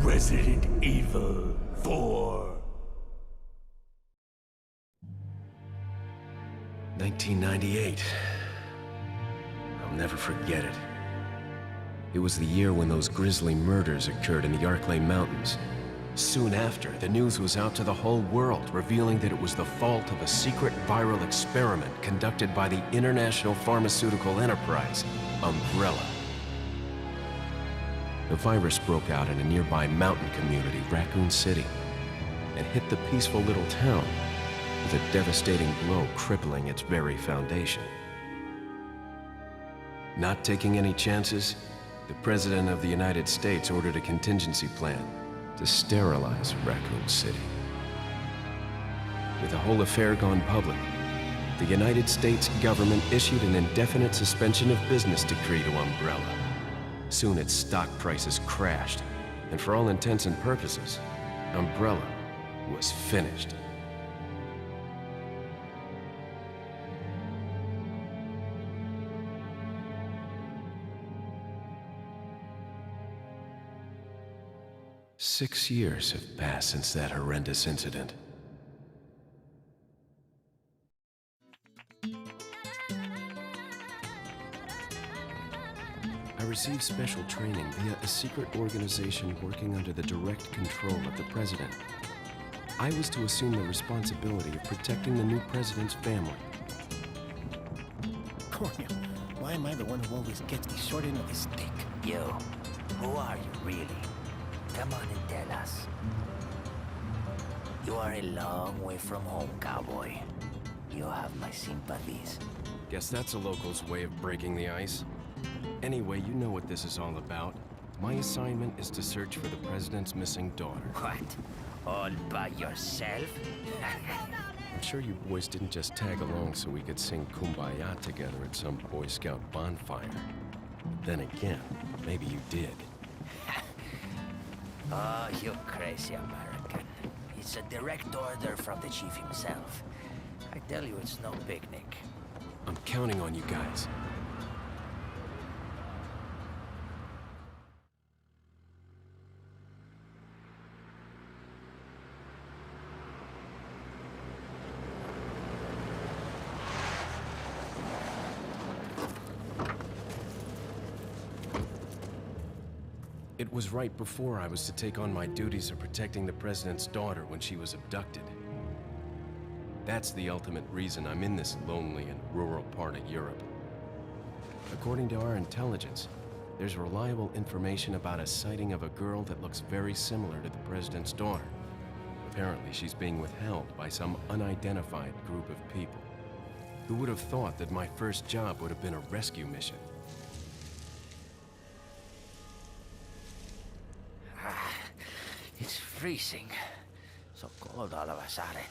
Resident Evil 4. 1998. I'll never forget it. It was the year when those grisly murders occurred in the Arklay Mountains. Soon after, the news was out to the whole world, revealing that it was the fault of a secret viral experiment conducted by the international pharmaceutical enterprise, Umbrella. The virus broke out in a nearby mountain community, Raccoon City, and hit the peaceful little town with a devastating blow crippling its very foundation. Not taking any chances, the President of the United States ordered a contingency plan to sterilize Raccoon City. With the whole affair gone public, the United States government issued an indefinite suspension of business decree to Umbrella. Soon its stock prices crashed, and for all intents and purposes, Umbrella was finished. Six years have passed since that horrendous incident. I received special training via a secret organization working under the direct control of the president. I was to assume the responsibility of protecting the new president's family. Cornel, why am I the one who always gets the short end of the stick? You, who are you really? Come on and tell us. You are a long way from home, cowboy. You have my sympathies. Guess that's a local's way of breaking the ice. Anyway, you know what this is all about. My assignment is to search for the president's missing daughter. What? All by yourself? I'm sure you boys didn't just tag along so we could sing Kumbaya together at some Boy Scout bonfire. But then again, maybe you did. Oh, you crazy American. It's a direct order from the chief himself. I tell you, it's no picnic. I'm counting on you guys. It was right before I was to take on my duties of protecting the president's daughter when she was abducted. That's the ultimate reason I'm in this lonely and rural part of Europe. According to our intelligence, there's reliable information about a sighting of a girl that looks very similar to the president's daughter. Apparently, she's being withheld by some unidentified group of people. Who would have thought that my first job would have been a rescue mission? It's freezing. So cold all of a sudden.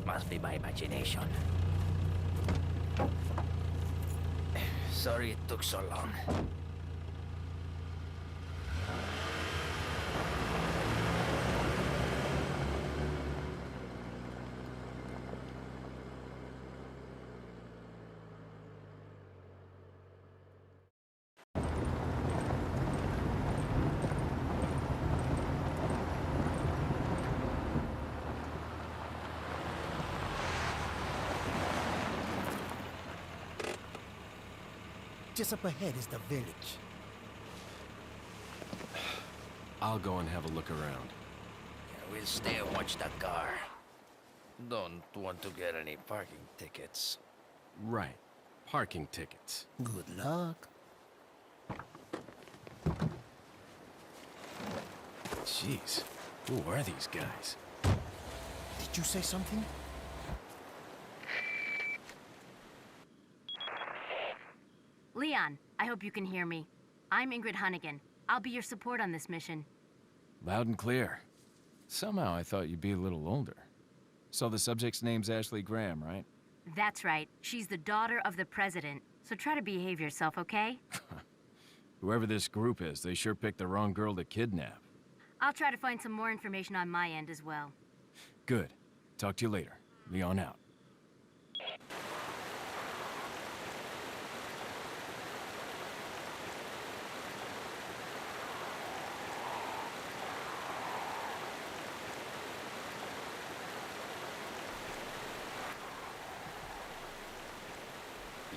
Must be my imagination. Sorry it took so long. Just up ahead is the village. I'll go and have a look around. We'll stay and watch the car. Don't want to get any parking tickets. Right. Parking tickets. Good luck. Jeez. Who are these guys? Did you say something? Leon, I hope you can hear me. I'm Ingrid Hunnigan. I'll be your support on this mission. Loud and clear. Somehow I thought you'd be a little older. So the subject's name's Ashley Graham, right? That's right. She's the daughter of the president. So try to behave yourself, okay? Whoever this group is, they sure picked the wrong girl to kidnap. I'll try to find some more information on my end as well. Good. Talk to you later. Leon out.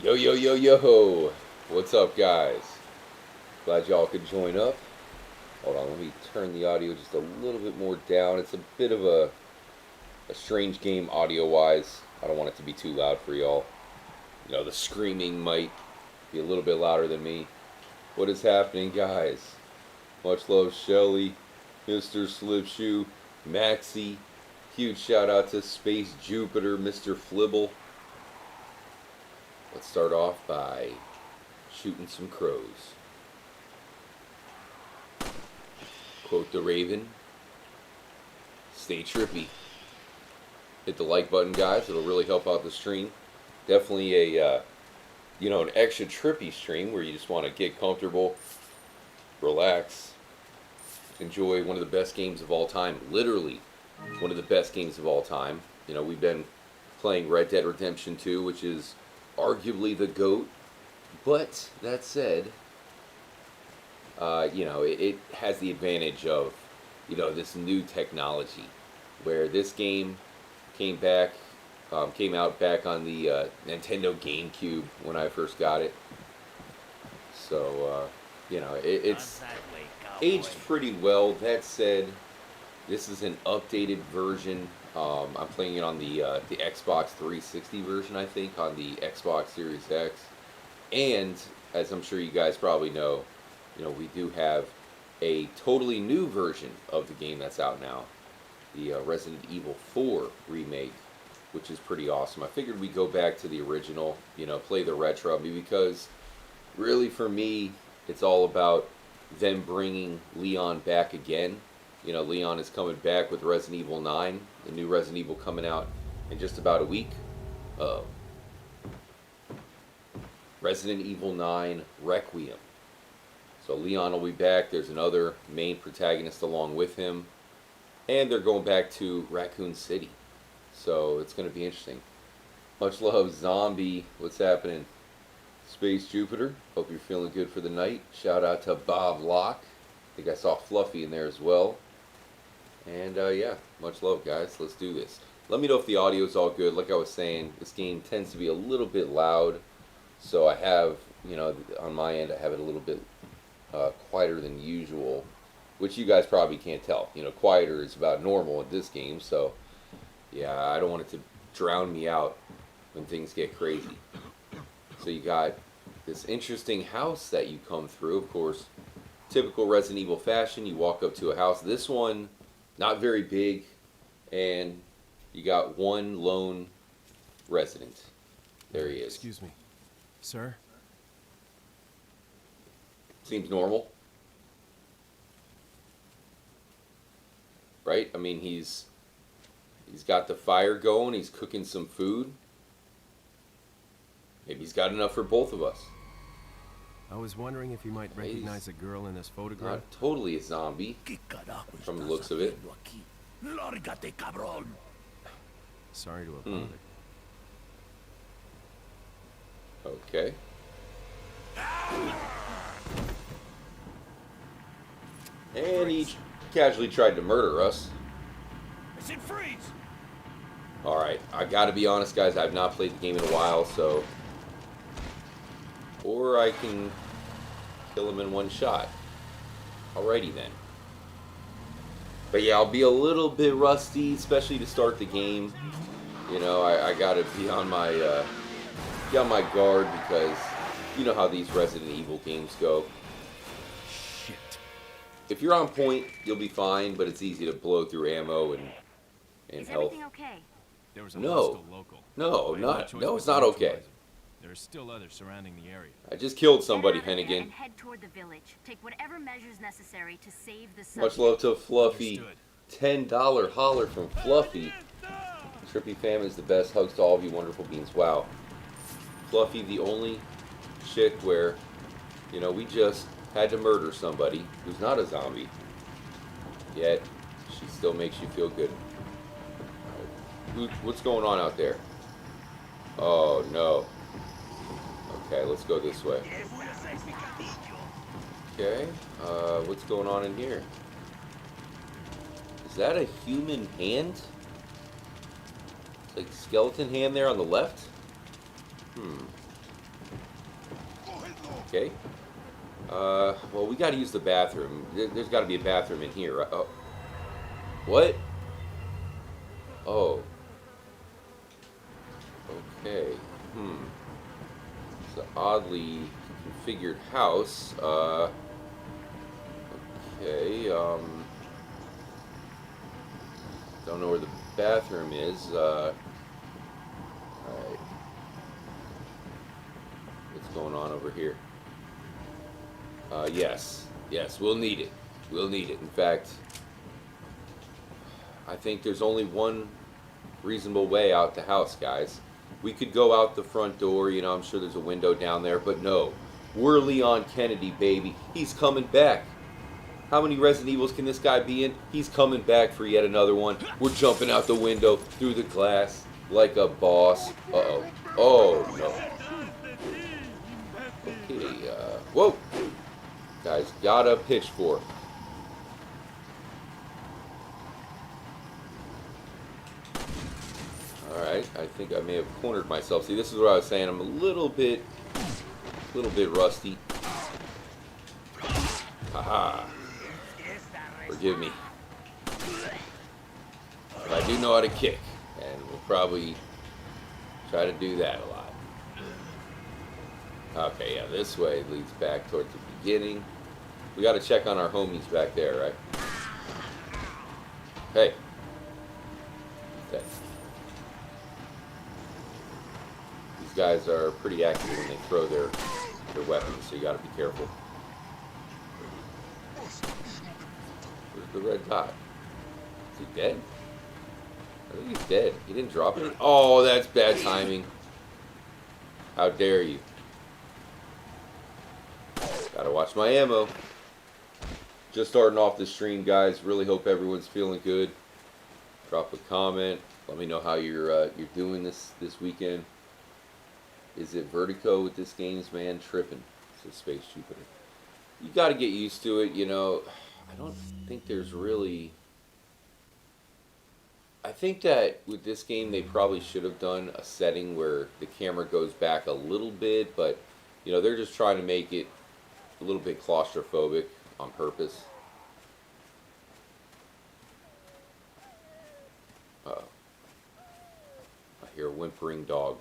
Yo, yo, yo, yo. What's up, guys? Glad y'all could join up. Hold on, let me turn the audio just a little bit more down. It's a bit of a strange game audio-wise. I don't want it to be too loud for y'all. You know, the screaming might be a little bit louder than me. What is happening, guys? Much love, Shelly, Mr. Slipshoe, Maxie. Huge shout out to Space Jupiter, Mr. Flibble. Let's start off by shooting some crows. Quote the Raven. Stay trippy. Hit the like button, guys. It'll really help out the stream. Definitely a, an extra trippy stream where you just want to get comfortable, relax, enjoy one of the best games of all time. Literally, one of the best games of all time. You know, we've been playing Red Dead Redemption 2, which is arguably the GOAT. But, that said, it has the advantage of, this new technology. Where this game came out back on the Nintendo GameCube when I first got it. So, it's aged pretty well. That said, this is an updated version. I'm playing it on the Xbox 360 version, I think, on the Xbox Series X. And, as I'm sure you guys probably know, we do have a totally new version of the game that's out now. The Resident Evil 4 remake, which is pretty awesome. I figured we'd go back to the original, play the retro, because really for me, it's all about them bringing Leon back again. Leon is coming back with Resident Evil 9, the new Resident Evil coming out in just about a week. Resident Evil 9 Requiem. So Leon will be back. There's another main protagonist along with him. And they're going back to Raccoon City. So it's going to be interesting. Much love, Zombie. What's happening? Space Jupiter. Hope you're feeling good for the night. Shout out to Bob Locke. I think I saw Fluffy in there as well. And yeah, much love, guys. Let's do this. Let me know if the audio is all good. Like I was saying, this game tends to be a little bit loud. So I have, on my end, I have it a little bit quieter than usual. Which you guys probably can't tell. Quieter is about normal in this game. So, yeah, I don't want it to drown me out when things get crazy. So you got this interesting house that you come through. Of course, typical Resident Evil fashion. You walk up to a house. This one, not very big. And you got one lone resident. There he is. Excuse me. Sir? Seems normal. Right? I mean, he's got the fire going. He's cooking some food. Maybe he's got enough for both of us. I was wondering if you might recognize a girl in this photograph. Not totally a zombie, from the looks of it. Lárgate, cabrón. Sorry to have bothered. Okay. And he casually tried to murder us. I said freeze. Alright, I gotta be honest, guys, I've not played the game in a while, so... Or I can kill him in one shot. Alrighty then. But yeah, I'll be a little bit rusty, especially to start the game. I gotta be on my guard because you know how these Resident Evil games go. Shit. If you're on point, you'll be fine, but it's easy to blow through ammo and Is health. everything okay? There was a No. hostile local. No, I had no not. choice No, but it's to not okay. neutralize him. There are still others surrounding the area. I just killed somebody, Get out of there Hennigan. and head toward the village. Take whatever measures necessary to save the Much subject. love to Fluffy. Understood. $10 holler from Fluffy. Trippy fam is the best. Hugs to all of you wonderful beings. Wow. Fluffy, the only chick where, we just had to murder somebody who's not a zombie. Yet, she still makes you feel good. What's going on out there? Oh, no. Okay, let's go this way. Okay, what's going on in here? Is that a human hand? Like skeleton hand there on the left? Okay. Well, we gotta use the bathroom. There's gotta be a bathroom in here. Right? Oh. What? Oh. Okay. It's an oddly configured house. Okay, don't know where the bathroom is. Alright. What's going on over here? Yes. Yes, we'll need it. We'll need it. In fact, I think there's only one reasonable way out the house, guys. We could go out the front door, you know, I'm sure there's a window down there, but no. We're Leon Kennedy, baby. He's coming back. How many Resident Evils can this guy be in? He's coming back for yet another one. We're jumping out the window, through the glass, like a boss. Uh-oh. Oh, no. Okay, whoa. Guys, got a pitchfork. Alright, I think I may have cornered myself. See, this is what I was saying. I'm a little bit rusty. Haha. Forgive me. But I do know how to kick, and we'll probably try to do that a lot. Okay, yeah, this way leads back towards the beginning. We gotta check on our homies back there, right? Hey. Okay. These guys are pretty accurate when they throw their weapons, so you gotta be careful. Where's the red dot? Is he dead? I think he's dead. He didn't drop it. Oh, that's bad timing. How dare you? Gotta watch my ammo. Just starting off the stream, guys. Really hope everyone's feeling good. Drop a comment. Let me know how you're doing this weekend. Is it vertigo with this games, man? Tripping. It's a Space Jupiter. You got to get used to it, you know. I don't think there's really... I think that with this game they probably should have done a setting where the camera goes back a little bit, but you know, they're just trying to make it a little bit claustrophobic on purpose. Uh-oh. I hear a whimpering dog.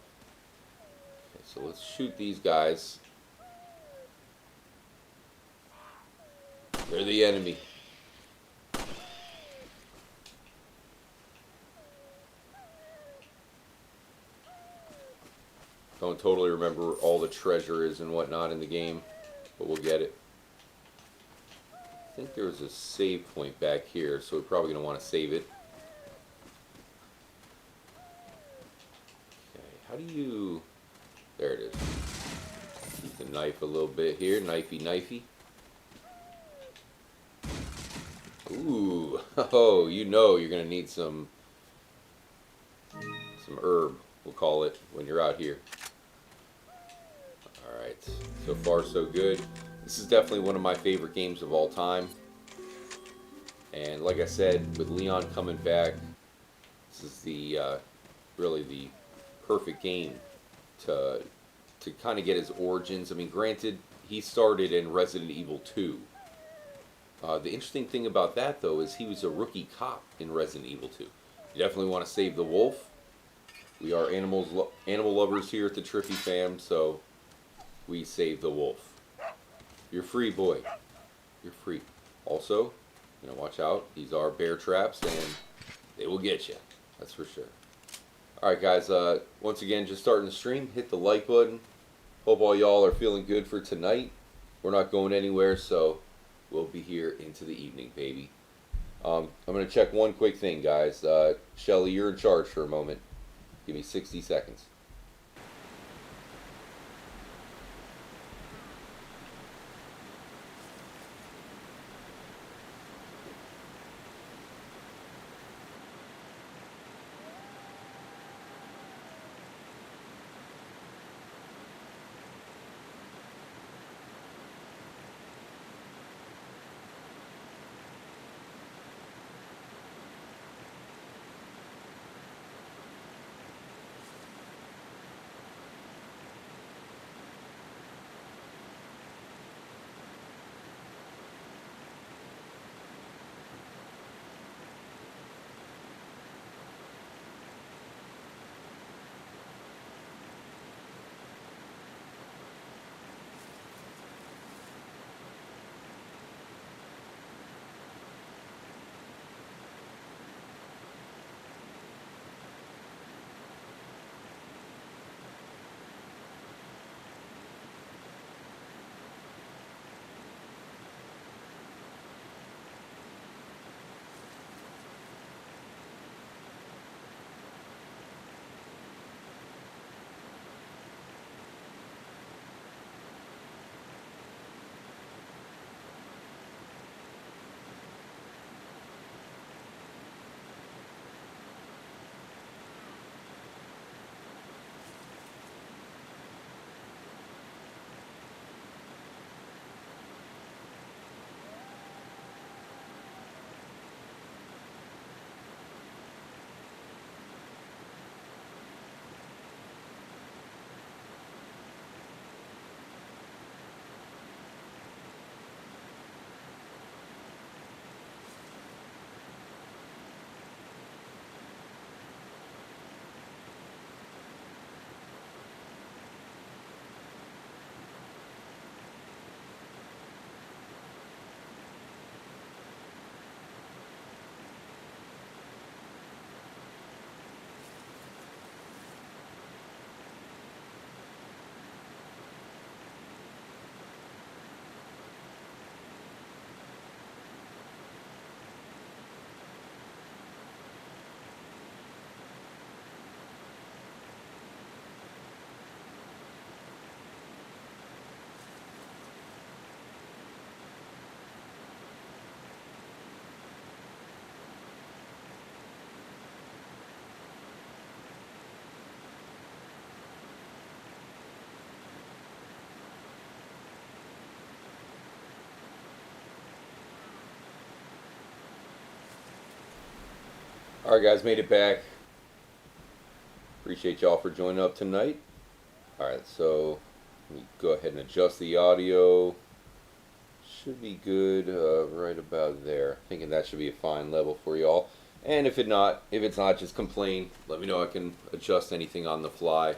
Okay, so let's shoot these guys. They're the enemy. Don't totally remember where all the treasure is and whatnot in the game, but we'll get it. I think there was a save point back here, so we're probably going to want to save it. Okay, how do you... There it is. Use the knife a little bit here, knifey. Ooh, oh, you know you're going to need some herb, we'll call it, when you're out here. Alright, so far so good. This is definitely one of my favorite games of all time. And like I said, with Leon coming back, this is the really the perfect game to kind of get his origins. I mean, granted, he started in Resident Evil 2. The interesting thing about that, though, is he was a rookie cop in Resident Evil 2. You definitely want to save the wolf. We are animal lovers here at the Trippy fam, so we save the wolf. You're free, boy. You're free. Also, you know, watch out. These are bear traps, and they will get you. That's for sure. Alright, guys. Once again, just starting the stream. Hit the like button. Hope all y'all are feeling good for tonight. We're not going anywhere, so we'll be here into the evening, baby. I'm going to check one quick thing, guys. Shelly, you're in charge for a moment. Give me 60 seconds. Alright guys, made it back. Appreciate y'all for joining up tonight. Alright, so let me go ahead and adjust the audio. Should be good right about there. Thinking that should be a fine level for y'all. And if it's not, just complain. Let me know. I can adjust anything on the fly.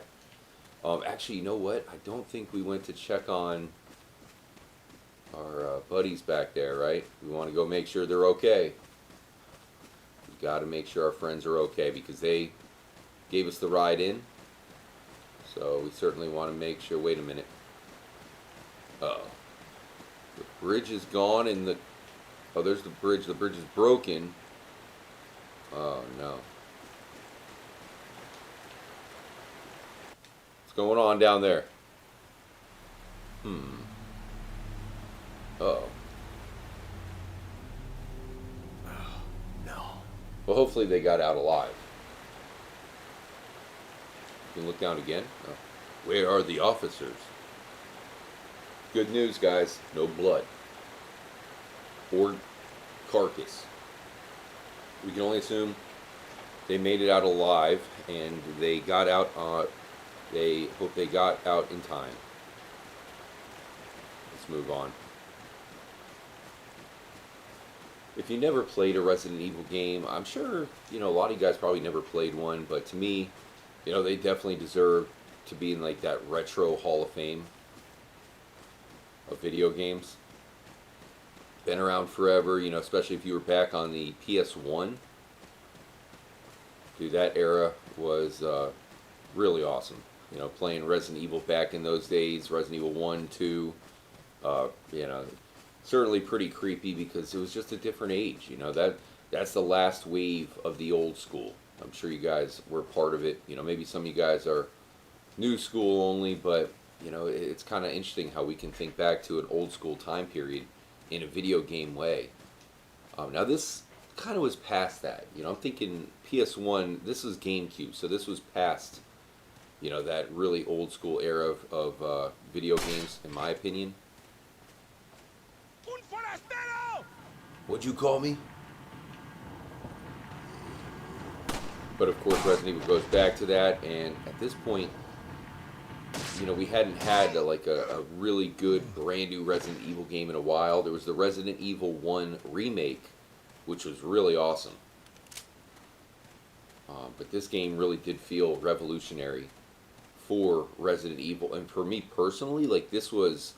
Actually, you know what? I don't think we went to check on our buddies back there, right? We want to go make sure they're okay. We got to make sure our friends are okay because they gave us the ride in. So we certainly want to make sure. Wait a minute. Uh-oh. The bridge is gone and the... Oh, there's the bridge. The bridge is broken. Oh, no. What's going on down there? Uh-oh. Oh, no. Well, hopefully they got out alive. You can look down again. Oh. Where are the officers? Good news, guys. No blood. Or carcass. We can only assume they made it out alive, and they got out. They hope they got out in time. Let's move on. If you never played a Resident Evil game, I'm sure a lot of you guys probably never played one, but to me, they definitely deserve to be in like that retro Hall of Fame of video games. Been around forever, especially if you were back on the PS1. Dude, that era was really awesome. Playing Resident Evil back in those days, Resident Evil 1, 2, certainly pretty creepy because it was just a different age. That's the last wave of the old school. I'm sure you guys were part of it. Maybe some of you guys are new school only, but it's kind of interesting how we can think back to an old school time period in a video game way. Now this kind of was past that. I'm thinking PS1, this was GameCube, so this was past, that really old school era of video games, in my opinion. What'd you call me? But of course Resident Evil goes back to that, and at this point, we hadn't had a really good brand new Resident Evil game in a while. There was the Resident Evil 1 remake, which was really awesome. But this game really did feel revolutionary for Resident Evil, and for me personally, this was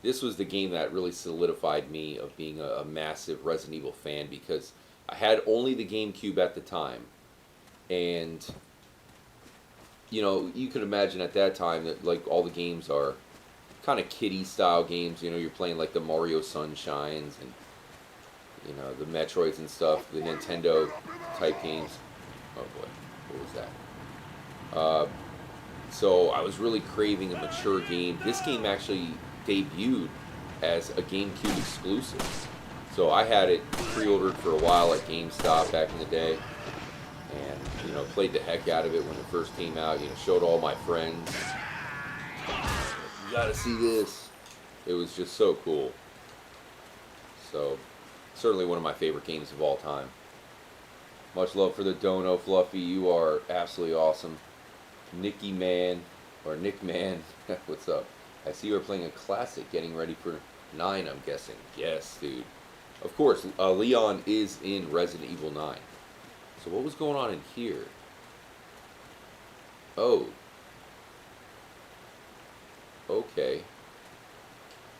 the game that really solidified me of being a massive Resident Evil fan, because I had only the GameCube at the time, and you can imagine at that time that all the games are kind of kiddie style games. You're playing the Mario Sunshines and the Metroids and stuff, the Nintendo type games. Oh boy, what was that? So I was really craving a mature game. This game actually debuted as a GameCube exclusive. So I had it pre-ordered for a while at GameStop back in the day. And, played the heck out of it when it first came out. Showed all my friends. You gotta see this. It was just so cool. So, certainly one of my favorite games of all time. Much love for the dono, Fluffy. You are absolutely awesome. Nicky Man, or Nick Man, what's up? I see you're playing a classic, getting ready for 9, I'm guessing. Yes, dude. Of course, Leon is in Resident Evil 9. So what was going on in here? Oh. Okay.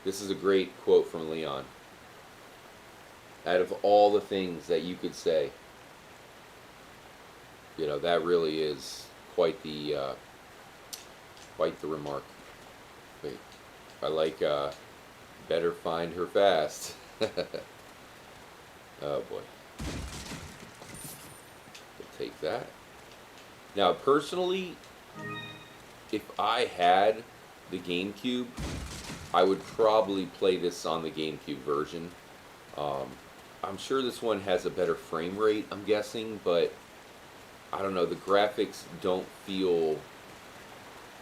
This is a great quote from Leon. Out of all the things that you could say, that really is quite the remark. Wait, I like, better find her fast. Oh boy. Take that. Now, personally, if I had the GameCube, I would probably play this on the GameCube version. I'm sure this one has a better frame rate, I'm guessing, but I don't know, the graphics don't feel...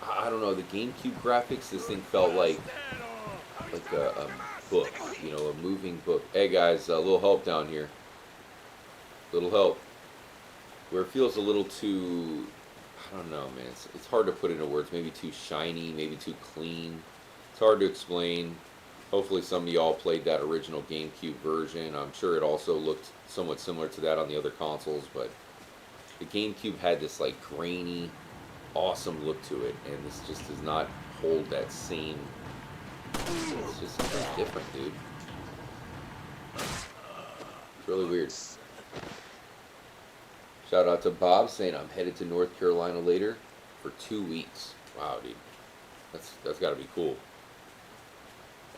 I don't know, the GameCube graphics, this thing felt like a book, a moving book. Hey guys, a little help down here. Little help. where it feels a little too, I don't know, man. It's hard to put into words. Maybe too shiny, maybe too clean. It's hard to explain. Hopefully some of y'all played that original GameCube version. I'm sure it also looked somewhat similar to that on the other consoles, but the GameCube had this like grainy, awesome look to it, and this just does not hold that same. It's just something different, dude. It's really weird. Shout out to Bob saying I'm headed to North Carolina later for 2 weeks. Wow, dude. That's got to be cool.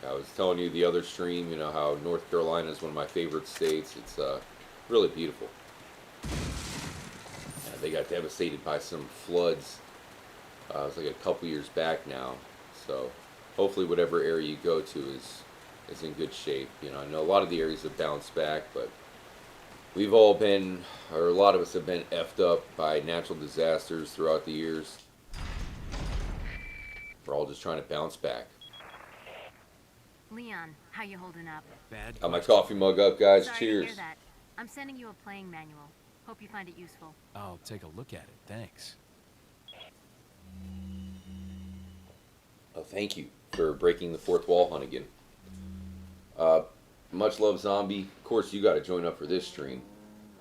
I was telling you the other stream, you know, how North Carolina is one of my favorite states. It's really beautiful. Yeah, they got devastated by some floods. It was like a couple years back now. So hopefully whatever area you go to is in good shape. You know, I know a lot of the areas have bounced back, but we've all been, or a lot of us have been effed up by natural disasters throughout the years. We're all just trying to bounce back. Leon, how you holding up? Bad. Got my coffee mug up, guys. Sorry Cheers. to hear that. I'm sending you a playing manual. Hope you find it useful. I'll take a look at it, thanks. Oh, thank you for breaking the fourth wall, Hunnigan. Much love, Zombie. Of course, you got to join up for this stream.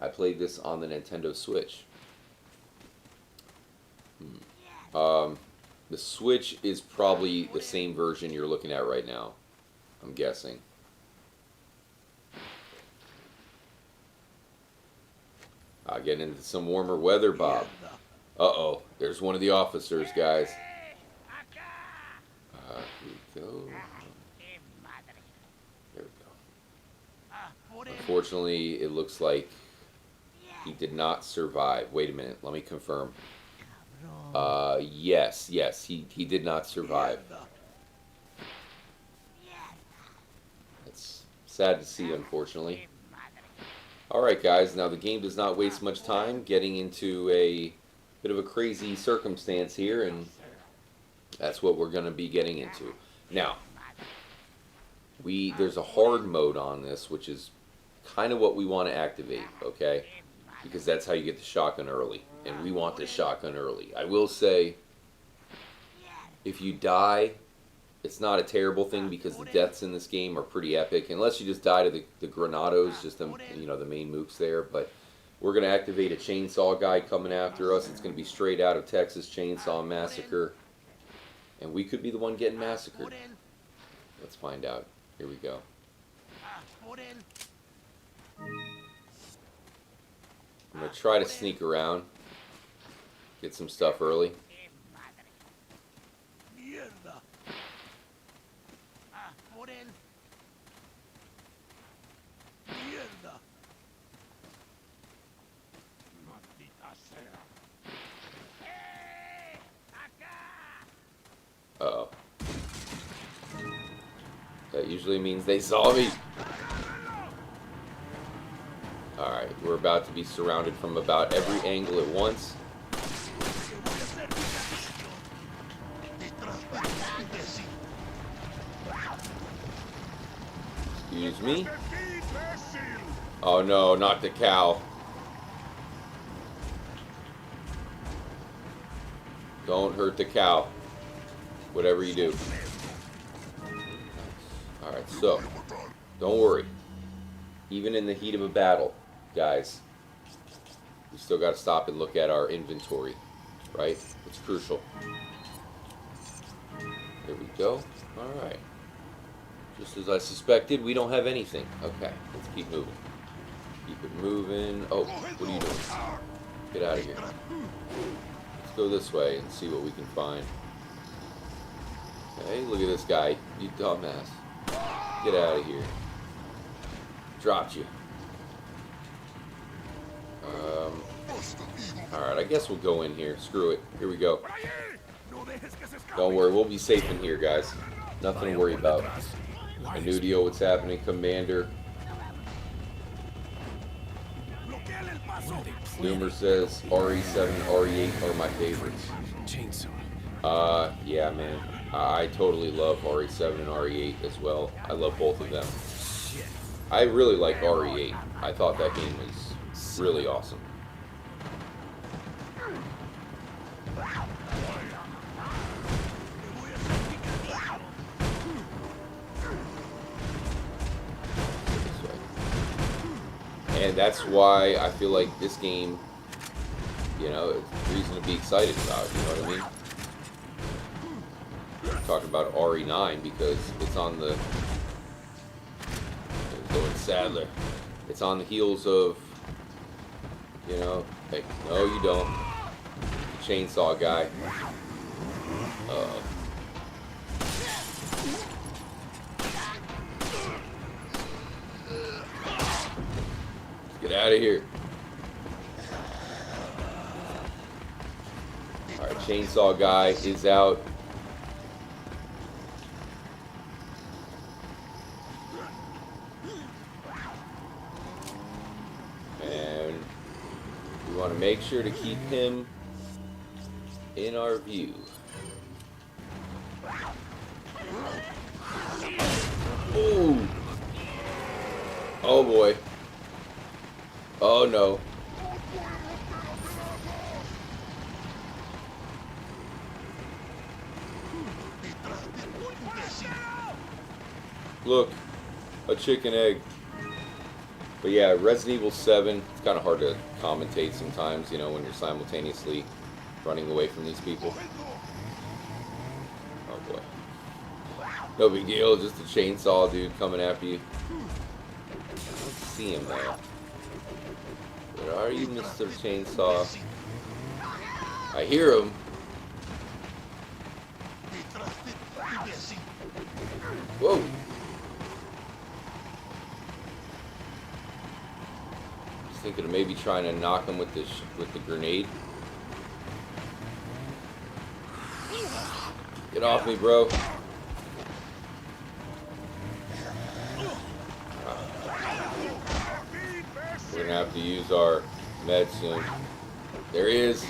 I played this on the Nintendo Switch. The Switch is probably the same version you're looking at right now, I'm guessing. Getting into some warmer weather, Bob. Uh-oh, there's one of the officers, guys. Here we go. There we go. Unfortunately, it looks like he did not survive. Wait a minute, let me confirm. Yes, he did not survive. It's sad to see, unfortunately. Alright, guys, now the game does not waste much time getting into a bit of a crazy circumstance here, and that's what we're going to be getting into. Now, there's a hard mode on this, which is kind of what we want to activate, okay? Because that's how you get the shotgun early, and we want the shotgun early. I will say, if you die, it's not a terrible thing because the deaths in this game are pretty epic, unless you just die to the Granados, just the main mooks there. But we're going to activate a chainsaw guy coming after us. It's going to be straight out of Texas Chainsaw Massacre, and we could be the one getting massacred. Let's find out. Here we go. I'm going to try to sneak around, get some stuff early. Uh-oh. That usually means they saw me. Alright, we're about to be surrounded from about every angle at once. Excuse me. Oh no, not the cow. Don't hurt the cow. Whatever you do. Alright, so, don't worry. Even in the heat of a battle, guys, we still got to stop and look at our inventory, right? It's crucial. There we go. Alright. Just as I suspected, we don't have anything. Okay, let's keep moving. Keep it moving. Oh, what are you doing? Get out of here. Let's go this way and see what we can find. Hey, look at this guy. You dumbass. Get out of here. Dropped you. Alright, I guess we'll go in here. Screw it. Here we go. Don't worry, we'll be safe in here, guys. Nothing to worry about. Anudio, what's happening? Commander. Doomer says RE7 and RE8 are my favorites. Chainsaw. Yeah, man. I totally love RE7 and RE8 as well. I love both of them. I really like RE8. I thought that game was really awesome. And that's why I feel like this game, you know, it's reason to be excited about, you know what I mean? I'm talking about RE9 because it's on the, going Sadler. It's on the heels of, you know, hey, no you don't. Chainsaw guy. Get out of here. Alright, chainsaw guy is out. And we want to make sure to keep him in our view. Ooh. Oh boy. Oh no. Look, a chicken egg. But yeah, Resident Evil 7, it's kind of hard to commentate sometimes, you know, when you're simultaneously running away from these people. Oh boy. No big deal, just a chainsaw dude coming after you. I don't see him though. Where are you, Mr. Chainsaw? I hear him. Whoa. Just thinking of maybe trying to knock him with the grenade. Get off me, bro. We're gonna have to use our med soon. There he is.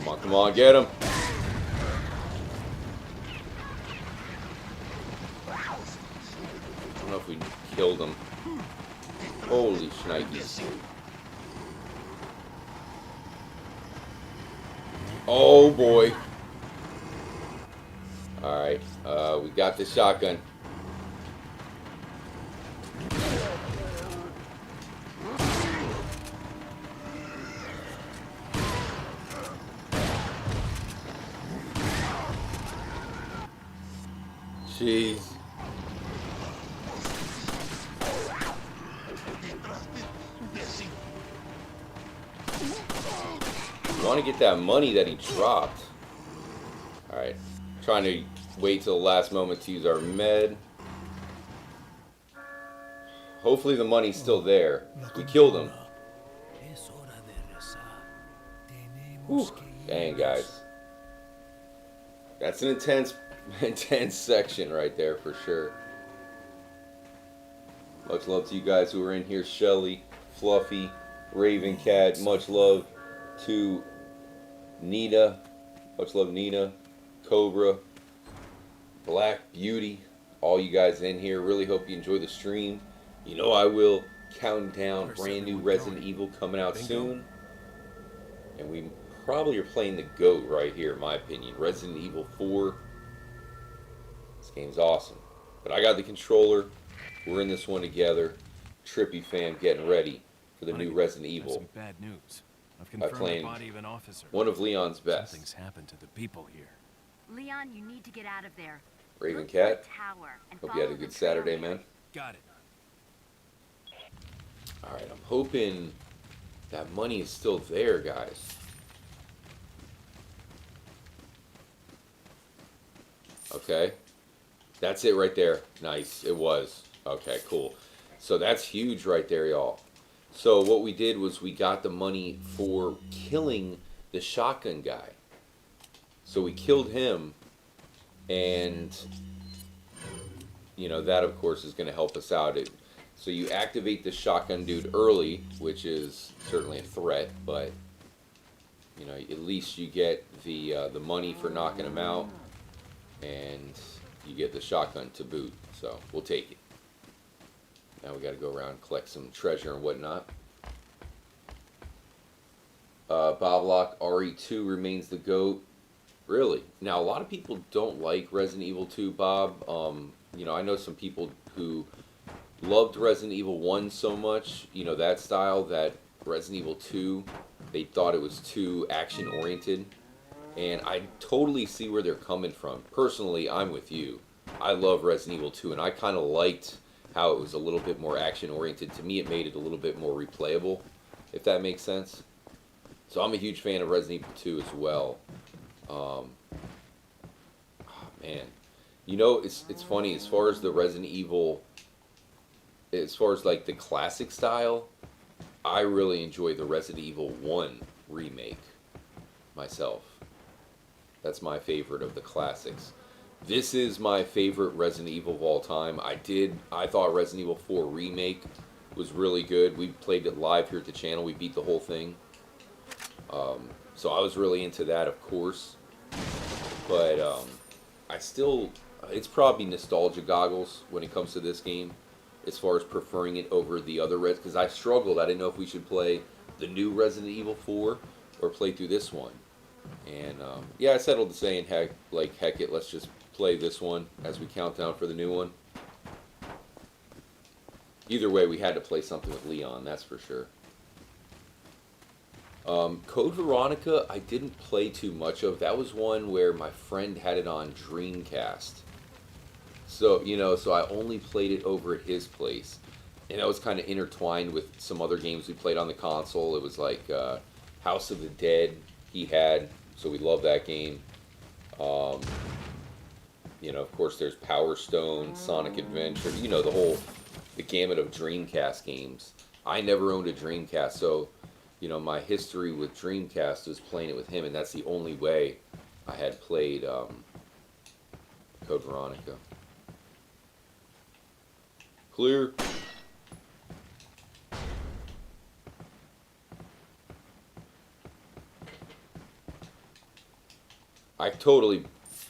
Come on, get him. I don't know if we killed him. Holy shnikes. Oh boy. Alright, we got the shotgun. Jeez. I want to get that money that he dropped. Alright. Trying to wait till the last moment to use our med. Hopefully the money's still there. We killed him. Whew. Dang, guys. That's an intense section right there for sure. Much love to you guys who are in here. Shelly, Fluffy, Raven Cat. Much love to Nina. Much love, Nina. Cobra. Black Beauty. All you guys in here. Really hope you enjoy the stream. You know I will. Counting down brand new Resident Evil coming out soon. And we probably are playing the GOAT right here, in my opinion. Resident Evil 4. This game's awesome. But I got the controller. We're in this one together. Trippy fam getting ready for the new Resident Evil. Some bad news. I've By confirmed playing the body of an officer. one of Leon's best. Something's happened to the people here. Leon, you need to get out of there. Raven Look for a Cat. tower and Hope you had a follow good the trail Saturday, there. man. Got it. Alright, I'm hoping that money is still there, guys. Okay. That's it right there. Nice. It was. Okay, cool. So that's huge right there, y'all. So what we did was we got the money for killing the shotgun guy. So we killed him, and, you know, that of course is going to help us out. So you activate the shotgun dude early, which is certainly a threat, but, you know, at least you get the money for knocking him out, and you get the shotgun to boot. So we'll take it. Now we got to go around and collect some treasure and whatnot. Boblock RE2 remains the GOAT. Really? Now, a lot of people don't like Resident Evil 2, Bob. you know, I know some people who loved Resident Evil 1 so much, you know, that style, that Resident Evil 2, they thought it was too action-oriented. And I totally see where they're coming from. Personally, I'm with you. I love Resident Evil 2, and I kind of liked how it was a little bit more action-oriented. To me, it made it a little bit more replayable, if that makes sense. So I'm a huge fan of Resident Evil 2 as well. Oh, man. You know, it's funny, as far as the Resident Evil, as far as like the classic style, I really enjoy the Resident Evil 1 remake myself. That's my favorite of the classics. This is my favorite Resident Evil of all time. I thought Resident Evil 4 Remake was really good. We played it live here at the channel. We beat the whole thing. So I was really into that, of course. But it's probably nostalgia goggles when it comes to this game, as far as preferring it over the other because I struggled. I didn't know if we should play the new Resident Evil 4 or play through this one. And yeah, I settled to saying heck it, let's just play this one as we count down for the new one. Either way, we had to play something with Leon, that's for sure. Code Veronica, I didn't play too much of. That was one where my friend had it on Dreamcast. So, you know, so I only played it over at his place. And that was kind of intertwined with some other games we played on the console. It was like House of the Dead he had, so we love that game. You know, of course, there's Power Stone, Sonic Adventure, you know, the gamut of Dreamcast games. I never owned a Dreamcast, so, you know, my history with Dreamcast was playing it with him, and that's the only way I had played Code Veronica. Clear.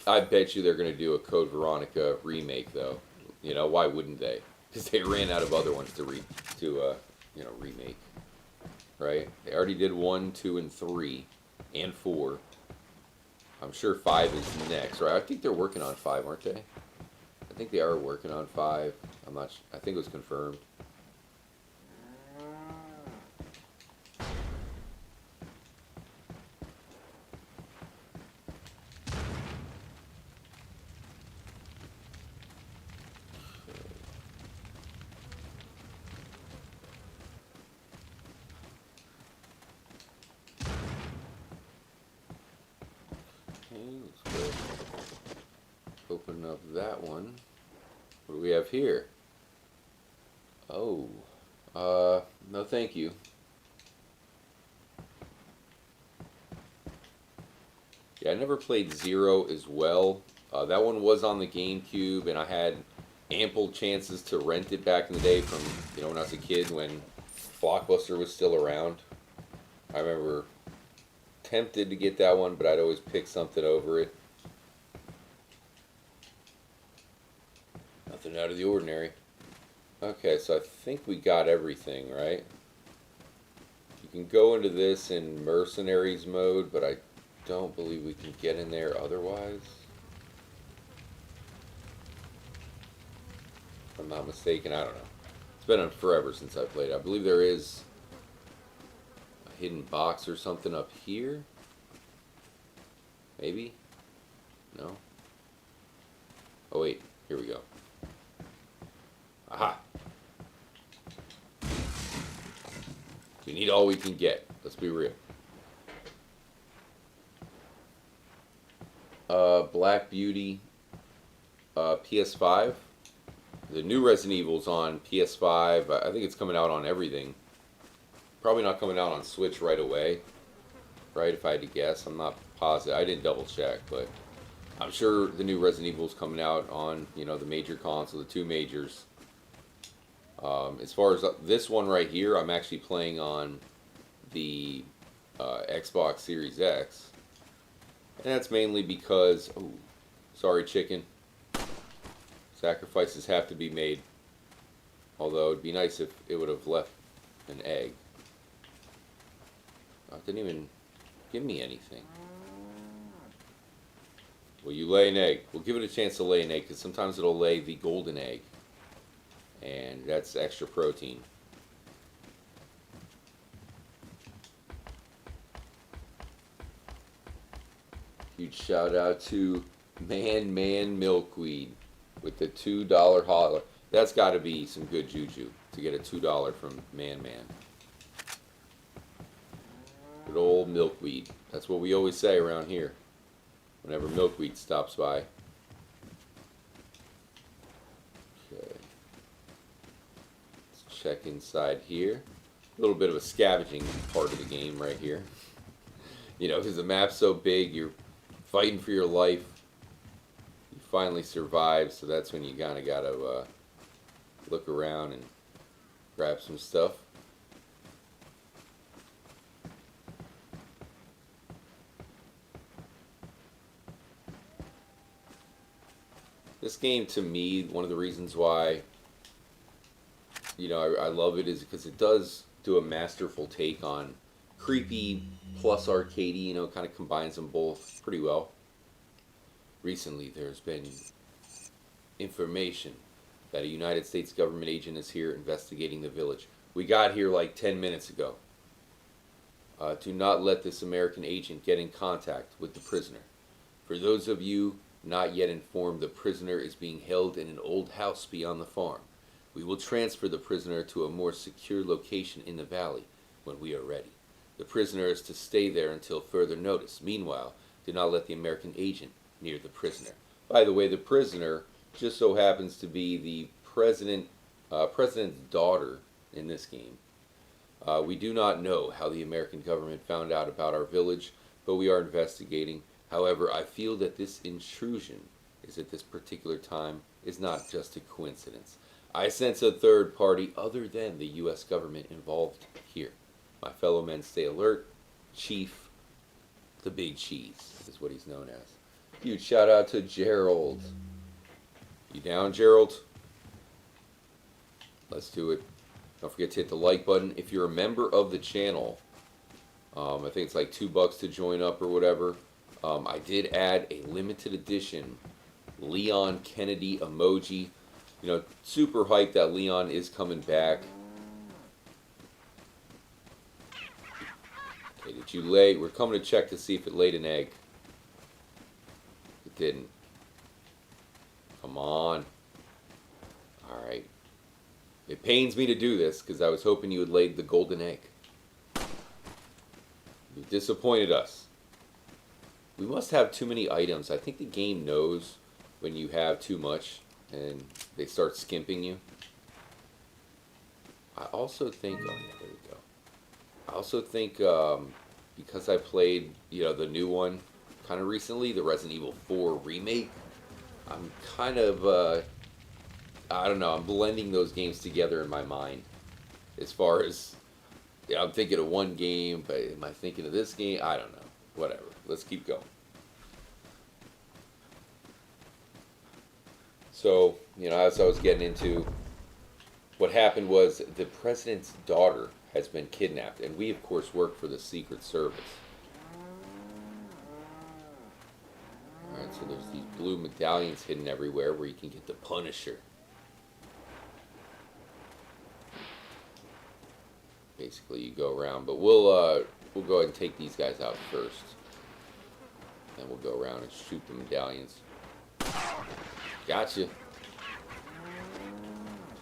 I bet you they're going to do a Code Veronica remake, though. You know, why wouldn't they? Because they ran out of other ones to remake. Right? They already did 1, 2, and 3, and 4. I'm sure 5 is next, right? I think they're working on 5, aren't they? I think they are working on 5. I'm not. I think it was confirmed. Let's go open up that one. What do we have here? Oh, no thank you. Yeah, I never played Zero as well. That one was on the GameCube, and I had ample chances to rent it back in the day from, you know, when I was a kid, when Blockbuster was still around. I remember tempted to get that one, but I'd always pick something over it. Nothing out of the ordinary. Okay, so I think we got everything, right? You can go into this in Mercenaries mode, but I don't believe we can get in there otherwise. If I'm not mistaken, I don't know. It's been on forever since I played it. I believe there is a hidden box or something up here. Maybe? No? Oh wait, here we go. Aha! We need all we can get. Let's be real. Black Beauty, PS5. The new Resident Evil's on PS5. I think it's coming out on everything. Probably not coming out on Switch right away. Right, if I had to guess. I'm not positive. I didn't double check, but I'm sure the new Resident Evil's coming out on, you know, the major console, the two majors. As far as this one right here, I'm actually playing on the Xbox Series X. And that's mainly because, oh, sorry chicken, sacrifices have to be made. Although it'd be nice if it would have left an egg. Oh, it didn't even give me anything. Will you lay an egg? We'll give it a chance to lay an egg, because sometimes it'll lay the golden egg. And that's extra protein. Huge shout out to Man Milkweed with the $2 holler. That's got to be some good juju to get a $2 from Man. Good old Milkweed. That's what we always say around here whenever Milkweed stops by. Okay. Let's check inside here. A little bit of a scavenging part of the game right here. You know, because the map's so big, you're fighting for your life. You finally survive, so that's when you kind of got to look around and grab some stuff. This game, to me, one of the reasons why, you know, I love it is because it does do a masterful take on creepy plus arcadey, you know, kind of combines them both pretty well. Recently, there's been information that a United States government agent is here investigating the village. We got here like 10 minutes ago. Do not let this American agent get in contact with the prisoner. For those of you not yet informed, the prisoner is being held in an old house beyond the farm. We will transfer the prisoner to a more secure location in the valley when we are ready. The prisoner is to stay there until further notice. Meanwhile, do not let the American agent near the prisoner. By the way, the prisoner just so happens to be the president's daughter in this game. We do not know how the American government found out about our village, but we are investigating. However, I feel that this intrusion is at this particular time is not just a coincidence. I sense a third party other than the U.S. government involved here. My fellow men stay alert. Chief, the Big Cheese, is what he's known as. Huge shout out to Gerald. You down, Gerald? Let's do it. Don't forget to hit the like button. If you're a member of the channel, I think it's like $2 to join up or whatever. I did add a limited edition Leon Kennedy emoji. You know, super hyped that Leon is coming back. Okay, did you lay? We're coming to check to see if it laid an egg. It didn't. Come on. Alright. It pains me to do this because I was hoping you would lay the golden egg. You disappointed us. We must have too many items. I think the game knows when you have too much and they start skimping you. I also think, oh yeah, there we go. I also think because I played, you know, the new one kind of recently, the Resident Evil 4 remake, I'm kind of, I don't know, I'm blending those games together in my mind. As far as, yeah, I'm thinking of one game, but am I thinking of this game? I don't know. Whatever. Let's keep going. So, you know, as I was getting into, what happened was the president's daughter has been kidnapped, and we, of course, work for the Secret Service. Alright, so there's these blue medallions hidden everywhere where you can get the Punisher. Basically, you go around, but we'll go ahead and take these guys out first. Then we'll go around and shoot the medallions. Gotcha.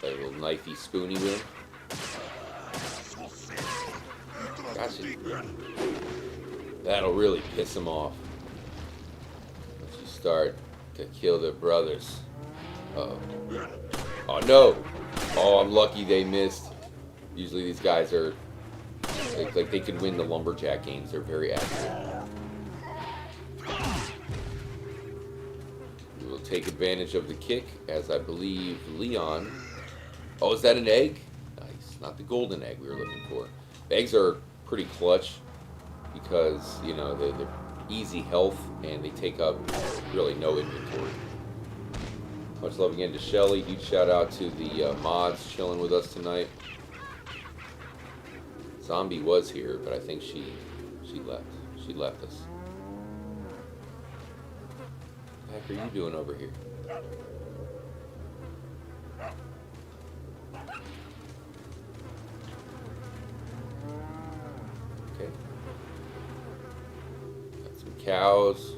Play a little knifey spoony with him. Gotcha. That'll really piss him off. Once you start to kill their brothers. Uh-oh. Oh no! Oh, I'm lucky they missed. Usually these guys are like they could win the lumberjack games. They're very accurate. We will take advantage of the kick, as I believe Leon. Oh, is that an egg? Nice. Not the golden egg we were looking for. Eggs are pretty clutch because, you know, they're easy health and they take up really no inventory. Much love again to Shelly. Huge shout out to the mods chilling with us tonight. Zombie was here, but I think she left. She left us. What the heck are you doing over here? Okay. Got some cows.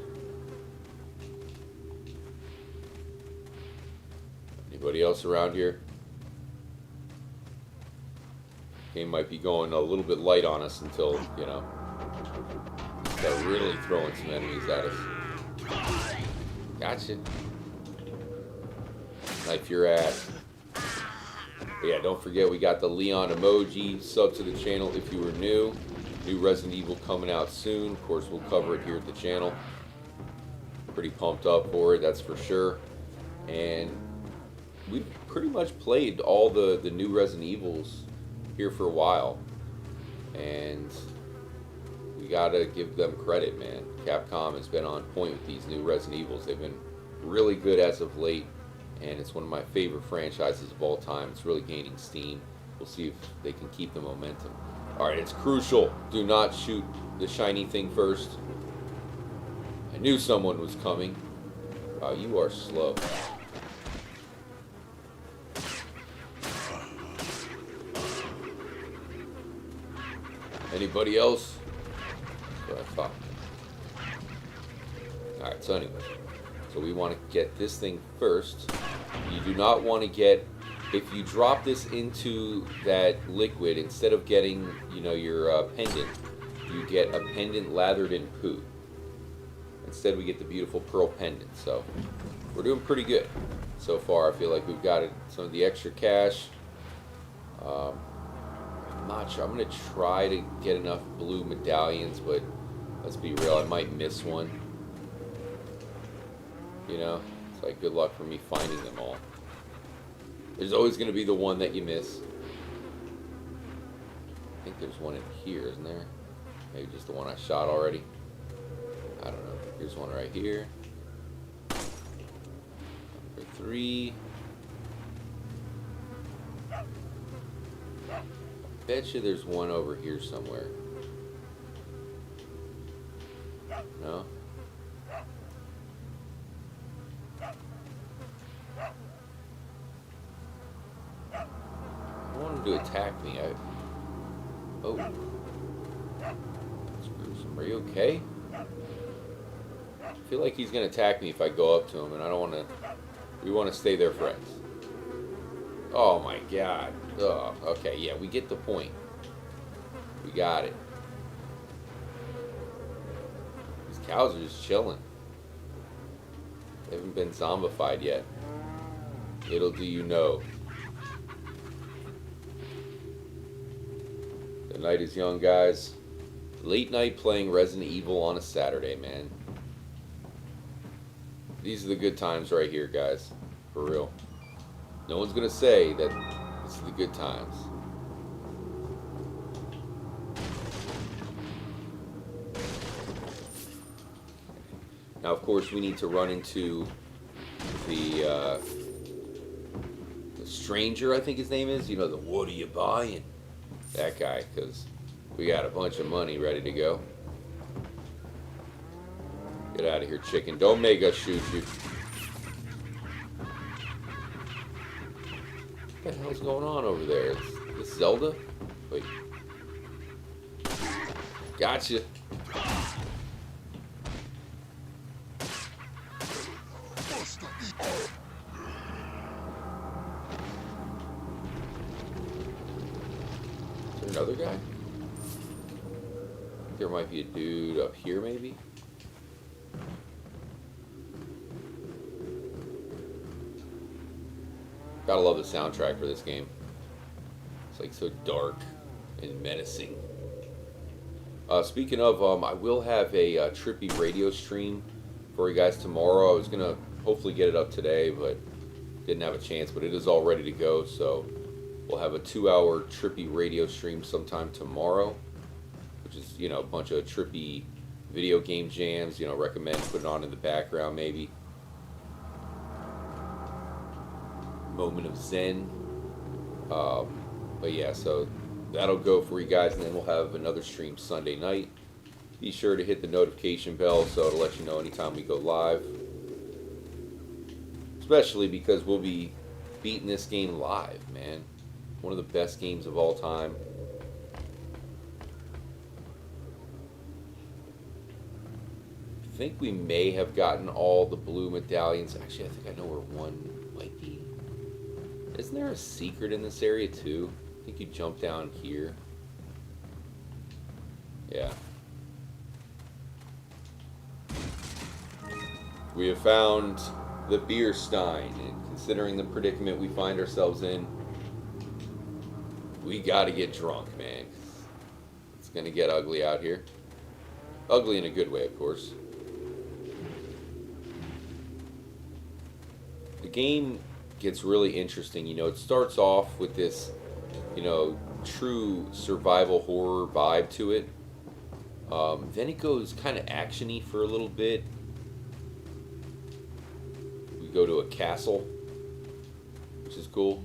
Anybody else around here? Game might be going a little bit light on us until, you know, start really throwing some enemies at us. Gotcha. Knife your ass. But yeah, don't forget we got the Leon emoji. Sub to the channel if you were new. New Resident Evil coming out soon. Of course, we'll cover it here at the channel. Pretty pumped up for it, that's for sure. And we've pretty much played all the new Resident Evils here for a while. And we gotta give them credit, man. Capcom has been on point with these new Resident Evils. They've been really good as of late, and it's one of my favorite franchises of all time. It's really gaining steam. We'll see if they can keep the momentum. Alright, it's crucial. Do not shoot the shiny thing first. I knew someone was coming. Wow, you are slow. Anybody else? That's what I thought. Alright, so anyway. So we want to get this thing first. You do not want to get... If you drop this into that liquid, instead of getting, you know, your pendant, you get a pendant lathered in poo. Instead, we get the beautiful pearl pendant. So, we're doing pretty good so far. I feel like we've got some of the extra cash. I'm not sure. I'm going to try to get enough blue medallions, but let's be real, I might miss one. You know, it's like good luck for me finding them all. There's always going to be the one that you miss. I think there's one in here, isn't there? Maybe just the one I shot already. I don't know. Here's one right here. Number 3. Bet you there's one over here somewhere. No? I want him to attack me. Oh. That's gruesome. Are you okay? I feel like he's going to attack me if I go up to him, and I don't want to... We want to stay there friends. Oh my god. Oh, okay, yeah, we get the point. We got it. These cows are just chilling. They haven't been zombified yet. Little do you know. The night is young, guys. Late night playing Resident Evil on a Saturday, man. These are the good times right here, guys. For real. No one's gonna say that this is the good times. Now, of course, we need to run into the stranger, I think his name is. You know, the what are you buying? That guy, because we got a bunch of money ready to go. Get out of here, chicken. Don't make us shoot you. What the hell's going on over there? Is this Zelda? Wait. Gotcha. Is there another guy? There might be a dude up here, maybe? Gotta love the soundtrack for this game. It's like so dark and menacing. Speaking of, I will have a trippy radio stream for you guys tomorrow. I was gonna hopefully get it up today, but didn't have a chance. But it is all ready to go, so we'll have a 2-hour trippy radio stream sometime tomorrow, which is, you know, a bunch of trippy video game jams. You know, recommend putting on in the background maybe. Moment of zen. But yeah, so that'll go for you guys, and then we'll have another stream Sunday night. Be sure to hit the notification bell so it'll let you know anytime we go live. Especially because we'll be beating this game live, man. One of the best games of all time. I think we may have gotten all the blue medallions. Actually, I think I know where one might be. Isn't there a secret in this area too? I think you jump down here. Yeah. We have found the beer stein, and considering the predicament we find ourselves in, we gotta get drunk, man. It's gonna get ugly out here. Ugly in a good way, of course. The game gets really interesting. You know, it starts off with this, you know, true survival horror vibe to it. Then it goes kind of action-y for a little bit. We go to a castle, which is cool.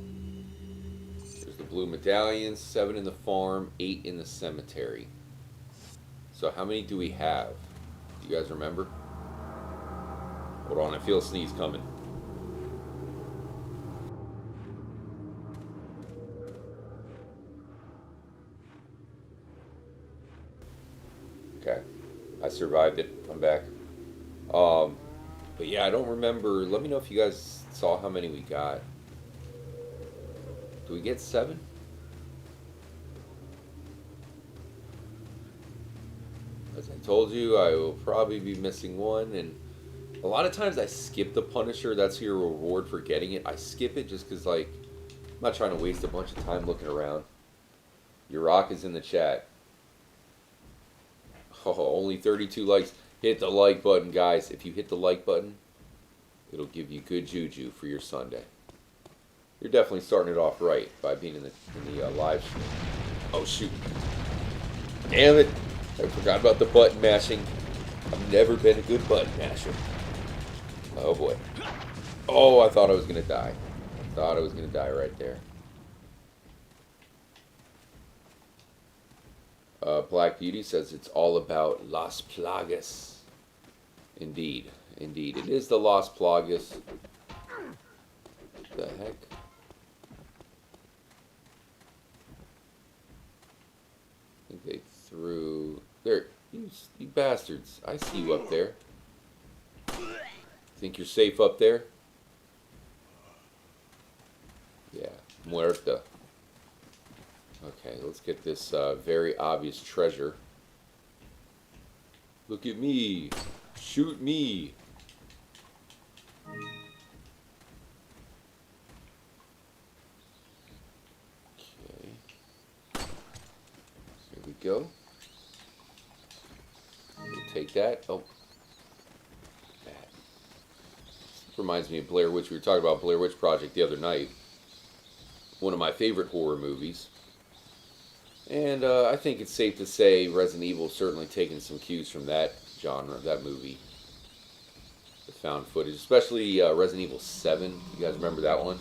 There's the blue medallions, 7 in the farm, 8 in the cemetery. So how many do we have? You guys remember? Hold on, I feel a sneeze coming. Okay, I survived it. I'm back. But yeah, I don't remember. Let me know if you guys saw how many we got. Do we get 7? As I told you, I will probably be missing 1, and a lot of times I skip the Punisher. That's your reward for getting it. I skip it just because, like, I'm not trying to waste a bunch of time looking around. Your rock is in the chat. Oh, only 32 likes. Hit the like button, guys. If you hit the like button, it'll give you good juju for your Sunday. You're definitely starting it off right by being in the live stream. Oh, shoot. Damn it. I forgot about the button mashing. I've never been a good button masher. Oh, boy. Oh, I thought I was going to die. I thought I was going to die right there. Black Beauty says it's all about Las Plagas. Indeed. Indeed. It is the Las Plagas. What the heck? I think they threw... There. You bastards. I see you up there. Think you're safe up there? Yeah. Muerta. Okay, let's get this very obvious treasure. Look at me. Shoot me. Okay. Here we go. We'll take that. Oh. That. Reminds me of Blair Witch. We were talking about Blair Witch Project the other night. One of my favorite horror movies. And I think it's safe to say Resident Evil certainly taken some cues from that genre, that movie. The found footage, especially Resident Evil 7. You guys remember that one?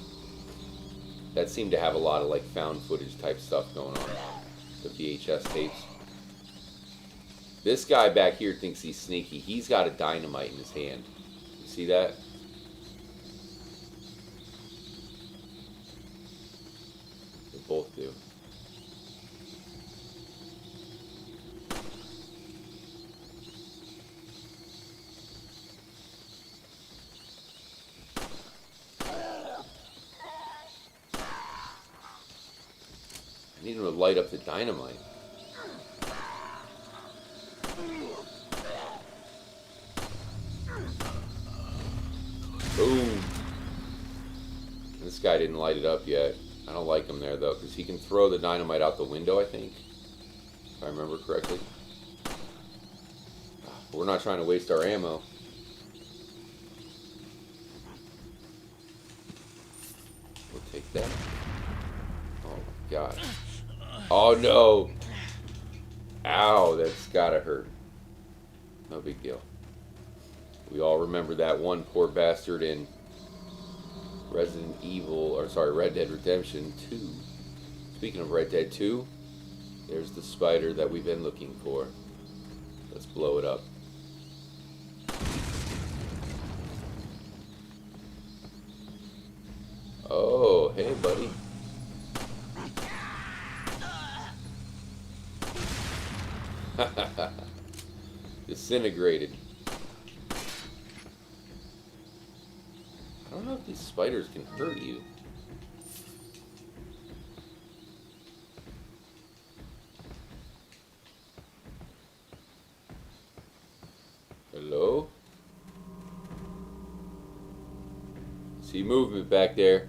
That seemed to have a lot of like found footage type stuff going on. The VHS tapes. This guy back here thinks he's sneaky. He's got a dynamite in his hand. You see that? They both do. I need him to light up the dynamite. Boom. This guy didn't light it up yet. I don't like him there, though, because he can throw the dynamite out the window, I think. If I remember correctly. We're not trying to waste our ammo. We'll take that. Oh, my God. Oh, no. Ow, that's gotta hurt. No big deal. We all remember that one poor bastard in Resident Evil, or sorry, Red Dead Redemption 2. Speaking of Red Dead 2, there's the spider that we've been looking for. Let's blow it up. hey, buddy. Disintegrated. I don't know if these spiders can hurt you. Hello? See movement back there.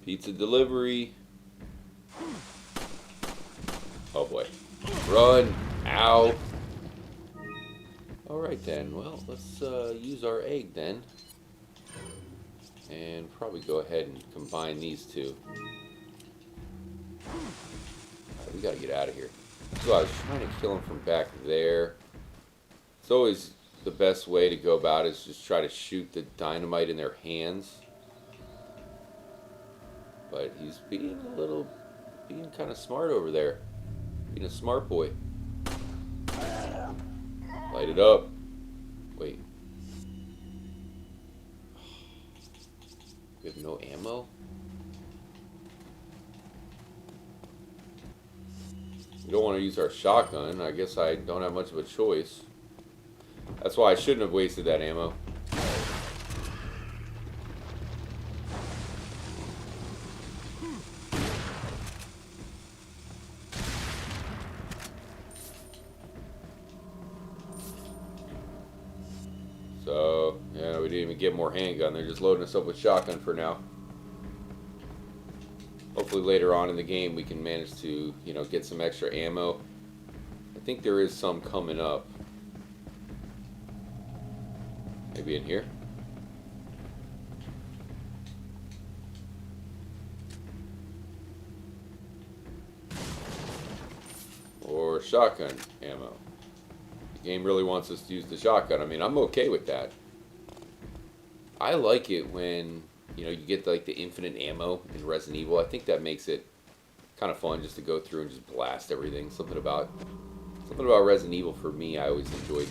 Pizza delivery. Oh boy. Run! Ow! Alright then, well, let's use our egg then. And probably go ahead and combine these two. Right, we gotta get out of here. So I was trying to kill him from back there. It's always the best way to go about it, is just try to shoot the dynamite in their hands. But he's being kind of smart over there. Being a smart boy. Light it up. Wait. We have no ammo? We don't want to use our shotgun. I guess I don't have much of a choice. That's why I shouldn't have wasted that ammo. So, yeah, we didn't even get more handgun. They're just loading us up with shotgun for now. Hopefully later on in the game we can manage to, you know, get some extra ammo. I think there is some coming up. Maybe in here? Or shotgun ammo. The game really wants us to use the shotgun. I mean, I'm okay with that. I like it when, you know, you get like the infinite ammo in Resident Evil. I think that makes it kind of fun just to go through and just blast everything. Something about Resident Evil for me, I always enjoyed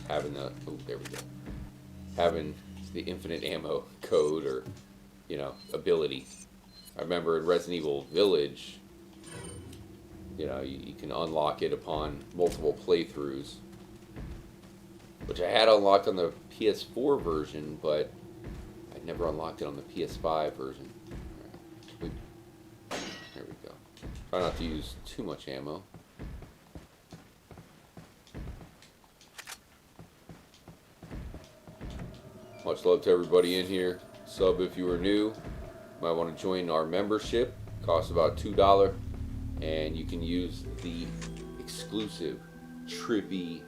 having the, oh, there we go. Having the infinite ammo code or, you know, ability. I remember in Resident Evil Village, you know, you can unlock it upon multiple playthroughs. Which I had unlocked on the PS4 version, but I never unlocked it on the PS5 version. Right. There we go. Try not to use too much ammo. Much love to everybody in here. Sub if you are new. Might want to join our membership. Costs about $2. And you can use the exclusive trippy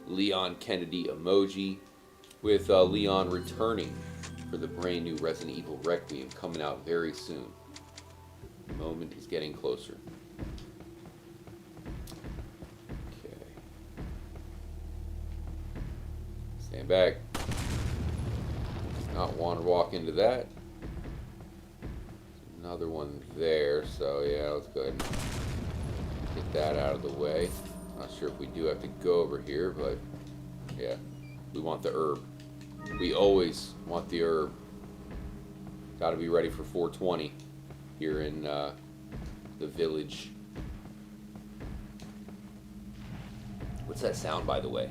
Leon Kennedy emoji with Leon returning for the brand new Resident Evil Requiem coming out very soon. The moment is getting closer. Okay. Stand back. Not want to walk into that. Another one there, so yeah, let's go ahead and get that out of the way. Not sure if we do have to go over here, but yeah, we want the herb. We always want the herb. Got to be ready for 420 here in the village. What's that sound, by the way?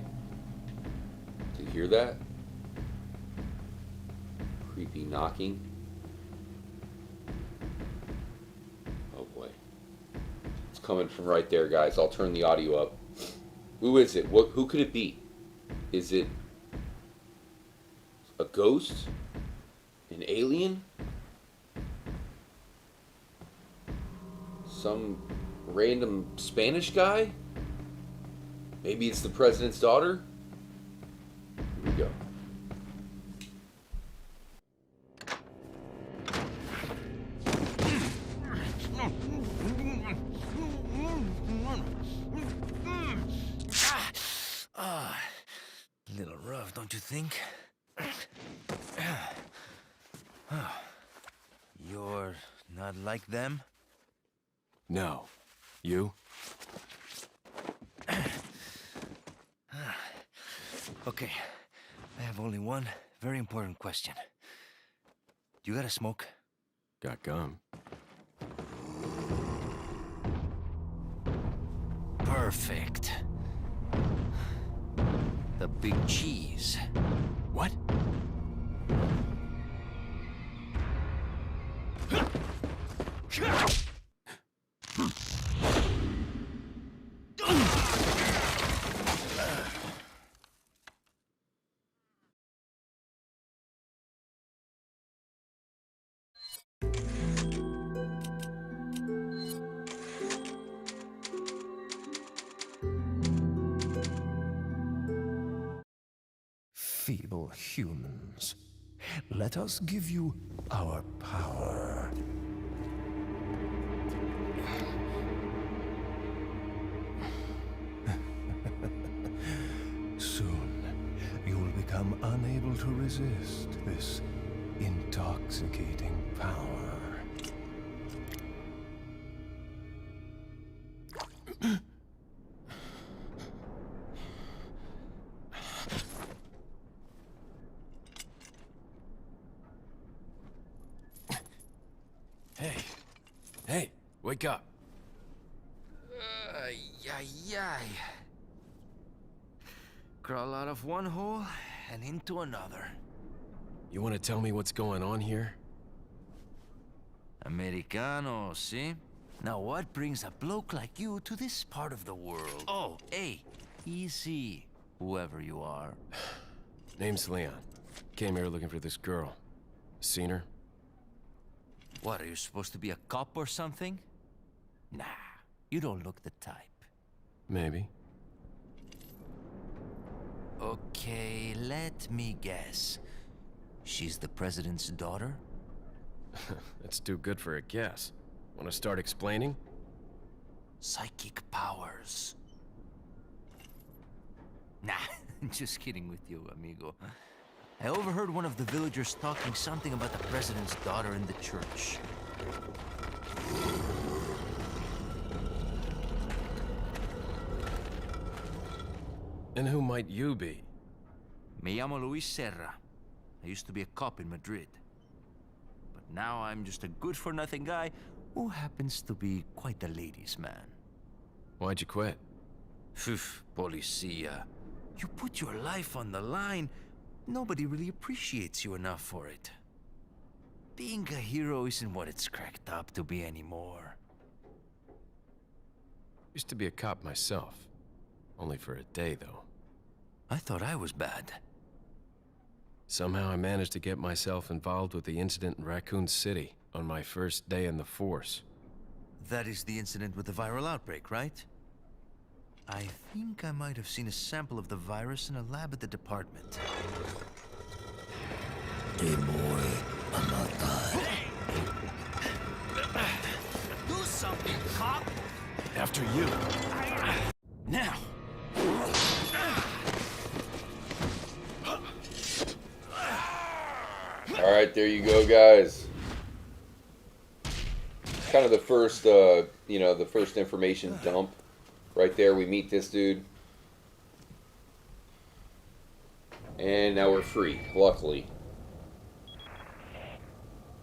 Do you hear that? Creepy knocking. Oh boy. It's coming from right there, guys. I'll turn the audio up. Who is it? Who could it be? Is it a ghost? An alien? Some random Spanish guy? Maybe it's the president's daughter? Here we go. Little rough, don't you think? You're not like them? No. You? Okay, I have only one very important question. You got a smoke? Got gum. Perfect. The big cheese. What? Feeble humans, let us give you our power. Soon, you will become unable to resist this intoxicating power. Hey. Hey, wake up. Ay. Crawl out of one hole and into another. You want to tell me what's going on here? Americano, see? Now what brings a bloke like you to this part of the world? Oh, hey, easy, whoever you are. Name's Leon. Came here looking for this girl. Seen her? What, are you supposed to be a cop or something? Nah, you don't look the type. Maybe. Okay, let me guess. She's the president's daughter? That's too good for a guess. Want to start explaining? Psychic powers. Nah, just kidding with you, amigo. I overheard one of the villagers talking something about the president's daughter in the church. And who might you be? Me llamo Luis Serra. I used to be a cop in Madrid. But now I'm just a good-for-nothing guy who happens to be quite a ladies' man. Why'd you quit? Phew, policia. You put your life on the line, nobody really appreciates you enough for it. Being a hero isn't what it's cracked up to be anymore. Used to be a cop myself. Only for a day, though. I thought I was bad. Somehow I managed to get myself involved with the incident in Raccoon City on my first day in the force. That is the incident with the viral outbreak, right? I think I might have seen a sample of the virus in a lab at the department. Hey boy, I'm not done. Do something, cop! After you. Now! All right, there you go, guys. Kind of the first, the first information dump. Right there, we meet this dude. And now we're free, luckily.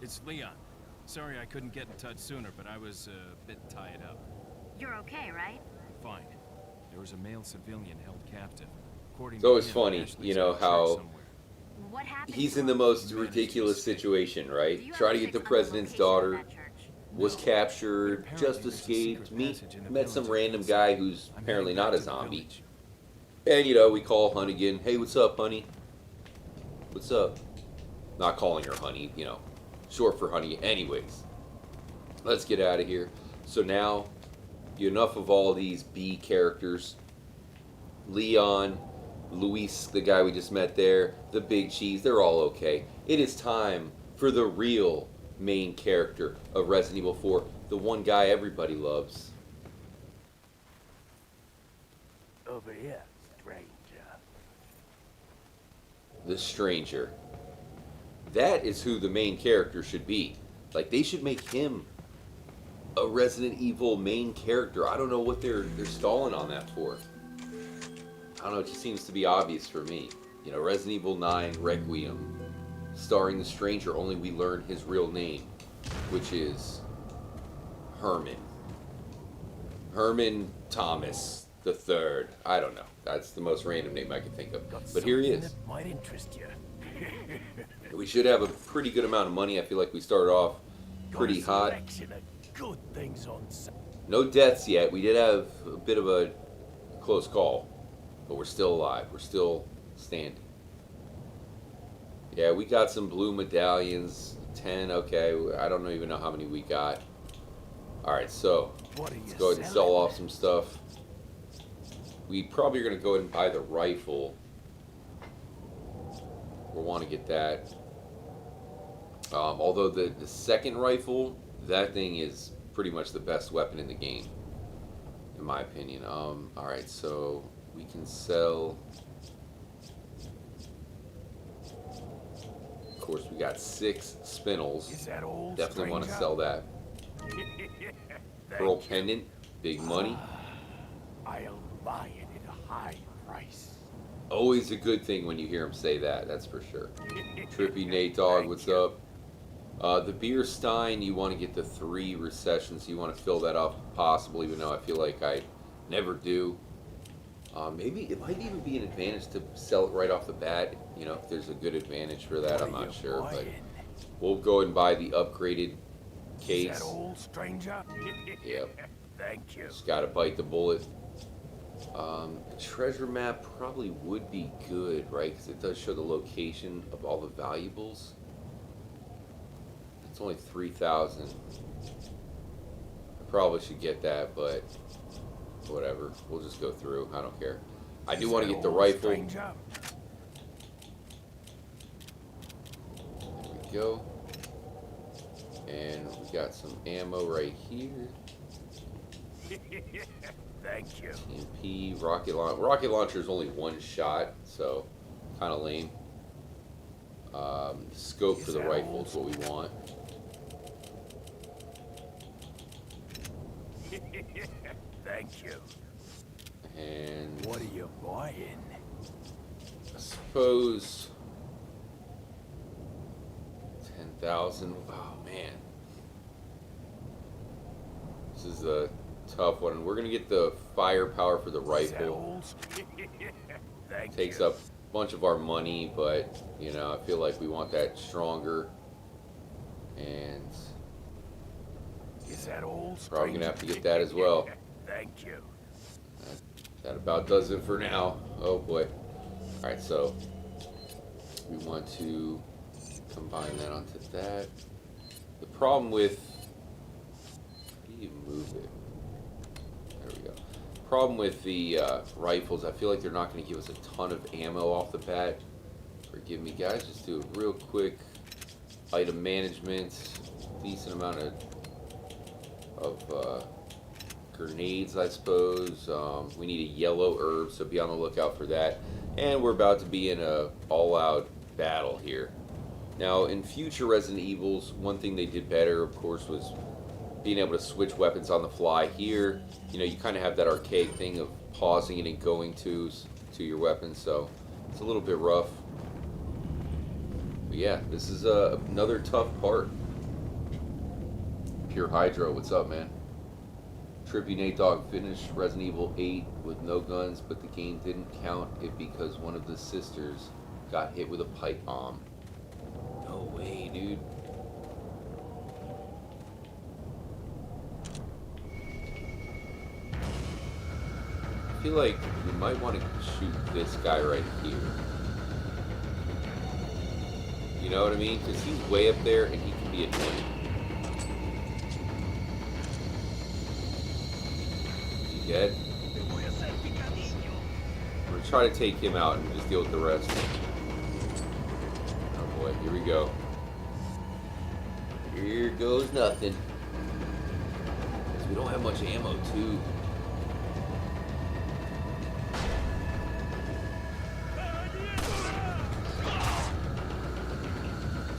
It's Leon. Sorry I couldn't get in touch sooner, but I was a bit tied up. You're okay, right? Fine. There was a male civilian held captive. According It's to always him, funny, Ashley's you know, in a church how somewhere. What happened? he's to in the him? most ridiculous situation, right? Do you have Trying to a get the fix on president's location of daughter, that church? was No, captured, but just apparently there's a escaped, secret passage in a met some village random outside. guy who's I'm apparently heading not back a to the zombie. village. And, we call Hunnigan. Hey, what's up, honey? What's up? Not calling her honey, short for honey. Anyways, let's get out of here. So now, enough of all these B characters. Leon, Luis, the guy we just met there, the Big Cheese, they're all okay. It is time for the real main character of Resident Evil 4, the one guy everybody loves. Over here, stranger. The Stranger. That is who the main character should be. Like, they should make him a Resident Evil main character. I don't know what they're stalling on that for. I don't know, it just seems to be obvious for me. Resident Evil 9, Requiem, starring the stranger, only we learn his real name, which is Herman. Herman Thomas the Third. I don't know. That's the most random name I can think of. But here he is. That might interest you. We should have a pretty good amount of money. I feel like we started off pretty hot. Selection of good things on sale. No deaths yet. We did have a bit of a close call, but we're still alive. We're still standing. Yeah, we got some blue medallions. 10, okay. I don't even know how many we got. Alright, so let's go ahead and sell off some stuff. We probably are going to go ahead and buy the rifle. We'll want to get that. Although the second rifle, that thing is pretty much the best weapon in the game, in my opinion. Alright, so we can sell. Of course, we got 6 spinels. Is that old Definitely want to stranger? sell that. Pearl pendant, big money. I'll buy it at a high price. Always a good thing when you hear him say that, that's for sure. Trippy Nate Dog, what's up? The beer stein, you want to get the 3 recessions. You want to fill that up if possible, even though I feel like I never do. Maybe it might even be an advantage to sell it right off the bat. You know, if there's a good advantage for that, I'm not sure. But we'll go and buy the upgraded case. Is that old stranger? Yep. Thank you. Just gotta bite the bullet. Treasure map probably would be good, right? Because it does show the location of all the valuables. It's only 3,000. I probably should get that, but whatever. We'll just go through. I don't care. I do want to get the rifle. Stranger? There we go. And we got some ammo right here. Thank you. TMP, rocket launcher. Rocket launcher is only 1 shot, so kind of lame. Scope for the rifle is what we want. Thank you. And What are you buying? I suppose 10,000. Oh man, this is a tough one. We're gonna get the firepower for the Is that rifle. old? Thank Takes you. up a bunch of our money, but you know, I feel like we want that stronger. And Is that old? probably gonna stranger? have to get that as well. Thank you. That about does it for now. Oh boy. Alright, so we want to combine that onto that. The problem with, how do you move it? There we go. Problem with the rifles, I feel like they're not going to give us a ton of ammo off the bat. Forgive me guys, just do a real quick item management. Decent amount of grenades, I suppose. We need a yellow herb, so be on the lookout for that. And we're about to be in a all-out battle here. Now, in future Resident Evils, one thing they did better, of course, was being able to switch weapons on the fly. Here, you know, you kind of have that archaic thing of pausing it and going to your weapon, so it's a little bit rough. But yeah, this is another tough part. Pure Hydro, what's up, man? Trippy Nate Dog finished Resident Evil 8 with no guns, but the game didn't count it because one of the sisters got hit with a pipe bomb. No way, dude. I feel like we might want to shoot this guy right here. You know what I mean? Because he's way up there and he can be annoying. Dead. I'm gonna try to take him out and just deal with the rest. Oh boy, here we go. Here goes nothing. 'Cause we don't have much ammo too.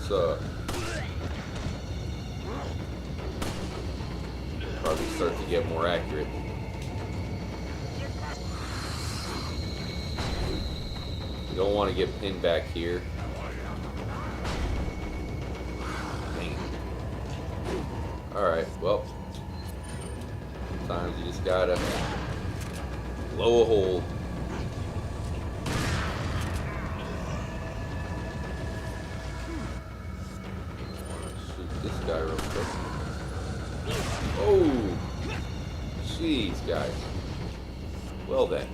So probably start to get more accurate. Don't want to get pinned back here. Alright, well. Sometimes you just gotta blow a hole. Shoot this guy real quick. Oh! Jeez, guys. Well then.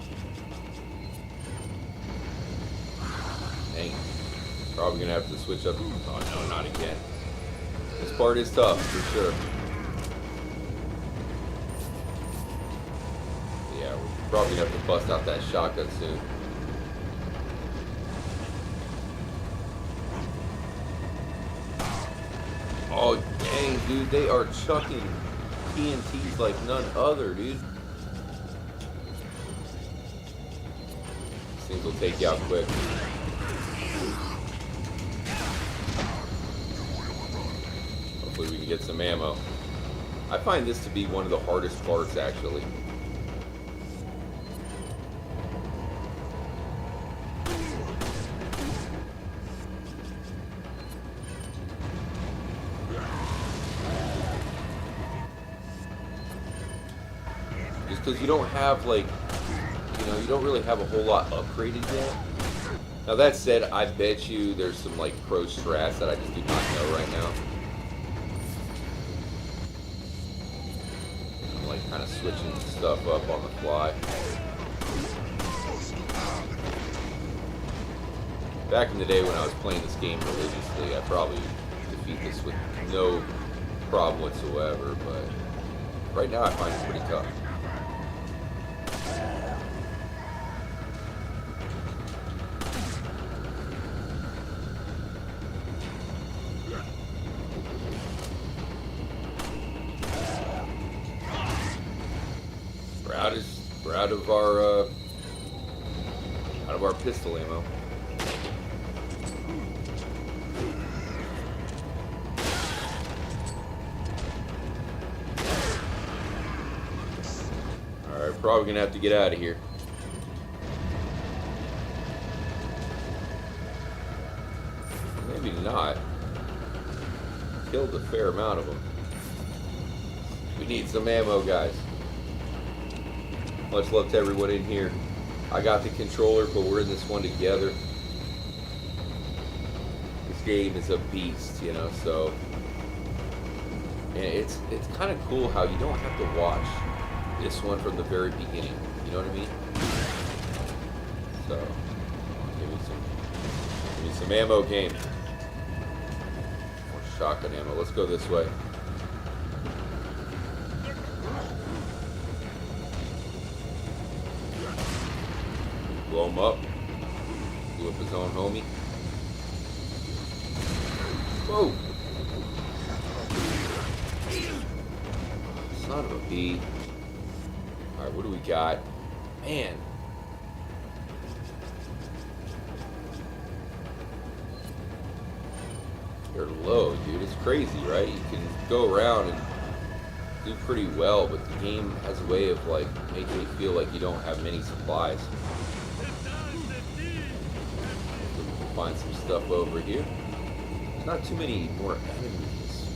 Dang. Probably gonna have to switch up. Oh no, not again. This part is tough, for sure. Yeah, we're probably gonna have to bust out that shotgun soon. Oh, dang, dude. They are chucking TNTs like none other, dude. These things will take you out quick. Hopefully we can get some ammo. I find this to be one of the hardest parts, actually. Just because you don't have, like, you know, you don't really have a whole lot upgraded yet. Now that said, I bet you there's some, like, pro strats that I just do not know right now. I'm, like, kind of switching stuff up on the fly. Back in the day when I was playing this game religiously, I probably defeat this with no problem whatsoever, but right now I find it pretty tough. We're out of our pistol ammo. Alright, probably gonna have to get out of here. Maybe not. Killed a fair amount of them. We need some ammo, guys. Much love to everyone in here. I got the controller, but we're in this one together. This game is a beast, you know, so... And it's kind of cool how you don't have to watch this one from the very beginning. You know what I mean? So, give me some ammo, game. More shotgun ammo. Let's go this way. Blow him up. Blew up his own homie. Whoa! Son of a bee. Alright, what do we got? Man. They're low, dude. It's crazy, right? You can go around and do pretty well, but the game has a way of, like, making you feel like you don't have many supplies. Find some stuff over here. There's not too many more enemies.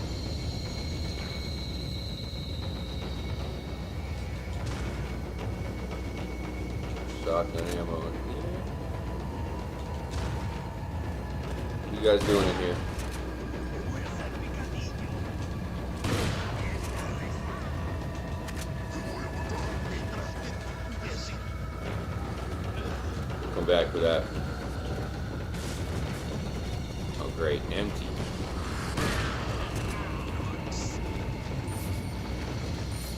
Shotgun ammo in here. What are you guys doing in here? We'll come back for that. Great, empty.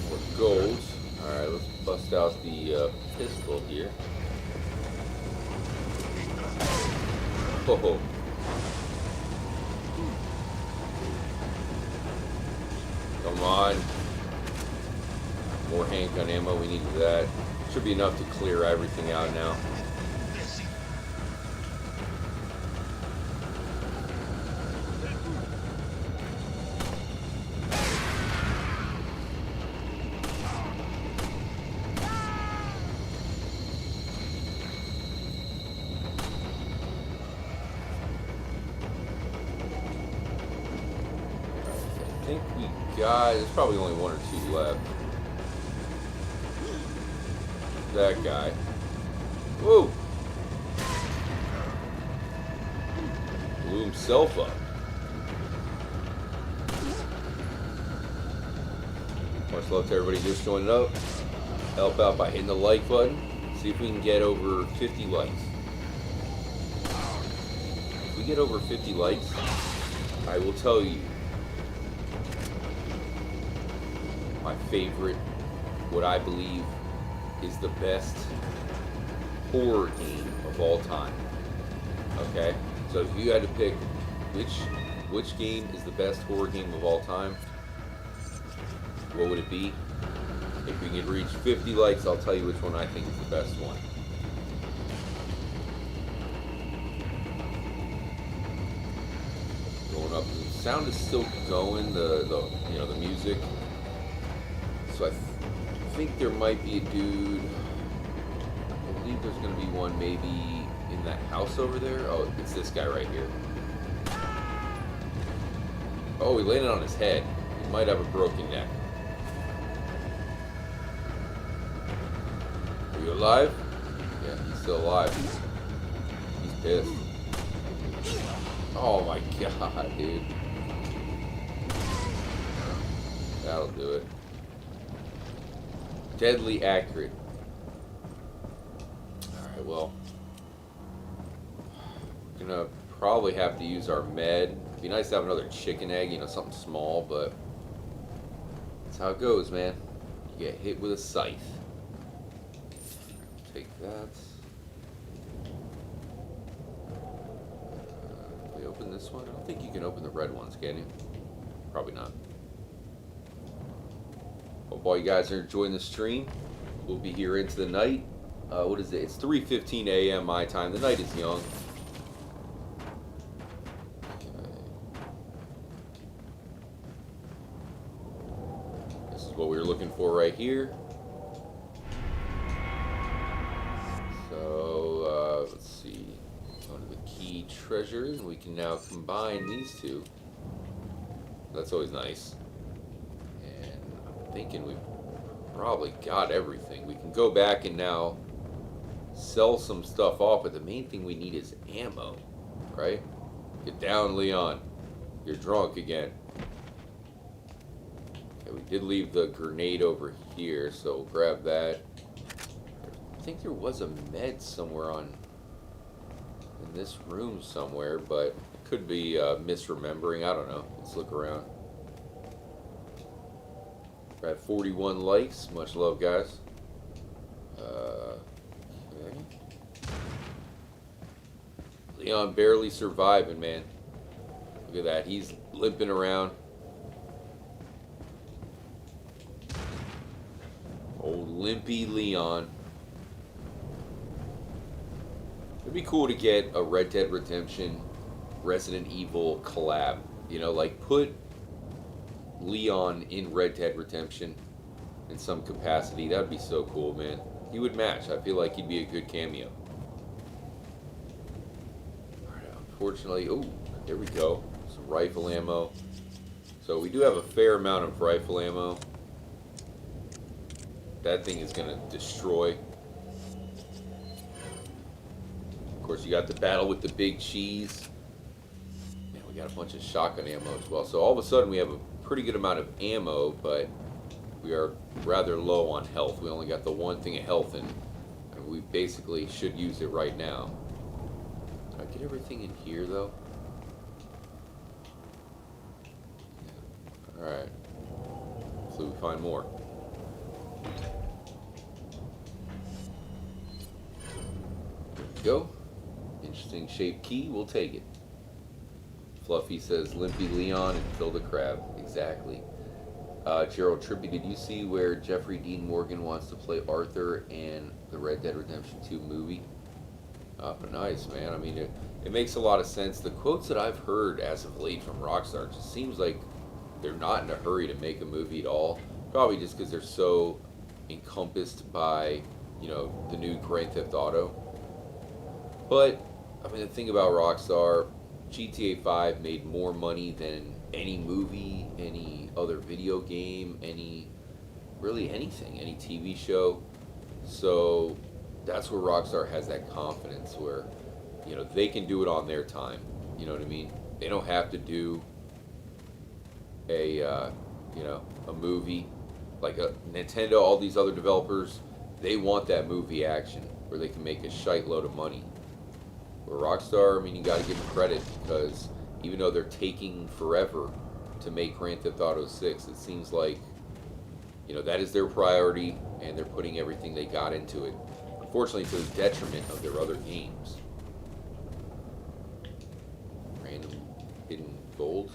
More gold. Alright, let's bust out the pistol here. Oh. Come on. More handgun ammo, we need that. Should be enough to clear everything out now. I think we guy. There's probably only one or two left. That guy. Whoa! Blew himself up. Much love to everybody just joining up. Help out by hitting the like button. See if we can get over 50 likes. If we get over 50 likes, I will tell you my favorite, what I believe is the best horror game of all time. Okay? So if you had to pick which game is the best horror game of all time, what would it be? If we can reach 50 likes, I'll tell you which one I think is the best one. Going up, the sound is still going, the music. So I think there might be a dude. I believe there's gonna be one maybe in that house over there. Oh, it's this guy right here. Oh, he landed on his head. He might have a broken neck. Are you alive? Yeah, he's still alive. He's pissed. Oh my god, dude. That'll do it. Deadly accurate. Alright, well. We're gonna probably have to use our med. It'd be nice to have another chicken egg, something small, but that's how it goes, man. You get hit with a scythe. Take that. Can we open this one? I don't think you can open the red ones, can you? Probably not. Hope all you guys are enjoying the stream. We'll be here into the night. What is it? It's 3:15 a.m. my time. The night is young. This is what we were looking for right here. So, let's see. Go to the key treasures. We can now combine these two. That's always nice. And I'm thinking we've probably got everything. We can go back and now sell some stuff off, but the main thing we need is ammo, right? Get down, Leon. You're drunk again. Okay, we did leave the grenade over here, so we'll grab that. I think there was a med somewhere in this room somewhere, but it could be misremembering. I don't know. Let's look around. We're at 41 likes. Much love, guys. Okay. Leon barely surviving, man. Look at that. He's limping around. Old limpy Leon. It'd be cool to get a Red Dead Redemption Resident Evil collab. Like put Leon in Red Dead Redemption in some capacity. That'd be so cool, man. He would match. I feel like he'd be a good cameo. Alright, unfortunately, oh, there we go. Some rifle ammo. So we do have a fair amount of rifle ammo. That thing is gonna destroy. Of course, you got the battle with the big cheese. Man, we got a bunch of shotgun ammo as well. So all of a sudden we have a pretty good amount of ammo, but we are rather low on health. We only got the one thing of health, and we basically should use it right now. Did I get everything in here, though? Alright. Hopefully we find more. There we go. Interesting shaped key. We'll take it. Fluffy says Limpy Leon and Phil the Crab. Exactly. Gerald Trippy, did you see where Jeffrey Dean Morgan wants to play Arthur in the Red Dead Redemption 2 movie? Nice, man. I mean, it makes a lot of sense. The quotes that I've heard as of late from Rockstar, it just seems like they're not in a hurry to make a movie at all. Probably just because they're so encompassed by, the new Grand Theft Auto. But, I mean, the thing about Rockstar, GTA 5 made more money than any movie, any other video game, really anything, any TV show. So that's where Rockstar has that confidence where, you know, they can do it on their time. You know what I mean? They don't have to do a movie like a Nintendo. All these other developers, they want that movie action where they can make a shite load of money. Where Rockstar, I mean, you got to give them credit, because even though they're taking forever to make Grand Theft Auto 6, it seems like, you know, that is their priority, and they're putting everything they got into it. Unfortunately, to the detriment of their other games. Random hidden gold.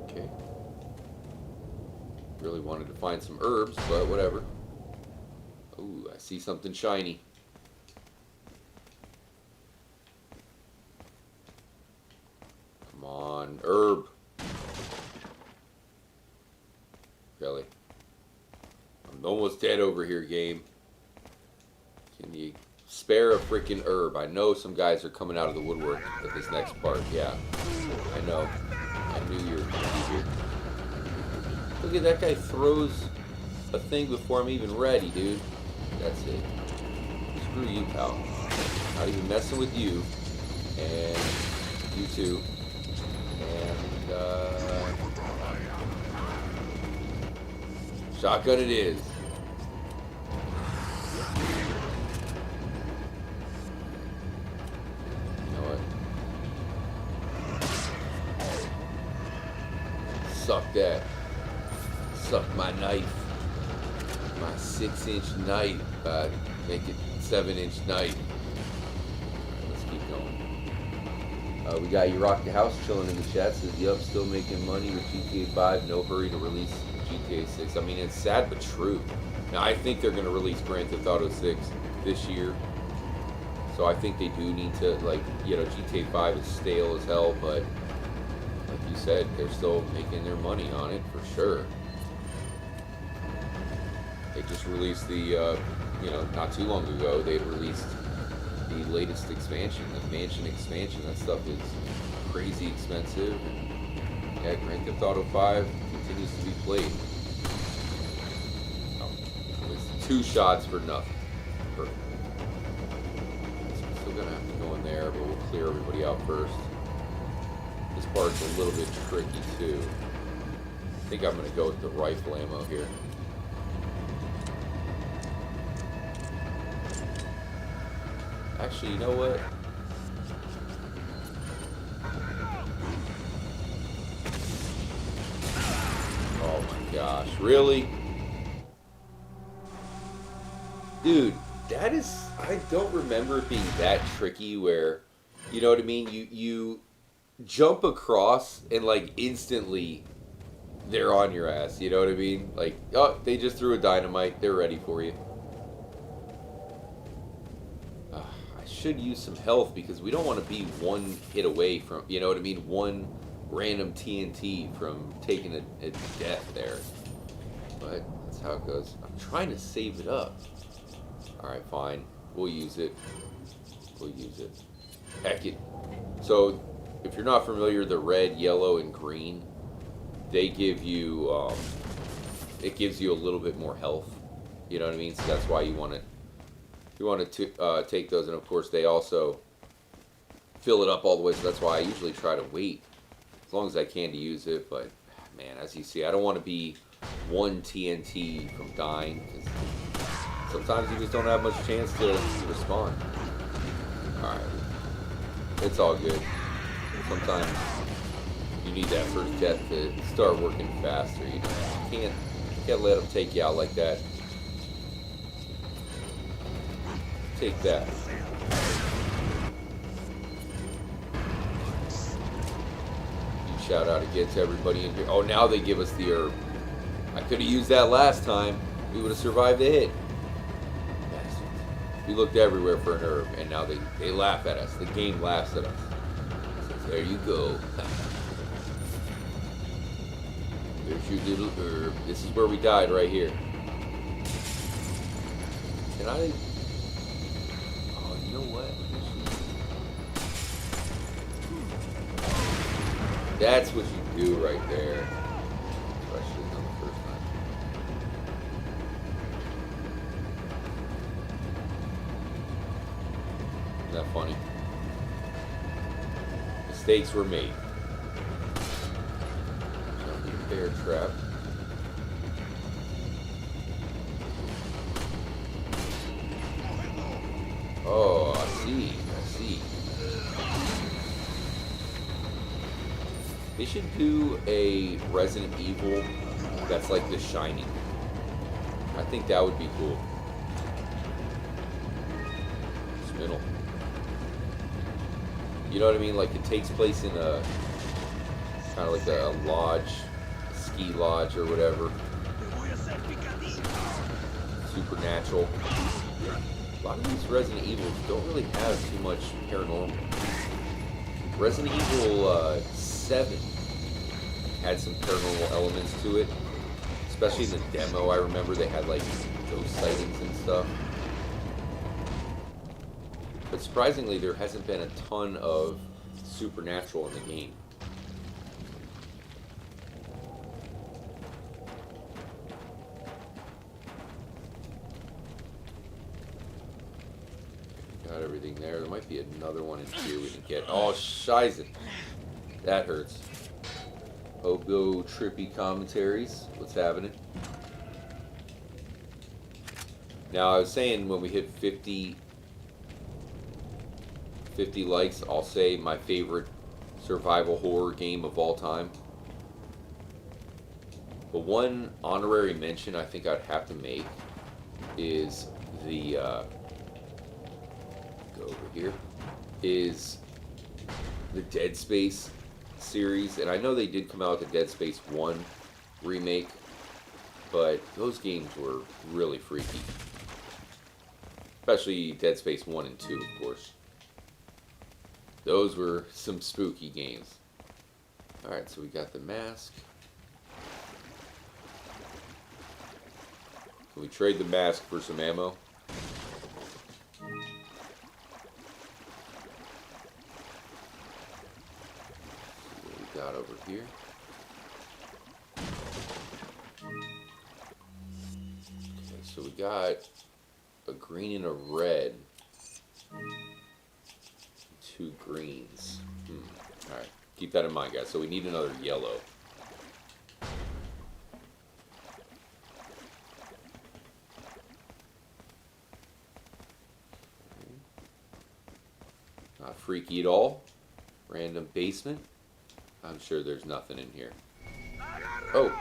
Okay. Really wanted to find some herbs, but whatever. Ooh, I see something shiny. Come on, herb. Really? I'm almost dead over here, game. Can you spare a freaking herb? I know some guys are coming out of the woodwork at this next part. Yeah, I know. I knew you were going to be here. Look at that guy throws a thing before I'm even ready, dude. That's it. Screw you, pal. Not even messing with you. And you too. And, shotgun it is. You know what? Suck that. Suck my knife. My 6-inch knife. Make it 7-inch knife. Alright, let's keep going. We got You Rock the House chilling in the chat. Says, yup, still making money with GTA 5. No hurry to release GTA 6. I mean, it's sad but true. Now, I think they're going to release Grand Theft Auto 6 this year. So I think they do need to, like, you know, GTA 5 is stale as hell, but like you said, they're still making their money on it for sure. They just released the, not too long ago, they released the latest expansion, the Mansion expansion. That stuff is crazy expensive. And yeah, Grand Theft Auto 5 continues to be played. Oh, it's 2 shots for nothing. Perfect. Still gonna have to go in there, but we'll clear everybody out first. This part's a little bit tricky too. I think I'm gonna go with the rifle ammo here. Actually, you know what? Oh my gosh, really? Dude, that is... I don't remember it being that tricky where, you know what I mean? You jump across and, like, instantly they're on your ass, you know what I mean? Like, oh, they just threw a dynamite, they're ready for you. Should use some health because we don't want to be one hit away from, you know what I mean, one random TNT from taking a death there. But that's how it goes. I'm trying to save it up. Alright, fine. We'll use it. We'll use it. Heck it. So, if you're not familiar, the red, yellow, and green, they give you, it gives you a little bit more health. You know what I mean? So that's why you want to take those, and of course they also fill it up all the way, so that's why I usually try to wait as long as I can to use it. But man, as you see, I don't want to be one TNT from dying, because sometimes you just don't have much chance to respond. Alright, it's all good. Sometimes you need that first death to start working faster. You can't let them take you out like that. Take that. Huge shout out again to everybody in here. Oh, now they give us the herb. I could have used that last time. We would have survived the hit. Bastards. We looked everywhere for an herb, and now they laugh at us. The game laughs at us. Says, there you go. There's your little herb. This is where we died, right here. Can I... You know what? That's what you do right there. That's what I should have done the first time. Isn't that funny? Mistakes were made. Bear trap. Oh, I see. I see. They should do a Resident Evil that's like The Shining. I think that would be cool. Spinel. You know what I mean? Like it takes place in a kind of like a lodge, a ski lodge or whatever. Supernatural. A lot of these Resident Evils don't really have too much paranormal. Resident Evil 7 had some paranormal elements to it. Especially in the demo, I remember they had like ghost sightings and stuff. But surprisingly, there hasn't been a ton of supernatural in the game. Got everything there. There might be another one in here we can get. Oh, shizen. That hurts. Obo trippy commentaries. What's happening? Now, I was saying when we hit 50 likes, I'll say my favorite survival horror game of all time. But one honorary mention I think I'd have to make is the go over here is the Dead Space series, and I know they did come out with the Dead Space 1 remake, but those games were really freaky. Especially Dead Space 1 and 2, of course. Those were some spooky games. Alright, so we got the mask. Can we trade the mask for some ammo? Got over here. Okay, so we got a green and a red. Two greens. Alright, keep that in mind, guys. So we need another yellow. Not freaky at all. Random basement. I'm sure there's nothing in here. Oh!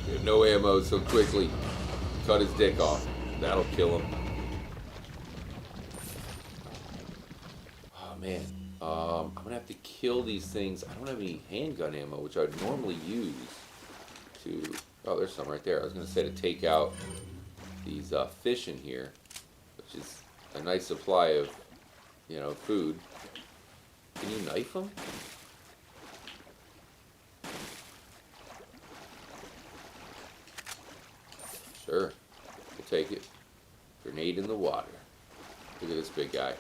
We have no ammo so quickly. Cut his dick off. That'll kill him. Oh man. I'm gonna have to kill these things. I don't have any handgun ammo, which I'd normally use to... Oh, there's some right there. I was gonna say to take out these fish in here. Which is a nice supply of, you know, food. Can you knife them? Sure. We'll take it. Grenade in the water. Look at this big guy.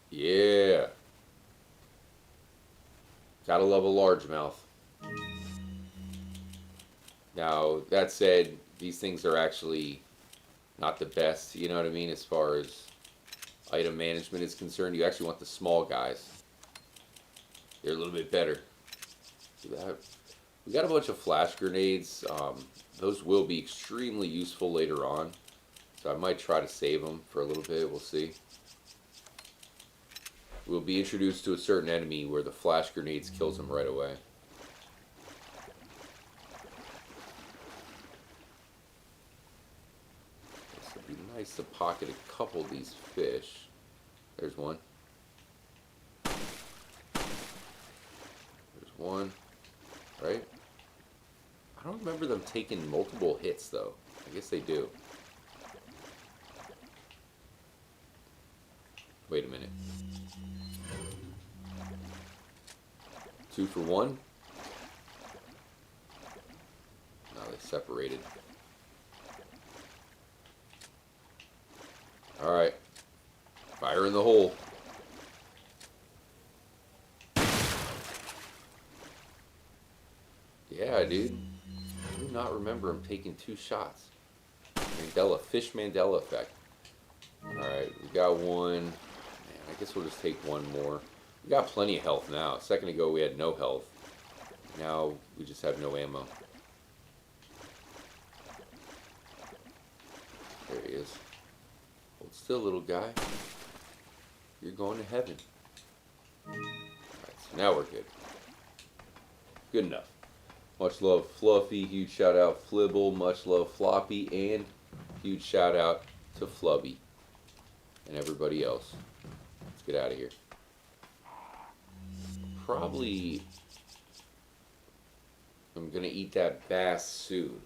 Yeah. Gotta love a largemouth. Now, that said, these things are actually not the best, you know what I mean, as far as item management is concerned. You actually want the small guys. They're a little bit better. See that? We got a bunch of flash grenades. Those will be extremely useful later on. So I might try to save them for a little bit. We'll see. We'll be introduced to a certain enemy where the flash grenades kills him right away. It'd be nice to pocket a couple of these fish. There's one. There's one. Right? I don't remember them taking multiple hits though. I guess they do. Wait a minute. 2 for 1? separated. Alright. Fire in the hole. Yeah, dude. I do not remember him taking 2 shots. Fish Mandela effect. Alright, we got one. Man, I guess we'll just take one more. We got plenty of health now. A second ago we had no health. Now we just have no ammo. There he is. Hold still, little guy. You're going to heaven. Alright, so now we're good. Good enough. Much love, Fluffy. Huge shout out, Flibble. Much love, Floppy. And huge shout out to Flubby. And everybody else. Let's get out of here. Probably I'm gonna eat that bass soon.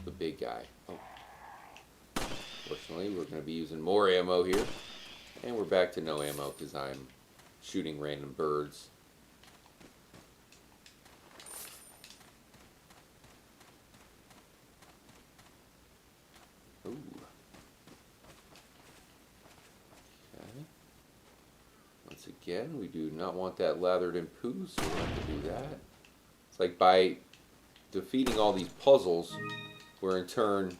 The big guy. Oh. Fortunately, we're gonna be using more ammo here. And we're back to no ammo because I'm shooting random birds. Ooh. Okay. Once again, we do not want that lathered in poo, so we have to do that. It's like by defeating all these puzzles, we're in turn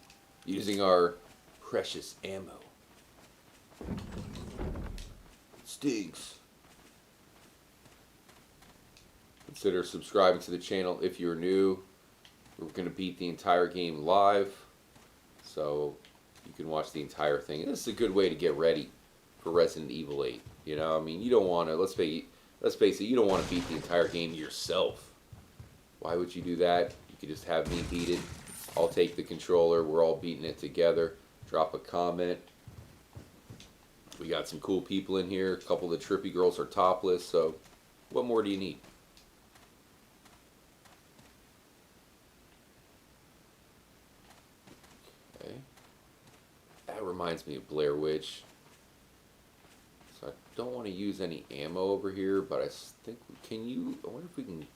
using our precious ammo. It stinks. Consider subscribing to the channel if you're new. We're going to beat the entire game live, so you can watch the entire thing. This is a good way to get ready for Resident Evil 8. You know, I mean, you don't want to, let's face it, you don't want to beat the entire game yourself. Why would you do that? You could just have me beat it. I'll take the controller. We're all beating it together. Drop a comment. We got some cool people in here. A couple of the trippy girls are topless, so what more do you need? Okay. That reminds me of Blair Witch. So I don't want to use any ammo over here, but I think, I wonder if we can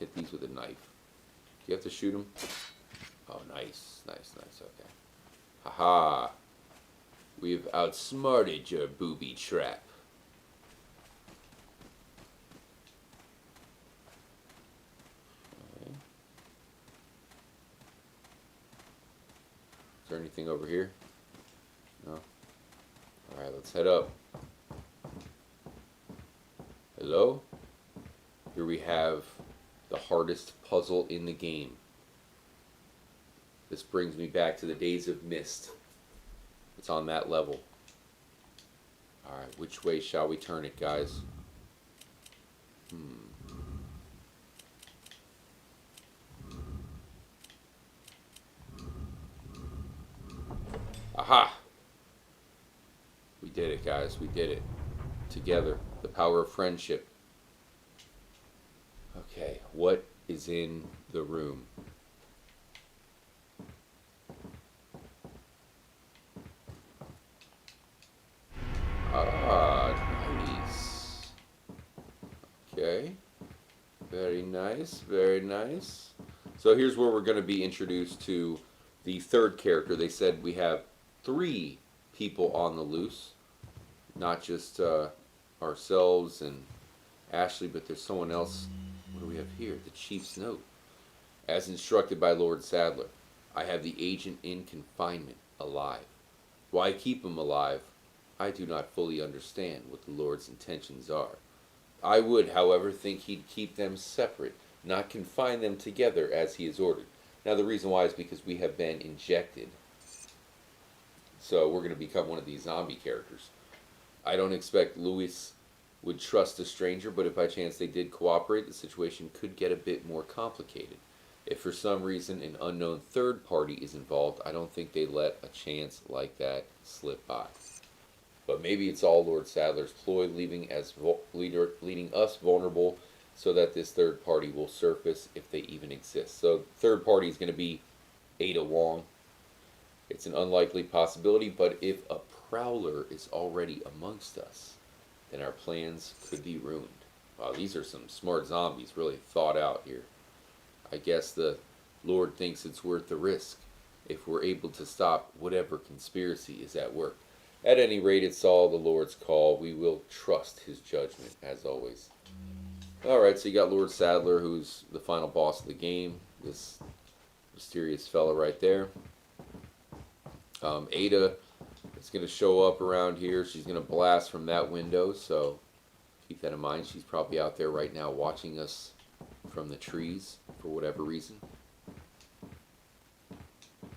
hit these with a knife. Do you have to shoot them? Oh, nice, nice, nice, okay. Haha. We've outsmarted your booby trap. Okay. Is there anything over here? No? Alright, let's head up. Hello? Here we have the hardest puzzle in the game. This brings me back to the days of Myst. It's on that level. Alright, which way shall we turn it, guys? Aha! We did it, guys. We did it. Together. The power of friendship. Okay, what is in the room? Nice. Okay. Very nice, very nice. So here's where we're going to be introduced to the third character. They said we have 3 people on the loose. Not just ourselves and Ashley, but there's someone else. What do we have here? The Chief's note. As instructed by Lord Sadler, I have the agent in confinement, alive. Why keep him alive? I do not fully understand what the Lord's intentions are. I would, however, think he'd keep them separate, not confine them together as he has ordered. Now, the reason why is because we have been injected. So we're going to become one of these zombie characters. I don't expect Louis would trust a stranger, but if by chance they did cooperate, the situation could get a bit more complicated. If for some reason an unknown third party is involved, I don't think they let a chance like that slip by. But maybe it's all Lord Sadler's ploy, leaving us vulnerable so that this third party will surface if they even exist. So third party is going to be Ada Wong. It's an unlikely possibility, but if a prowler is already amongst us, then our plans could be ruined. Wow, these are some smart zombies, really thought out here. I guess the Lord thinks it's worth the risk if we're able to stop whatever conspiracy is at work. At any rate, it's all the Lord's call. We will trust his judgment, as always. Alright, so you got Lord Sadler, who's the final boss of the game. This mysterious fella right there. Ada is going to show up around here. She's going to blast from that window, so keep that in mind. She's probably out there right now watching us from the trees for whatever reason.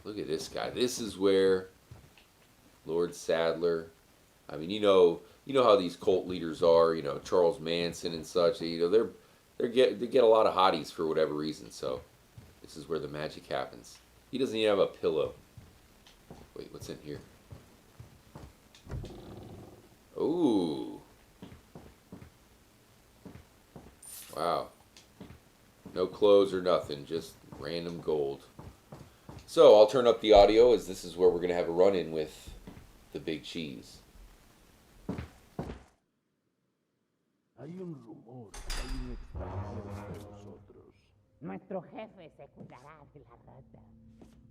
Look at this guy. This is where Lord Sadler, I mean, you know how these cult leaders are, Charles Manson and such. They get a lot of hotties for whatever reason. So this is where the magic happens. He doesn't even have a pillow. Wait, what's in here? Ooh. Wow. No clothes or nothing, just random gold. So I'll turn up the audio, as this is where we're going to have a run-in with the big cheese. Hay un rumor, hay un extranjero entre nosotros. Nuestro jefe se cuidará de la rata.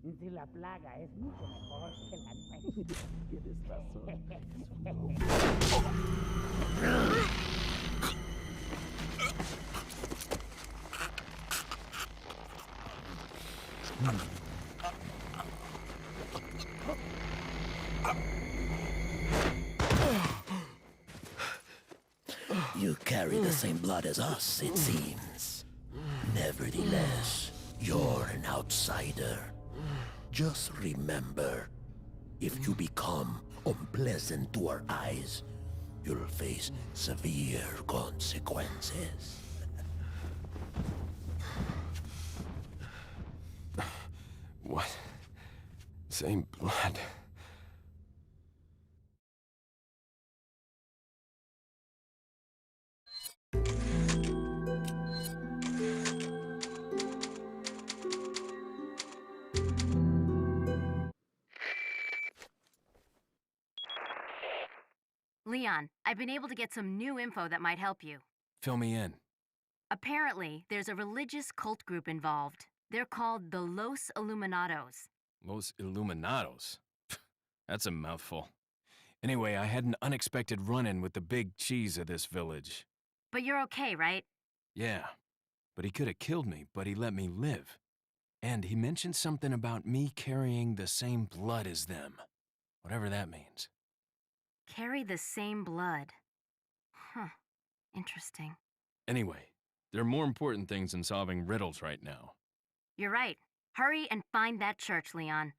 Si la plaga es mucho mejor que la nuestra. Tienes razón. You carry the same blood as us, it seems. Nevertheless, you're an outsider. Just remember, if you become unpleasant to our eyes, you'll face severe consequences. What? Same blood. Leon, I've been able to get some new info that might help you. Fill me in. Apparently, there's a religious cult group involved. They're called the Los Illuminados. Los Illuminados. That's a mouthful. Anyway, I had an unexpected run-in with the big cheese of this village. But you're okay, right? Yeah, but he could have killed me, but he let me live. And he mentioned something about me carrying the same blood as them. Whatever that means. Carry the same blood. Huh. Interesting. Anyway, there are more important things than solving riddles right now. You're right. Hurry and find that church, Leon.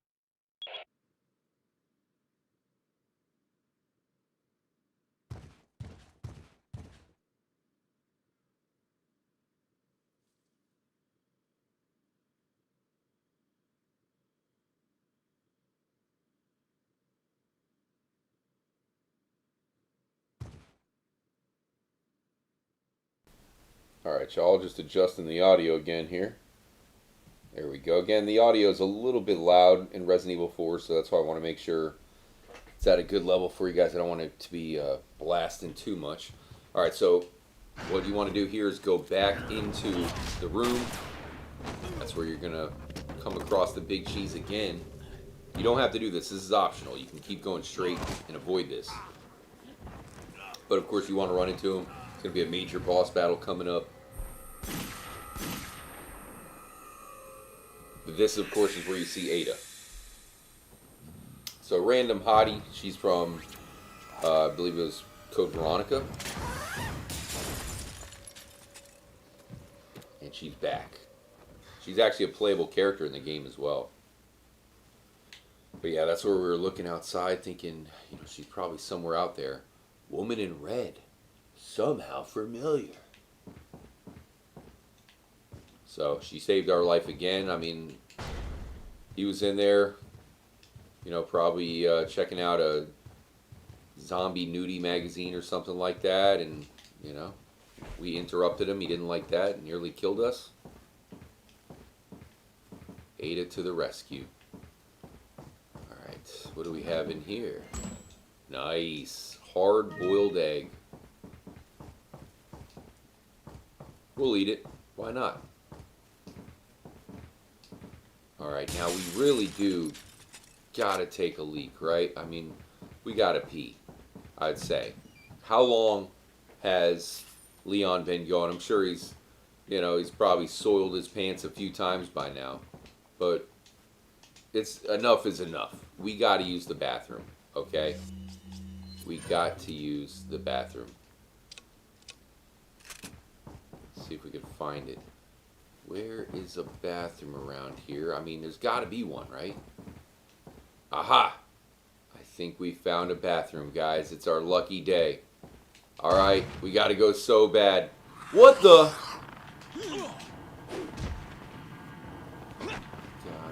Alright, y'all, just adjusting the audio again here. There we go. Again, the audio is a little bit loud in Resident Evil 4, so that's why I want to make sure it's at a good level for you guys. I don't want it to be blasting too much. Alright, so what you want to do here is go back into the room. That's where you're going to come across the big cheese again. You don't have to do this. This is optional. You can keep going straight and avoid this. But of course, you want to run into him. It's going to be a major boss battle coming up. This, of course, is where you see Ada. So, random hottie. She's from, I believe it was Code Veronica. And she's back. She's actually a playable character in the game as well. But yeah, that's where we were looking outside thinking, she's probably somewhere out there. Woman in red. Somehow familiar. So, she saved our life again. I mean, he was in there, probably checking out a zombie nudie magazine or something like that. And, we interrupted him. He didn't like that and nearly killed us. Ada to the rescue. Alright, what do we have in here? Nice. Hard-boiled egg. We'll eat it. Why not? Alright, now we really do gotta take a leak, right? I mean, we gotta pee, I'd say. How long has Leon been gone? I'm sure he's, you know, he's probably soiled his pants a few times by now. But it's enough is enough. We gotta use the bathroom, okay? We got to use the bathroom. Let's see if we can find it. Where is a bathroom around here? I mean, there's gotta be one, right? Aha! I think we found a bathroom, guys. It's our lucky day. Alright, we gotta go so bad. What the? God,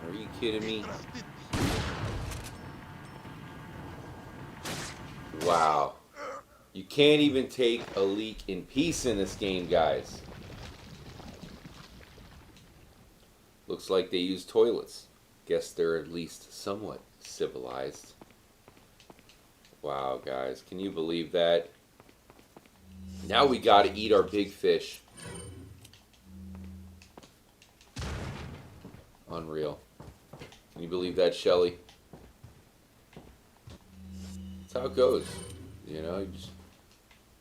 are you kidding me? Wow. You can't even take a leak in peace in this game, guys. Looks like they use toilets. Guess they're at least somewhat civilized. Wow, guys. Can you believe that? Now we gotta eat our big fish. Unreal. Can you believe that, Shelly? That's how it goes. You know, you just,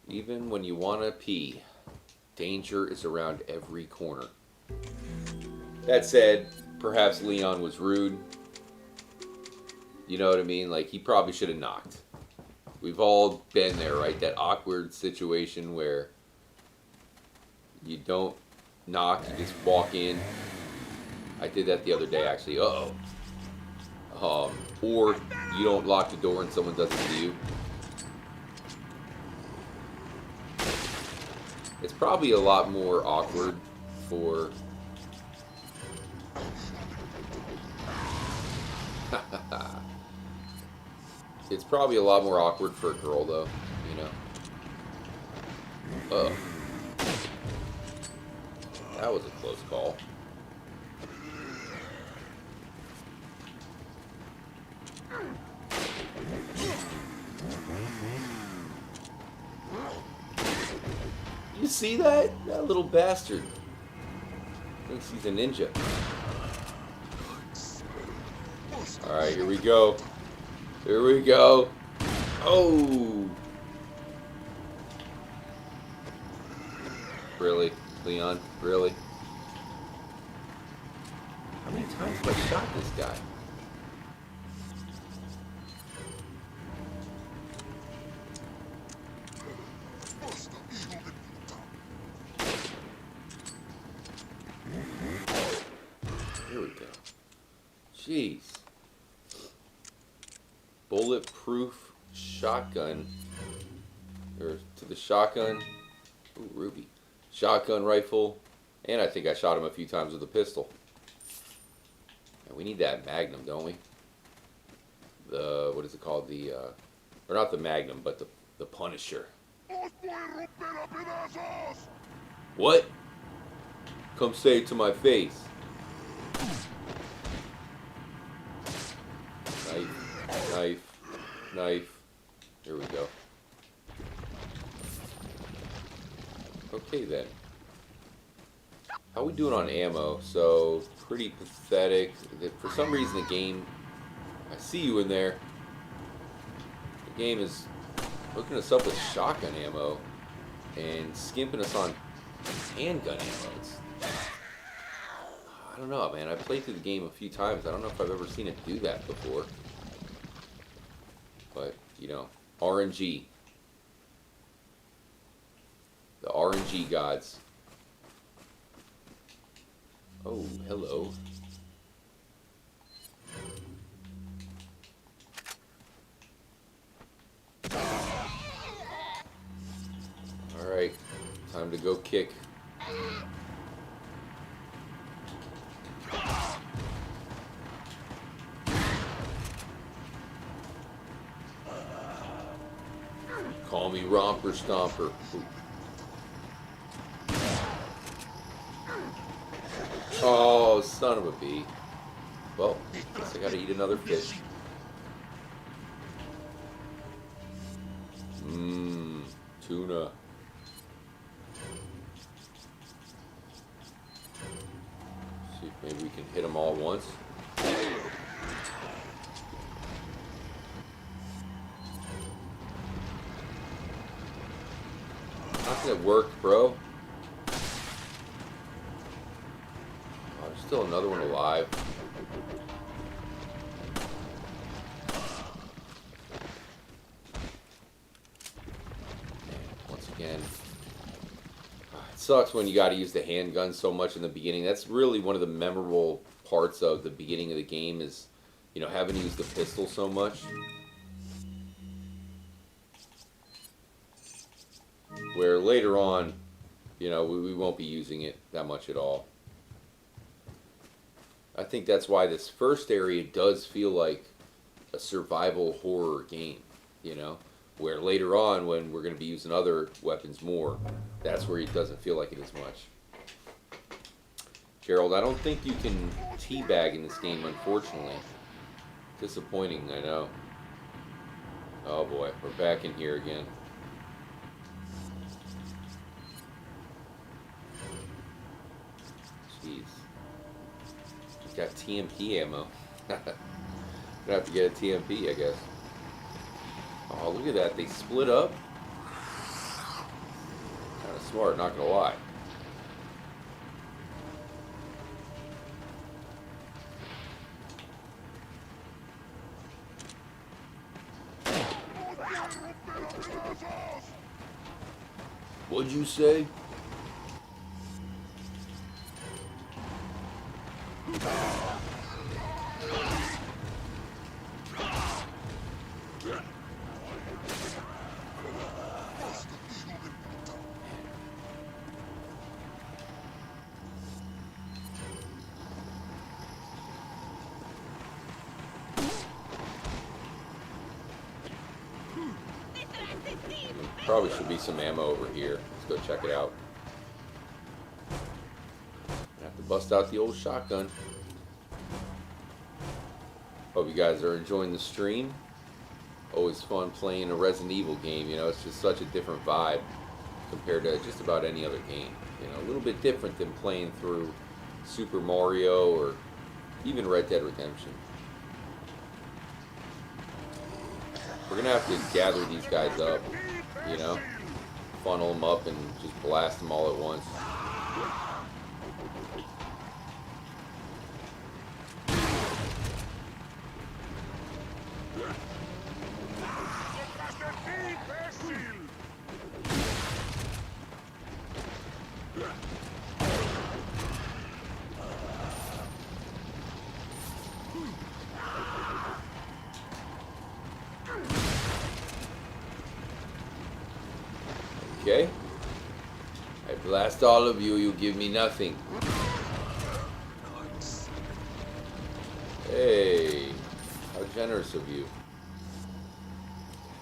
even when you want to pee, danger is around every corner. That said, perhaps Leon was rude. You know what I mean? Like, he probably should have knocked. We've all been there, right? That awkward situation where you don't knock, you just walk in. I did that the other day, actually. Uh-oh. Or you don't lock the door and someone does it to you. It's probably a lot more awkward for... It's probably a lot more awkward for a girl, though, you know. Uh-oh. That was a close call. You see that? That little bastard thinks he's a ninja. Alright, here we go. Here we go. Oh! Really? Leon? Really? How many times have I shot this guy? Here we go. Jeez. Bulletproof shotgun. Or to the shotgun. Ooh, ruby. Shotgun rifle. And I think I shot him a few times with a pistol. And we need that Magnum, don't we? The, what is it called? The, or not the Magnum, but the Punisher. What? Come say it to my face. Knife, knife, knife. Here we go. Okay then. How we doing on ammo? So, pretty pathetic. For some reason the game... I see you in there. The game is hooking us up with shotgun ammo and skimping us on handgun ammo. I don't know, man. I played through the game a few times. I don't know if I've ever seen it do that before. But, you know, RNG. The RNG gods. Oh, hello. Alright, time to go kick. Call me Romper Stomper. Ooh. Oh, son of a bee. Well, guess I gotta eat another fish. Mmm, tuna. See if maybe we can hit them all once. It worked, bro. Oh, there's still another one alive. Once again, it sucks when you got to use the handgun so much in the beginning. That's really one of the memorable parts of the beginning of the game is, you know, having to use the pistol so much. Where later on, you know, we won't be using it that much at all. I think that's why this first area does feel like a survival horror game, you know? Where later on, when we're going to be using other weapons more, that's where it doesn't feel like it as much. Gerald, I don't think you can teabag in this game, unfortunately. Disappointing, I know. Oh boy, we're back in here again. Jeez. He's got TMP ammo. Gonna have to get a TMP, I guess. Oh, look at that. They split up. Kind of smart, not gonna lie. What'd you say? Probably should be some ammo over here. Let's go check it out. Have to bust out the old shotgun. Hope you guys are enjoying the stream. Always fun playing a Resident Evil game. You know, it's just such a different vibe compared to just about any other game. You know, a little bit different than playing through Super Mario or even Red Dead Redemption. We're gonna have to gather these guys up, you know, funnel them up and just blast them all at once. Okay. I blast all of you, you give me nothing. Hey, how generous of you.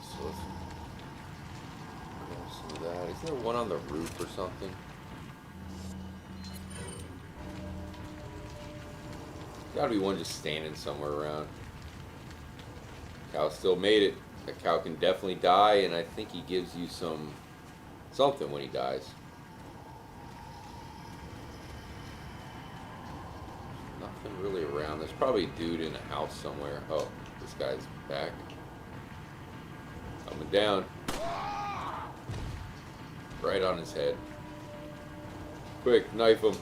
So let's grab some of that. Is there one on the roof or something? Gotta be one just standing somewhere around. Cow still made it. That cow can definitely die, and I think he gives you something when he dies. Nothing really around. There's probably a dude in a house somewhere. Oh, this guy's back. Coming down. Right on his head. Quick, knife him.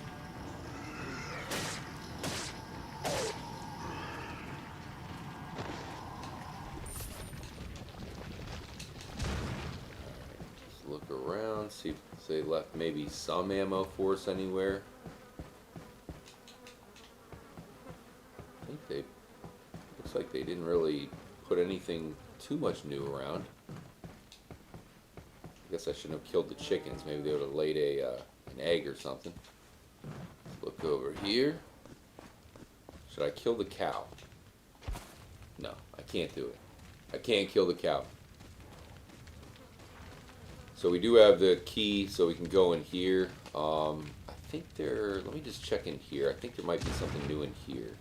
Look around, see if they left maybe some ammo for us anywhere. I think they, looks like they didn't really put anything too much new around. I guess I shouldn't have killed the chickens. Maybe they would have laid an egg or something. Let's look over here. Should I kill the cow? No, I can't do it. I can't kill the cow. So we do have the key, so we can go in here. I think let me just check in here. I think there might be something new in here.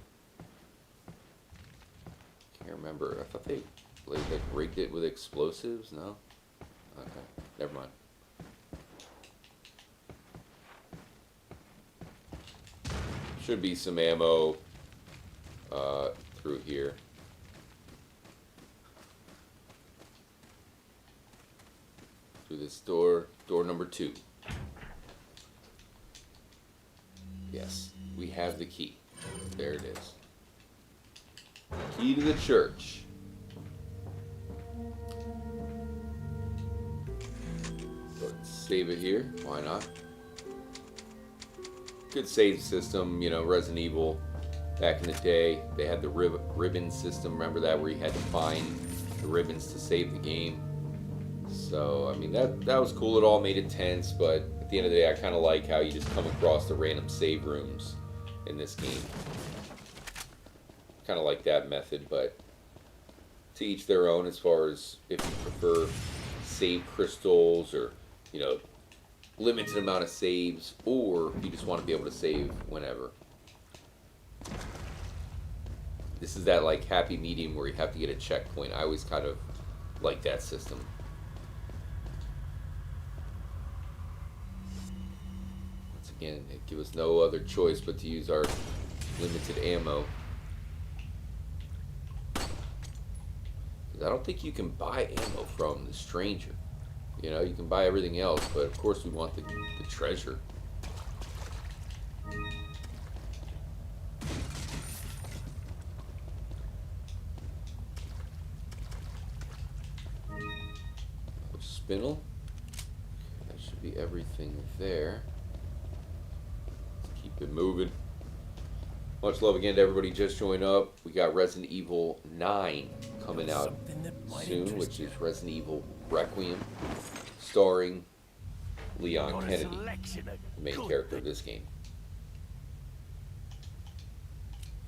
Can't remember. I thought they like rigged it with explosives. No? Okay, never mind. Should be some ammo through here. Through this door. Door number 2. Yes, we have the key. There it is. Key to the church. Let's save it here. Why not? Good save system. You know, Resident Evil back in the day, they had the ribbon system. Remember that, where you had to find the ribbons to save the game. So, I mean, that was cool. It all made it tense, but at the end of the day, I kind of like how you just come across the random save rooms in this game. Kind of like that method, but to each their own as far as if you prefer save crystals or, you know, limited amount of saves, or if you just want to be able to save whenever. This is that, like, happy medium where you have to get a checkpoint. I always kind of like that system. Once again, it gives us no other choice but to use our limited ammo. I don't think you can buy ammo from the stranger. You know, you can buy everything else, but of course we want the treasure. Spindle. That should be everything there. Let's keep it moving. Much love again to everybody just joined up. We got Resident Evil 9 coming out soon, which is Resident Evil Requiem, starring Leon Kennedy, the main character of this game.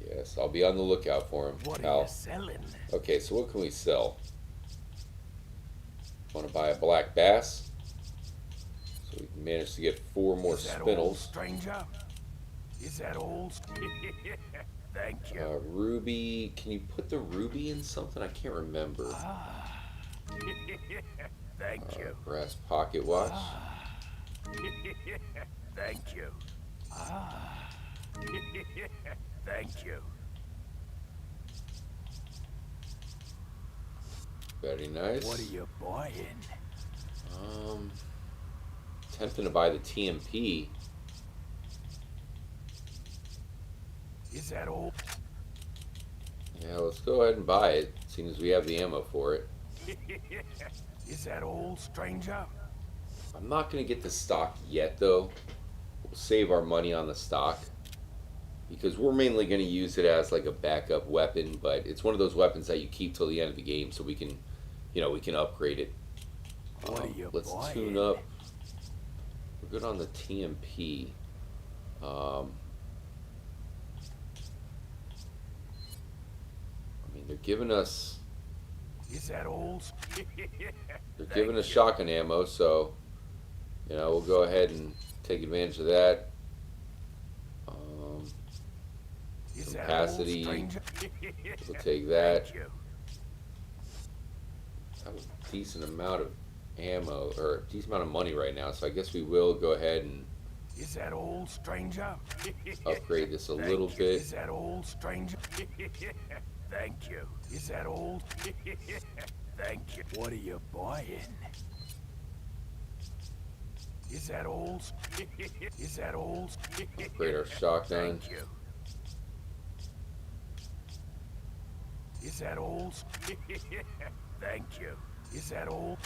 Yes, I'll be on the lookout for him, pal. Okay, so what can we sell? Want to buy a black bass? So we managed to get 4 more spindles. Stranger? Is that all? Thank you. Ruby. Can you put the ruby in something? I can't remember. Thank you. Brass pocket watch. Thank you. Thank you. Very nice. What are you buying? Tempting to buy the TMP. Is that all? Yeah, let's go ahead and buy it, seeing as we have the ammo for it. Is that all, stranger? I'm not going to get the stock yet, though. We'll save our money on the stock, because we're mainly going to use it as like a backup weapon, but it's one of those weapons that you keep till the end of the game so we can, you know, we can upgrade it. Let's tune up. We're good on the TMP. I mean, they're giving us... Is that all? They're giving us shotgun ammo, so, you know, we'll go ahead and take advantage of that. Capacity, we'll take that. Have a decent amount of ammo, or a decent amount of money right now, so I guess we will go ahead and Is that all, stranger? upgrade this a little bit. Is that all, stranger? Thank you. Is that all? Thank you. What are you buying? Is that all? Is that all? Upgrade our shotgun. Thank you. Is that all? Thank you. Is that all?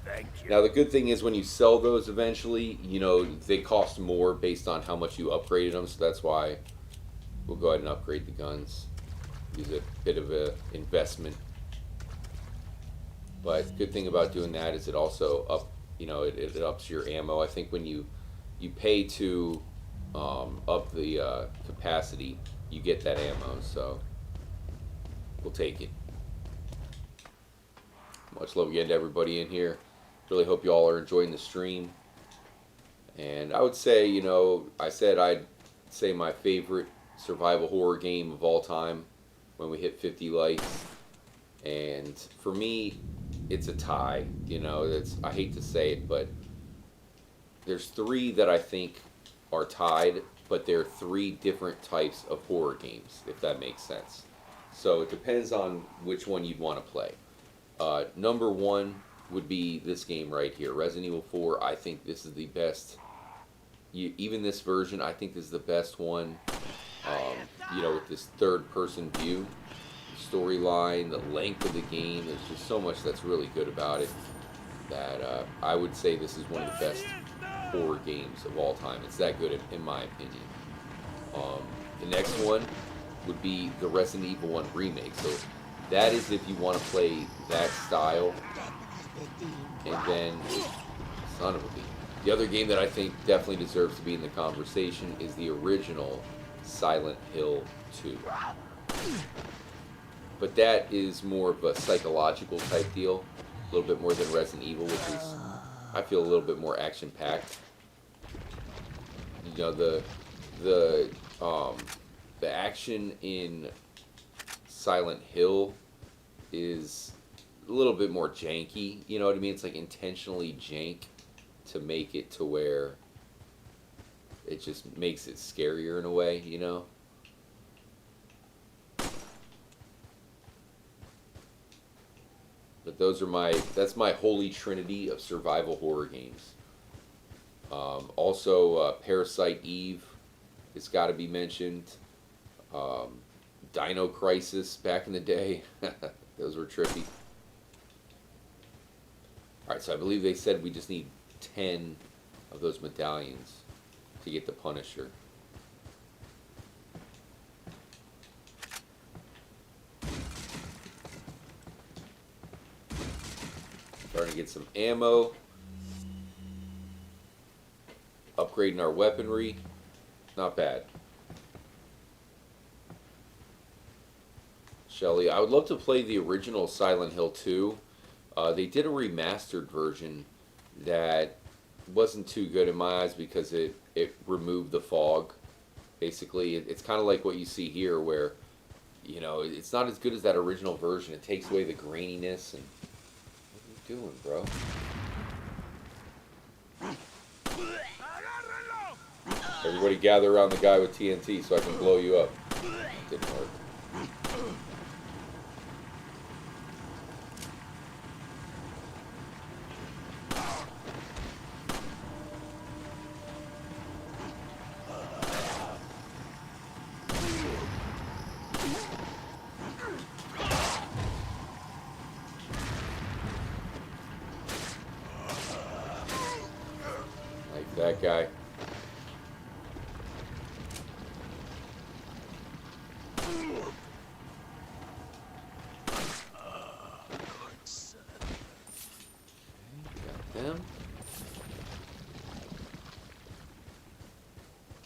Thank you. Now the good thing is when you sell those eventually, you know, they cost more based on how much you upgraded them, so that's why we'll go ahead and upgrade the guns. Use a bit of a investment. But good thing about doing that is it also it ups your ammo. I think when you pay to up the capacity, you get that ammo, so we'll take it. Much love again to everybody in here. Really hope you all are enjoying the stream. And I would say, you know, I said I'd say my favorite survival horror game of all time when we hit 50 likes. And for me, it's a tie. You know, I hate to say it, but there's 3 that I think are tied, but they're 3 different types of horror games, if that makes sense. So it depends on which one you'd want to play. Number 1 would be this game right here, Resident Evil 4. I think this is the best. Even this version, I think this is the best one. You know, with this third-person view, storyline, the length of the game. There's just so much that's really good about it that I would say this is one of the best horror games of all time. It's that good in my opinion. The next one would be the Resident Evil 1 remake. So that is if you want to play that style. And then, son of a bee. The other game that I think definitely deserves to be in the conversation is the original Silent Hill 2. But that is more of a psychological type deal. A little bit more than Resident Evil, which is, I feel, a little bit more action-packed. You know, the action in Silent Hill is a little bit more janky. You know what I mean? It's like intentionally jank to make it to where it just makes it scarier in a way, you know? But that's my holy trinity of survival horror games. Also, Parasite Eve has got to be mentioned. Dino Crisis back in the day. Those were trippy. Alright, so I believe they said we just need 10 of those medallions to get the Punisher. Starting to get some ammo. Upgrading our weaponry. Not bad. Shelly, I would love to play the original Silent Hill 2. They did a remastered version that wasn't too good in my eyes because it removed the fog. Basically, it's kind of like what you see here where, you know, it's not as good as that original version. It takes away the graininess. And what are you doing, bro? Everybody gather around the guy with TNT so I can blow you up. Didn't work. Like that guy.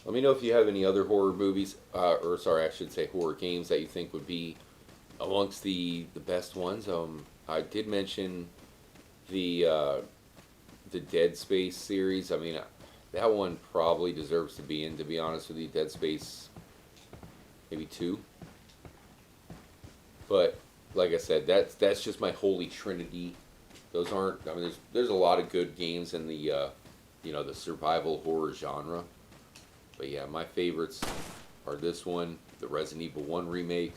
Let me know if you have any other horror movies, or sorry, I should say horror games that you think would be amongst the best ones. I did mention the Dead Space series. I mean, that one probably deserves to be in, to be honest with you. Dead Space, maybe 2. But like I said, that's just my holy trinity. Those aren't. I mean, there's a lot of good games in the you know, the survival horror genre. But yeah, my favorites are this one, the Resident Evil 1 remake,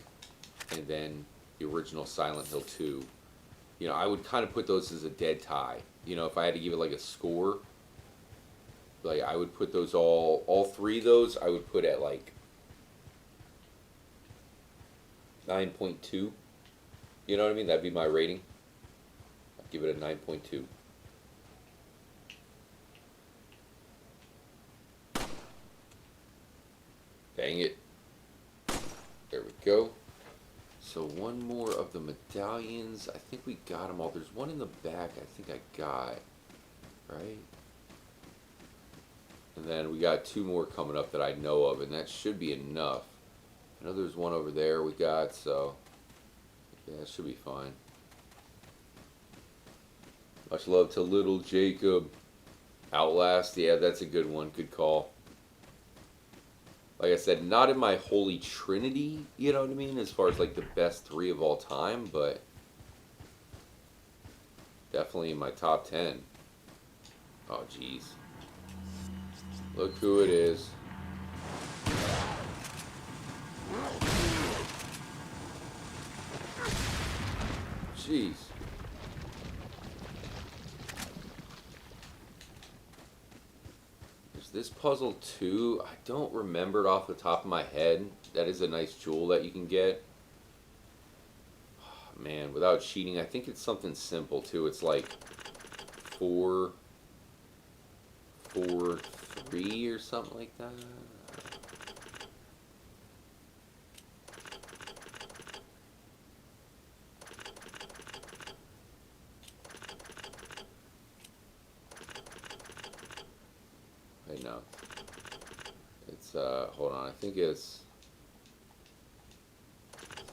and then the original Silent Hill 2. You know, I would kind of put those as a dead tie. You know, if I had to give it like a score, like I would put those all three of those, I would put at like 9.2. You know what I mean? That'd be my rating. I'd give it a 9.2. Dang it. There we go. So one more of the medallions. I think we got them all. There's one in the back I think I got. Right? And then we got 2 more coming up that I know of, and that should be enough. I know there's one over there we got, so yeah, that should be fine. Much love to little Jacob. Outlast, yeah, that's a good one. Good call. Like I said, not in my holy trinity, you know what I mean, as far as like the best 3 of all time, but definitely in my top 10. Oh, jeez. Look who it is. Jeez. this puzzle too, I don't remember it off the top of my head. That is a nice jewel that you can get. Oh, man, without cheating, I think it's something simple too. It's like 4, 4, 3 or something like that. Wait, no. It's, hold on, I think it's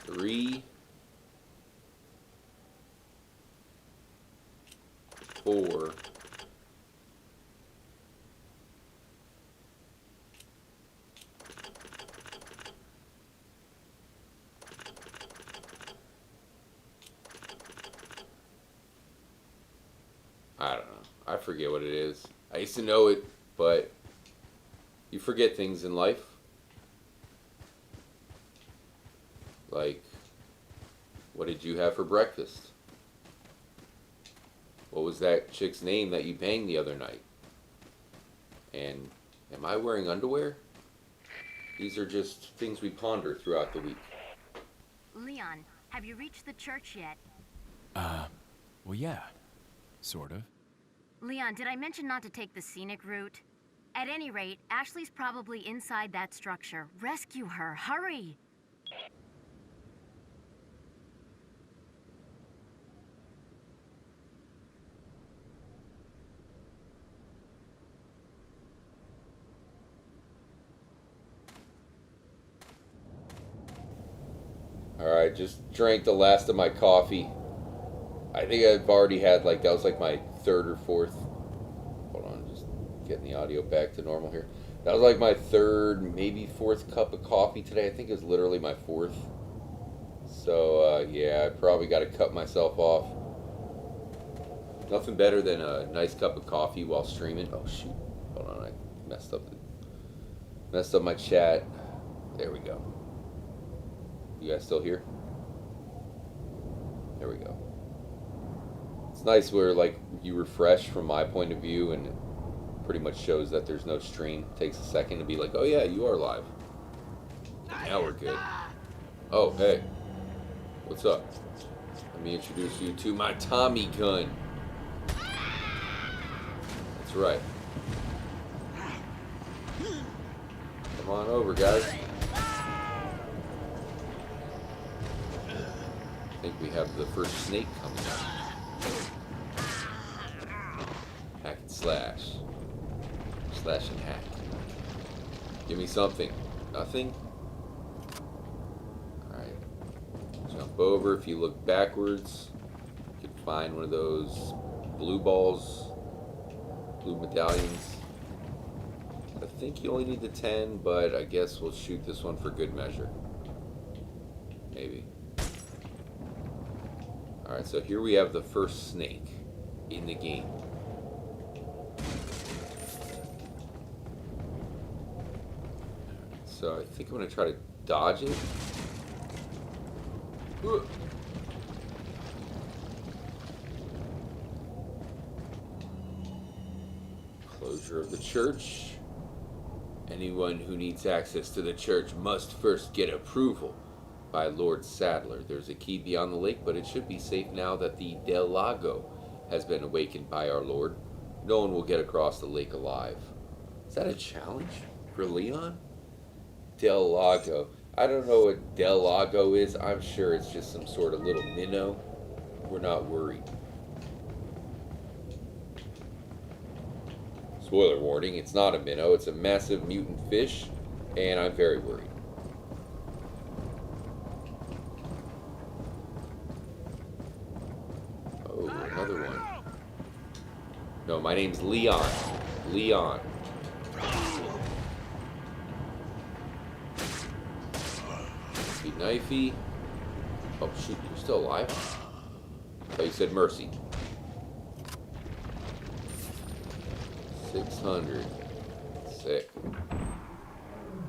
3, 4. I don't know. I forget what it is. I used to know it, but you forget things in life. Like, what did you have for breakfast? What was that chick's name that you banged the other night? And am I wearing underwear? These are just things we ponder throughout the week. Leon, have you reached the church yet? Well, yeah. Sort of. Leon, did I mention not to take the scenic route? At any rate, Ashley's probably inside that structure. Rescue her, hurry! Alright, just drank the last of my coffee. I think I've already had, like, that was like my 3rd or 4th. Hold on, just getting the audio back to normal here. That was like my 3rd, maybe 4th cup of coffee today. I think it was literally my 4th. So, yeah, I probably got to cut myself off. Nothing better than a nice cup of coffee while streaming. Oh, shoot. Hold on, I messed up my chat. There we go. You guys still here? There we go. It's nice where, like, you refresh from my point of view and it pretty much shows that there's no stream. It takes a second to be like, oh yeah, you are live. Now we're good. Oh, hey. What's up? Let me introduce you to my Tommy gun. That's right. Come on over, guys. I think we have the first snake coming up. Hack and slash. Slash and hack. Give me something. Nothing? Alright. Jump over. If you look backwards, you can find one of those blue balls. Blue medallions. I think you only need the 10, but I guess we'll shoot this one for good measure. Maybe. Alright, so here we have the first snake in the game. So I think I'm going to try to dodge it. Closure of the church. Anyone who needs access to the church must first get approval by Lord Sadler. There's a key beyond the lake, but it should be safe now that the Del Lago has been awakened by our Lord. No one will get across the lake alive. Is that a challenge for Leon? Del Lago. I don't know what Del Lago is. I'm sure it's just some sort of little minnow. We're not worried. Spoiler warning, it's not a minnow. It's a massive mutant fish, and I'm very worried. Oh, another one. No, my name's Leon. Leon. Knifey. Oh shoot, you're still alive? I thought you said mercy. 600. Sick.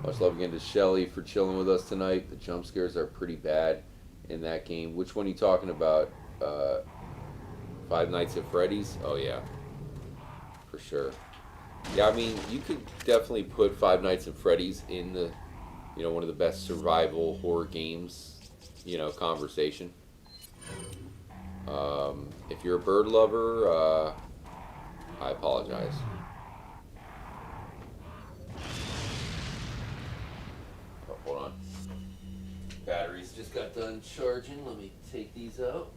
Much love again to Shelly for chilling with us tonight. The jump scares are pretty bad in that game. Which one are you talking about? Five Nights at Freddy's? Oh yeah. For sure. Yeah, I mean, you could definitely put Five Nights at Freddy's in the, you know, one of the best survival horror games, you know, conversation. If you're a bird lover, I apologize. Oh, hold on. Batteries just got done charging. Let me take these out.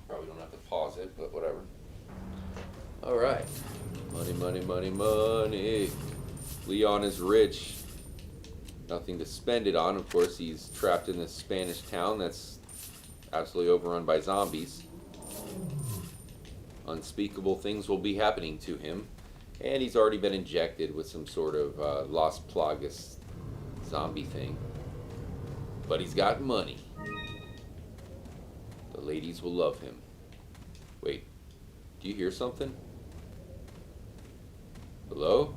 Probably don't have to pause it, but whatever. Alright. Money, money, money, money. Leon is rich. Nothing to spend it on. Of course, he's trapped in this Spanish town that's absolutely overrun by zombies. Unspeakable things will be happening to him. And he's already been injected with some sort of Las Plagas zombie thing. But he's got money. The ladies will love him. Wait, do you hear something? Hello?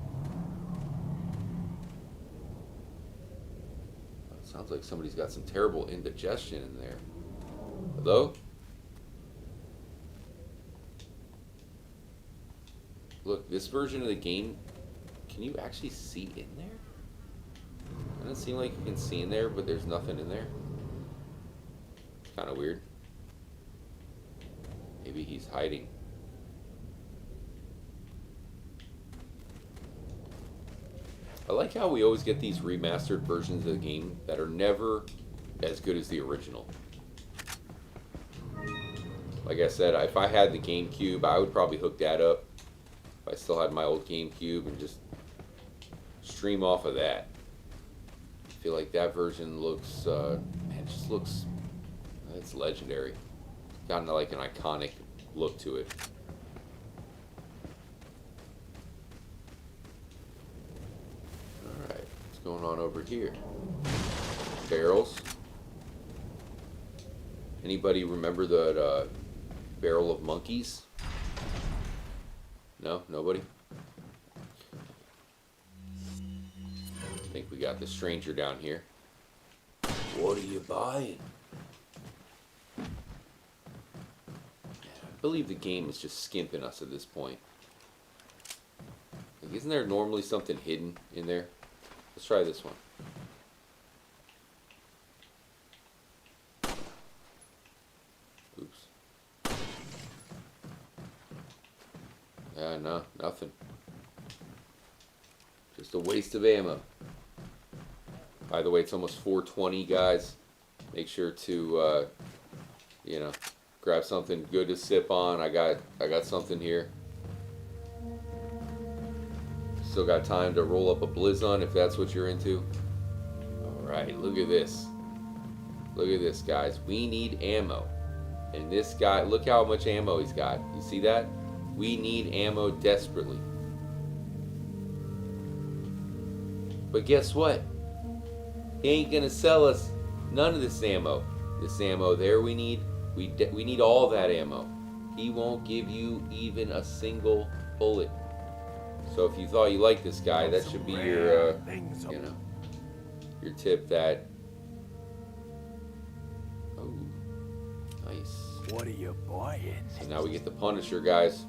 It sounds like somebody's got some terrible indigestion in there. Hello? Look, this version of the game, can you actually see in there? It doesn't seem like you can see in there, but there's nothing in there. It's kind of weird. Maybe he's hiding. I like how we always get these remastered versions of the game that are never as good as the original. Like I said, if I had the GameCube, I would probably hook that up. If I still had my old GameCube and just stream off of that. I feel like that version looks, man, it just looks, it's legendary. Got like an iconic look to it. Alright, what's going on over here? Barrels. Anybody remember the Barrel of Monkeys? No? Nobody? I think we got the stranger down here. What are you buying? I believe the game is just skimping us at this point. Like, isn't there normally something hidden in there? Let's try this one. Oops. No, nothing. Just a waste of ammo. By the way, it's almost 4:20, guys. Make sure to, you know, grab something good to sip on. I got something here. Still got time to roll up a Blizzon if that's what you're into. Alright, look at this. Look at this, guys. We need ammo. And this guy, look how much ammo he's got. You see that? We need ammo desperately. But guess what? He ain't gonna sell us none of this ammo. This ammo there we need. We need all that ammo. He won't give you even a single bullet. So if you thought you liked this guy, that should be your, you know, your tip that. Oh, nice. What are you buying? So now we get the Punisher, guys.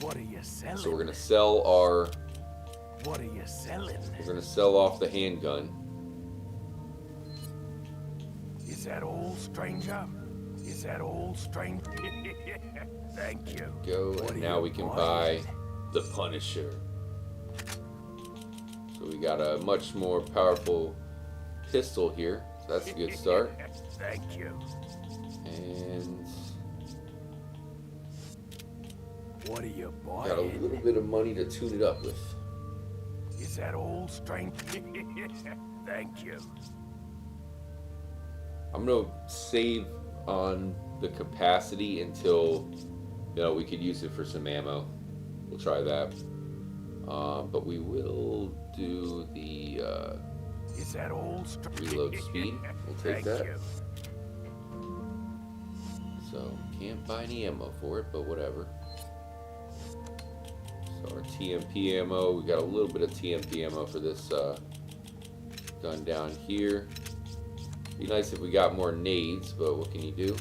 What are you selling? So we're gonna sell our. What are you selling? We're gonna sell off the handgun. Is that all, stranger? Is that all, stranger? Thank you. Go, and now we can buy the Punisher. So we got a much more powerful pistol here. So that's a good start. Thank you. And what are you buying? got a little bit of money to tune it up with. Is that all, stranger? Thank you. I'm gonna save on the capacity until, you know, we could use it for some ammo. We'll try that. But we will do the Is that all, reload speed. We'll take Thank that. you. So can't buy any ammo for it, but whatever. So our TMP ammo, we got a little bit of TMP ammo for this gun down here. Be nice if we got more nades, but what can you do?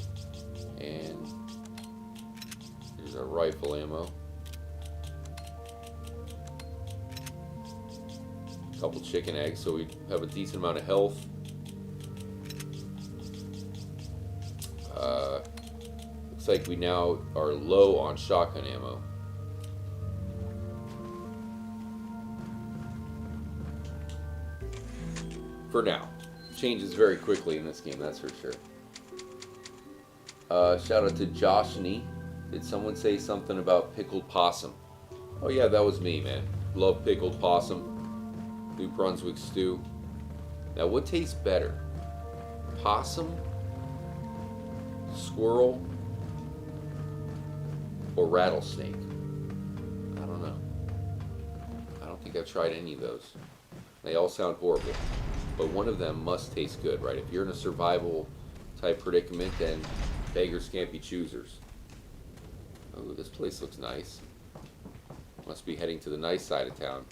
And here's our rifle ammo. couple chicken eggs, so we have a decent amount of health. Looks like we now are low on shotgun ammo. For now. Changes very quickly in this game, that's for sure. Shout out to Joshny. Did someone say something about pickled possum? Oh yeah, that was me, man. Love pickled possum. New Brunswick stew. Now, what tastes better? Possum? Squirrel? Or rattlesnake? I don't know. I don't think I've tried any of those. They all sound horrible. But one of them must taste good, right? If you're in a survival type predicament, then beggars can't be choosers. Oh, this place looks nice. Must be heading to the nice side of town.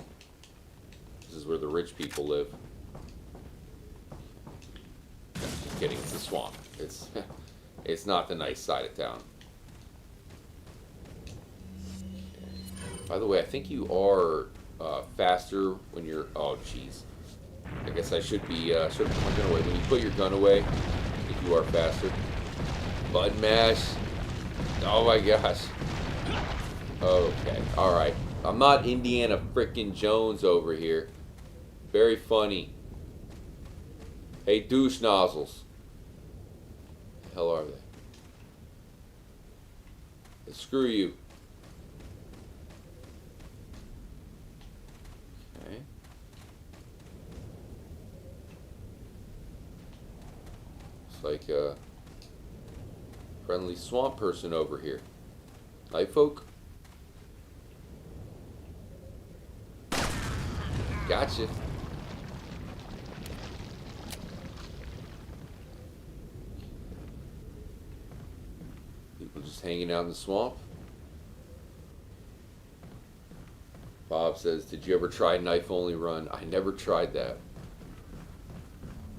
This is where the rich people live. No, just kidding, it's a swamp. It's not the nice side of town. By the way, I think you are faster when you're... Oh, jeez. I guess I should be... should have put my gun away. When you put your gun away, I think you are faster. Button mash. Oh my gosh. Okay, alright. I'm not Indiana frickin' Jones over here. Very funny. Hey, douche nozzles. The hell are they? Screw you. Okay. Looks like a friendly swamp person over here. Night folk? Gotcha. People just hanging out in the swamp. Bob says, did you ever try knife only run? I never tried that.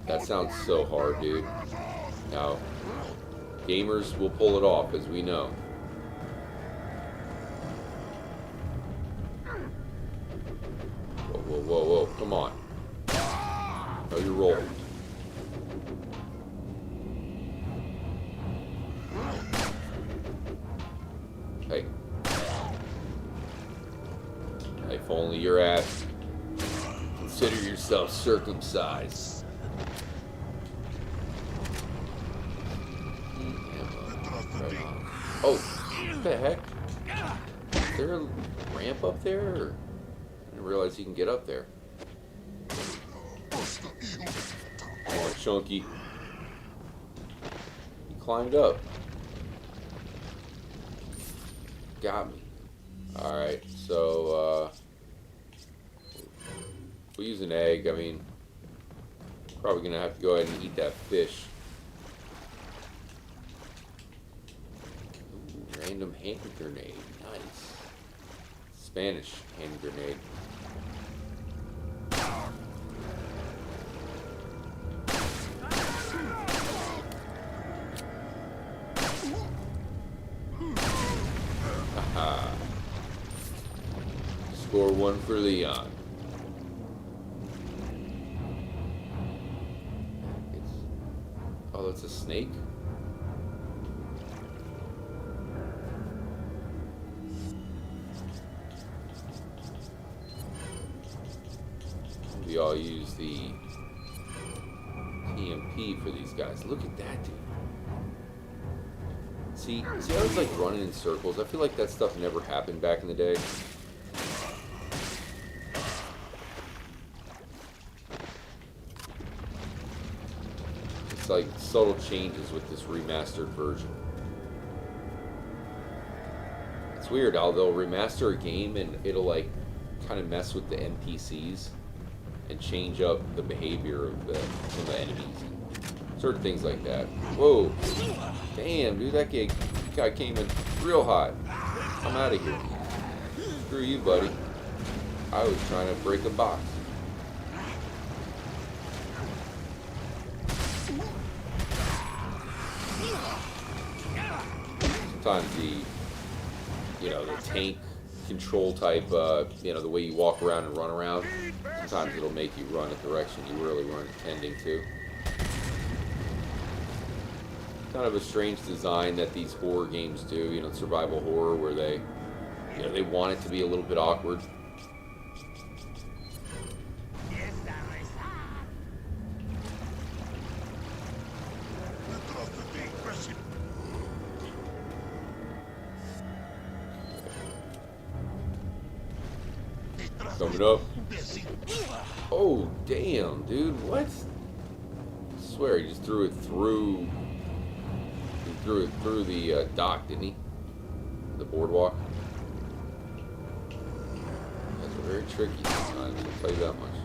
That sounds so hard, dude. Now, gamers will pull it off, as we know. Whoa, whoa, whoa, come on. Oh, you're rolling. Hey. If only your ass. Consider yourself circumcised. Oh, what the heck? Is there a ramp up there? Or? I didn't realize you can get up there. Come on, Chunky. He climbed up. Got me. Alright, so, we'll use an egg. I mean, probably gonna have to go ahead and eat that fish. Ooh, random hand grenade. Nice. Spanish hand grenade. Haha. Score one for Leon. Oh, that's a snake? We all use the TMP for these guys. Look at that, dude. See, I was like running in circles. I feel like that stuff never happened back in the day. It's like subtle changes with this remastered version. It's weird how they'll remaster a game and it'll like kind of mess with the NPCs and change up the behavior of some of the enemies and certain things like that. Whoa. Damn, dude, that guy came in real hot. I'm out of here. Screw you, buddy. I was trying to break a box. Sometimes the tank control type, you know, the way you walk around and run around. Sometimes it'll make you run a direction you really weren't intending to. Kind of a strange design that these horror games do, you know, survival horror, where they, you know, they want it to be a little bit awkward. Coming up. Oh, damn, dude. What? I swear he just threw it through. He threw it through the dock, didn't he? The boardwalk. That's very tricky sometimes, I'll tell you that much.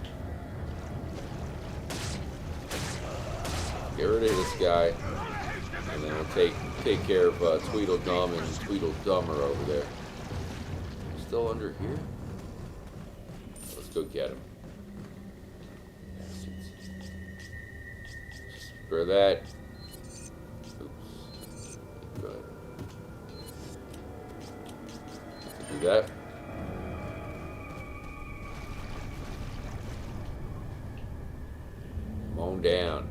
Get rid of this guy. And then we'll take care of Tweedledum and Tweedledummer over there. Still under here? Let's go get him. For that. Oops. Go ahead. Do that. Come on down.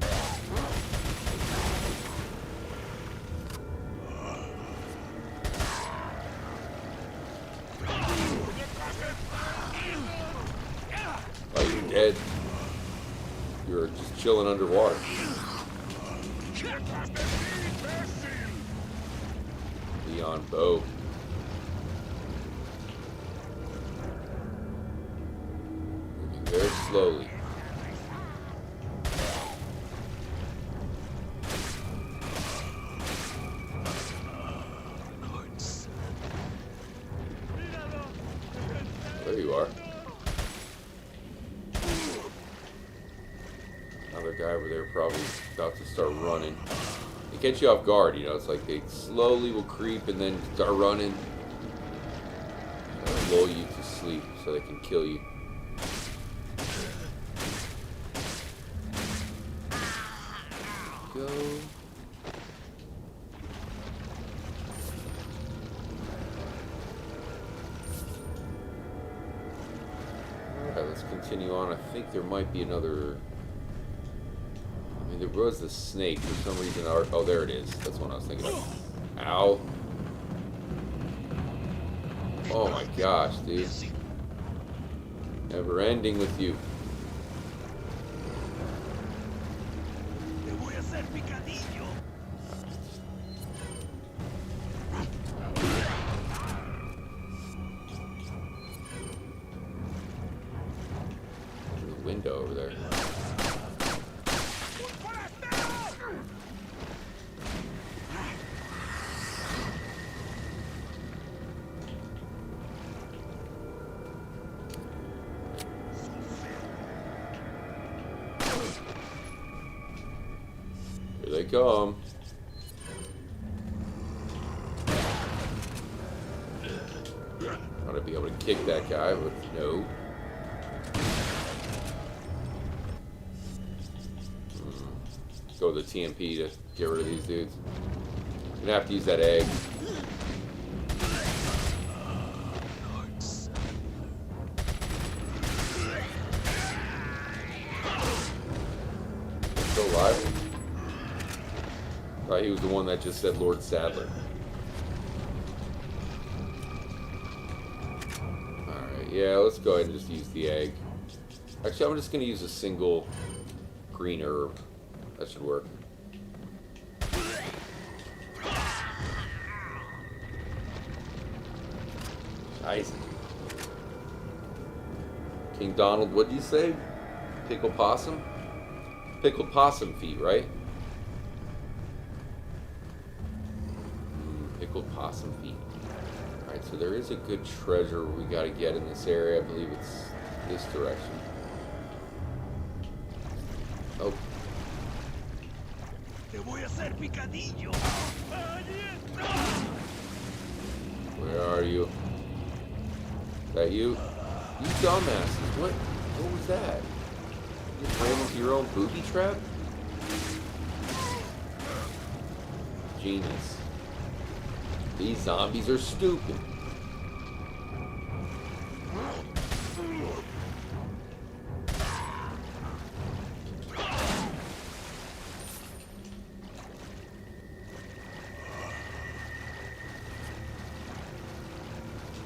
Oh, you're dead. You're just chilling underwater. Leon Bow. Moving very slowly. There you are. Another guy over there probably about to start running. They catch you off guard, you know, it's like they slowly will creep and then start running. And lull you to sleep so they can kill you. Go. Alright, let's continue on. I think there might be another... I mean, there was the snake for some reason. Oh, there it is. That's what I was thinking of. Ow. Oh my gosh, dude. Never ending with you. There's a window over there. Here they come. Want to be able to kick that guy, but no. Go with the TMP to get rid of these dudes. Gonna have to use that egg. Still alive? Thought he was the one that just said Lord Sadler. Alright, yeah, let's go ahead and just use the egg. Actually, I'm just gonna use a single green herb. That should work. Nice. King Donald, what'd you say? Pickled possum? Pickled possum feet, right? Pickled possum feet. Alright, so there is a good treasure we gotta get in this area. I believe it's this direction. Oh. Where are you? Is that you? You dumbasses. What was that? You just ran into your own booby trap? Genius. These zombies are stupid.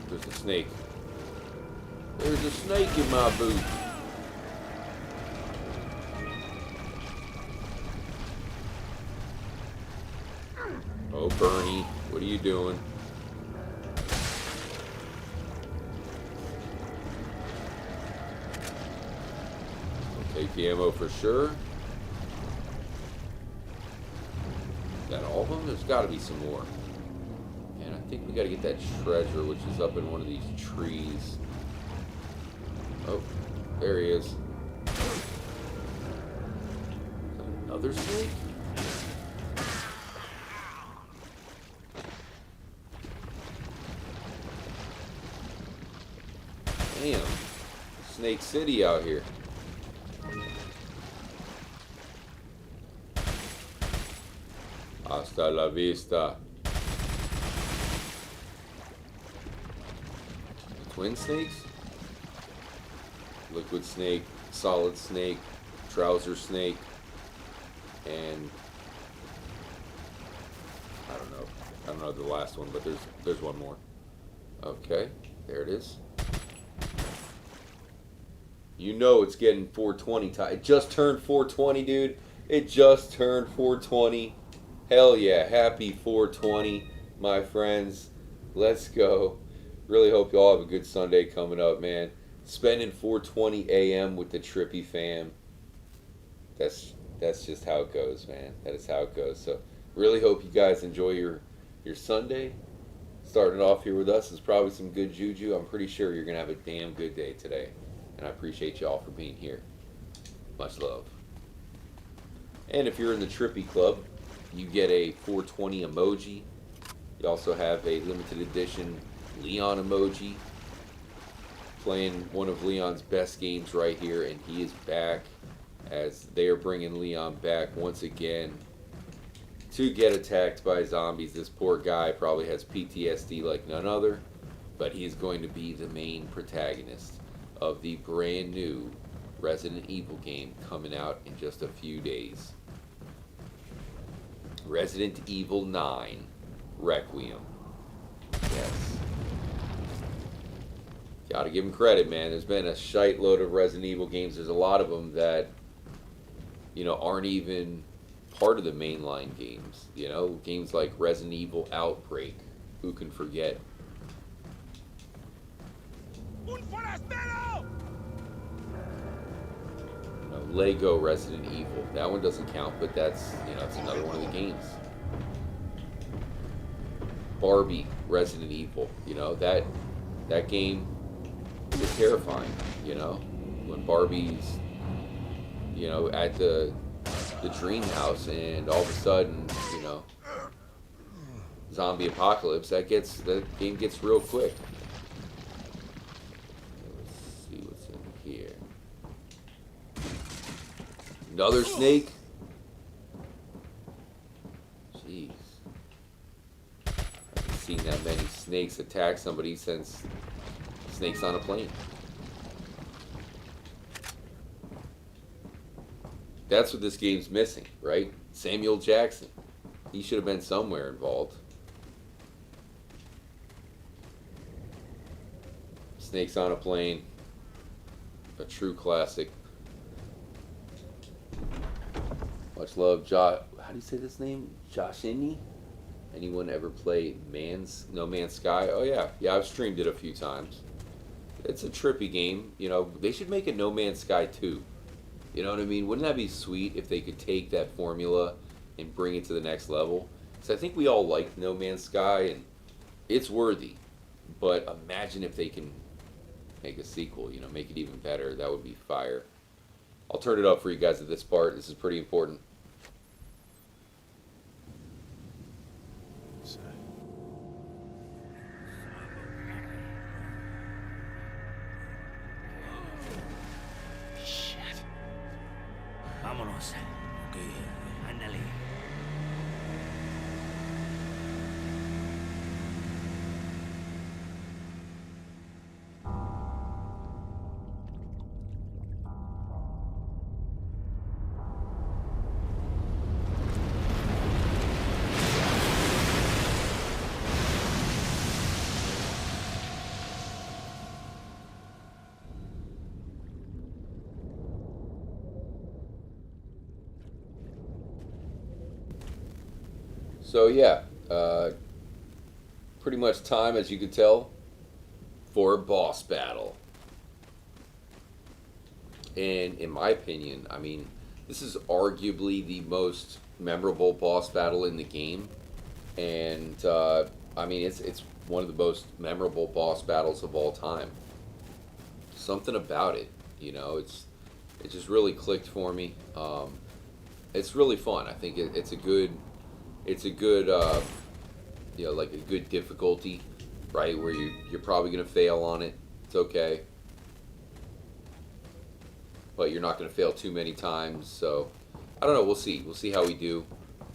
There's a snake. There's a snake in my boot. Oh, Bernie, what are you doing? We'll take the ammo for sure. Is that all of them? There's got to be some more. And I think we got to get that treasure, which is up in one of these trees. Oh, there he is. Is that another snake? Damn. Snake City out here. Hasta la vista. Twin snakes? Liquid snake, solid snake, trouser snake, and I don't know the last one, but there's one more. Okay, there it is. You know it's getting 420 time. It just turned 420, dude. It just turned 420. Hell yeah, happy 420, my friends. Let's go. Really hope you all have a good Sunday coming up, man. Spending 4:20 a.m. with the Trippy fam. That's just how it goes, man. That is how it goes. So really hope you guys enjoy your Sunday. Starting off here with us is probably some good juju. I'm pretty sure you're gonna have a damn good day today. And I appreciate you all for being here. Much love. And if you're in the Trippy Club, you get a 420 emoji. You also have a limited edition Leon emoji. Playing one of Leon's best games right here, and he is back as they are bringing Leon back once again to get attacked by zombies. This poor guy probably has PTSD like none other, but he is going to be the main protagonist of the brand new Resident Evil game coming out in just a few days. Resident Evil 9 Requiem. Yes. Gotta give him credit, man. There's been a shite load of Resident Evil games. There's a lot of them that, you know, aren't even part of the mainline games. You know, games like Resident Evil Outbreak. Who can forget? Un forastero! You know, Lego Resident Evil. That one doesn't count, but that's, you know, it's another one of the games. Barbie Resident Evil. You know, that game is terrifying, you know, when Barbie's, you know, at the dream house and all of a sudden, you know, zombie apocalypse, that game gets real quick. Let's see what's in here. Another snake? Jeez. I haven't seen that many snakes attack somebody since Snakes on a Plane. That's what this game's missing, right? Samuel Jackson. He should have been somewhere involved. Snakes on a Plane. A true classic. Much love, How do you say this name? Joshini? Anyone ever play No Man's Sky? Oh yeah. Yeah, I've streamed it a few times. It's a trippy game. You know, they should make a No Man's Sky 2. You know what I mean? Wouldn't that be sweet if they could take that formula and bring it to the next level? Because I think we all liked No Man's Sky, and it's worthy. But imagine if they can make a sequel, you know, make it even better. That would be fire. I'll turn it up for you guys at this part. This is pretty important. Vámonos. Okay, ándale. So yeah, pretty much time, as you can tell, for a boss battle. And in my opinion, I mean, this is arguably the most memorable boss battle in the game. And I mean, it's one of the most memorable boss battles of all time. Something about it, you know, it just really clicked for me. It's really fun. I think it's a good you know, like a good difficulty, right? Where you're probably gonna fail on it. It's okay, but you're not gonna fail too many times. So I don't know. We'll see. We'll see how we do.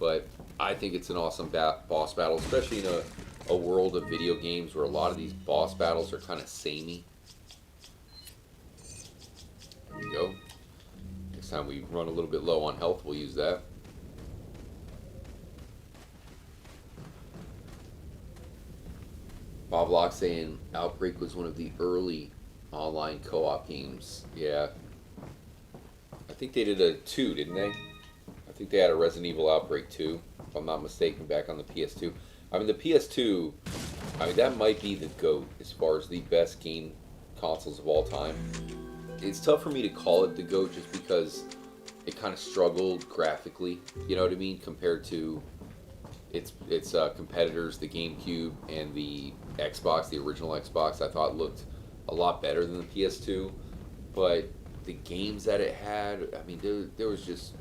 But I think it's an awesome boss battle, especially in a world of video games where a lot of these boss battles are kind of samey. There we go. Next time we run a little bit low on health, we'll use that. Bob Locke saying Outbreak was one of the early online co-op games. Yeah. I think they did a 2, didn't they? I think they had a Resident Evil Outbreak 2, if I'm not mistaken, back on the PS2. I mean, the PS2, I mean, that might be the GOAT as far as the best game consoles of all time. It's tough for me to call it the GOAT just because it kind of struggled graphically, you know what I mean, compared to its competitors, the GameCube and the Xbox, the original Xbox. I thought looked a lot better than the PS2, but the games that it had, I mean, there was just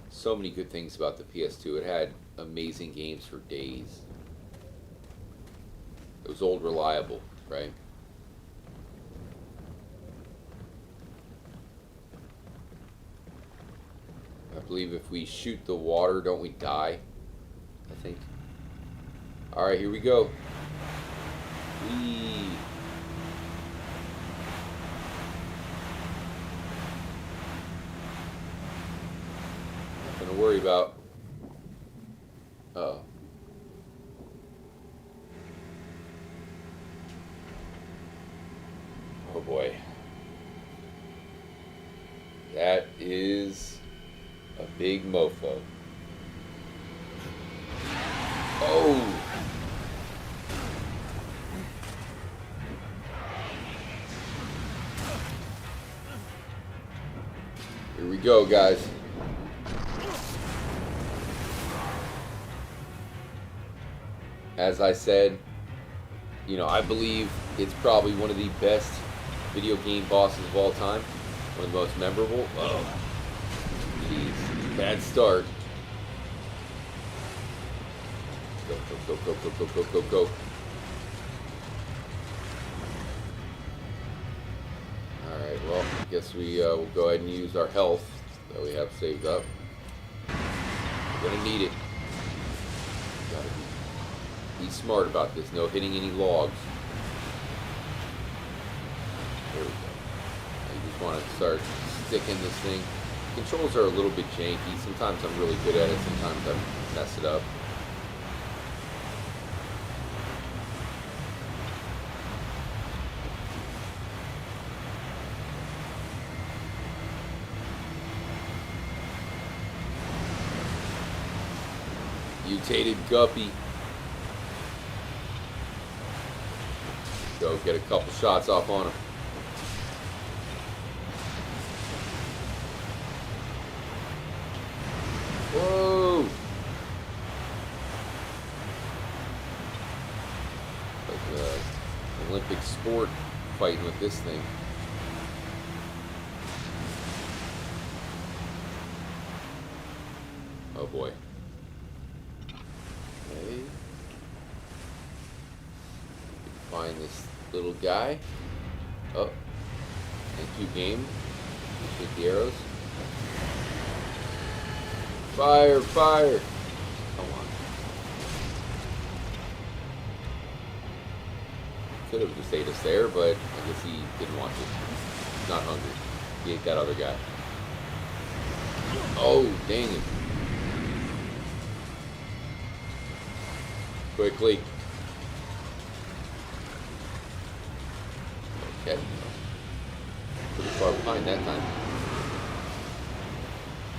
so many good things about the PS2. It had amazing games for days. It was old reliable, right? I believe if we shoot the water, don't we die? I think. Alright, here we go. Whee! Nothing to worry about. Uh-oh. Oh boy. That is a big mofo. Oh! Here we go, guys. As I said, you know, I believe it's probably one of the best video game bosses of all time. One of the most memorable. Oh, jeez. Bad start. Go, go, go, go, go, go, go, go, go. Alright, well, I guess we will go ahead and use our health that we have saved up. We're gonna need it. Gotta be smart about this. No hitting any logs. There we go. You just want to start sticking this thing. Controls are a little bit janky. Sometimes I'm really good at it. Sometimes I mess it up. Mutated guppy. Go get a couple shots off on him. Whoa! Like an Olympic sport fighting with this thing. Oh boy. Okay. Find this little guy. Oh. Thank you, game. Shoot the arrows. Fire, fire. Come on. Could have just ate us there, but I guess he didn't want to. He's not hungry. He ate that other guy. Oh, dang it. Quickly. Okay. Pretty far behind that time.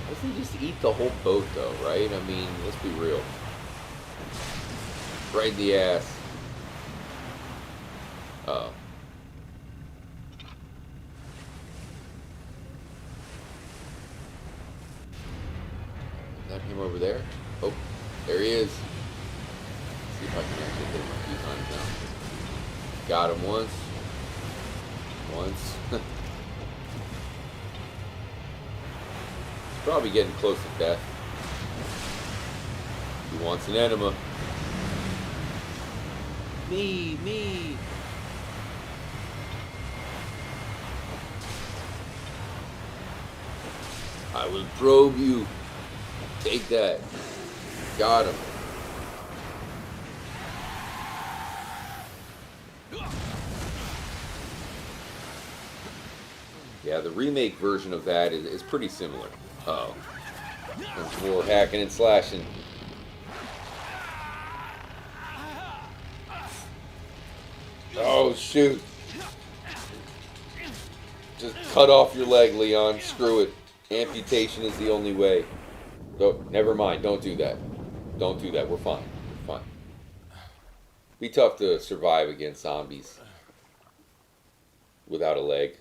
Doesn't he just eat the whole boat though, right? I mean, let's be real. Right in the ass. Uh-oh. Is that him over there? Oh, there he is. Let's see if I can actually hit him a few times now. Got him once. He's probably getting close to death. He wants an enema. Me. I will probe you. Take that. Got him. Yeah, the remake version of that is pretty similar. Uh-oh. There's more hacking and slashing. Oh, shoot. Just cut off your leg, Leon. Screw it. Amputation is the only way. Never mind. Don't do that. Don't do that. We're fine. We're fine. Be tough to survive against zombies without a leg.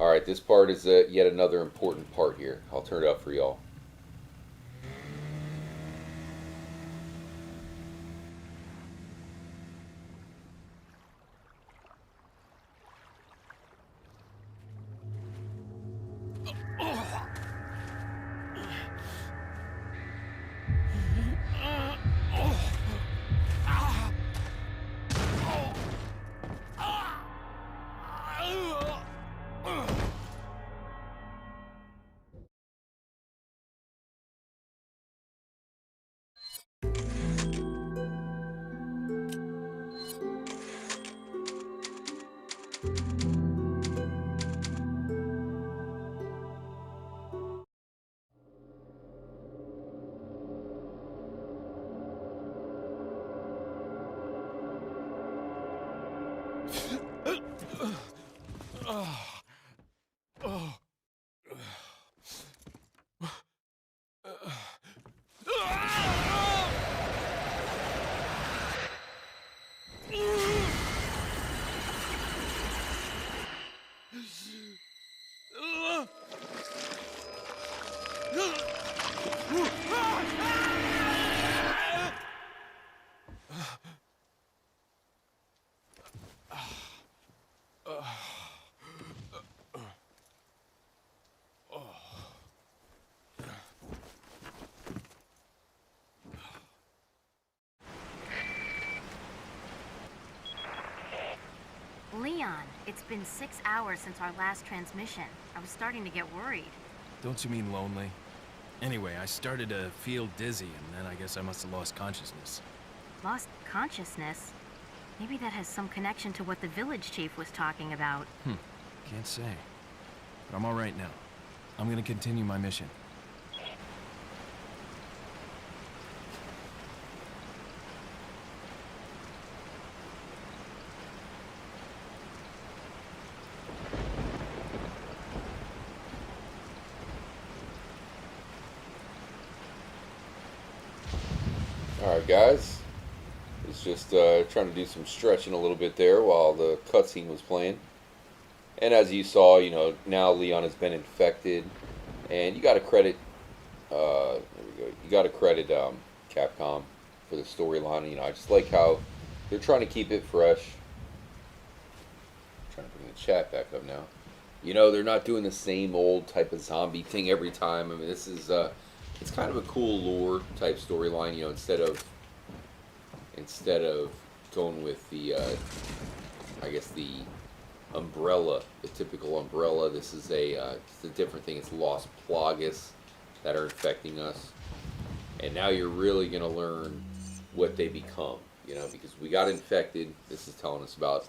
Alright, this part is yet another important part here. I'll turn it up for y'all. Leon, it's been 6 hours since our last transmission. I was starting to get worried. Don't you mean lonely? Anyway, I started to feel dizzy, and then I guess I must have lost consciousness. Lost consciousness? Maybe that has some connection to what the village chief was talking about. Can't say. But I'm all right now. I'm gonna continue my mission. Alright guys, was just trying to do some stretching a little bit there while the cutscene was playing. And as you saw, you know, now Leon has been infected, and you got to credit, there we go. You got to credit Capcom for the storyline. You know, I just like how they're trying to keep it fresh. I'm trying to bring the chat back up now. You know, they're not doing the same old type of zombie thing every time. I mean, this is it's kind of a cool lore type storyline. You know, instead of going with the I guess the umbrella, the typical umbrella, this is it's a different thing. It's Lost Plagas that are infecting us, and now you're really gonna learn what they become. You know, because we got infected. This is telling us about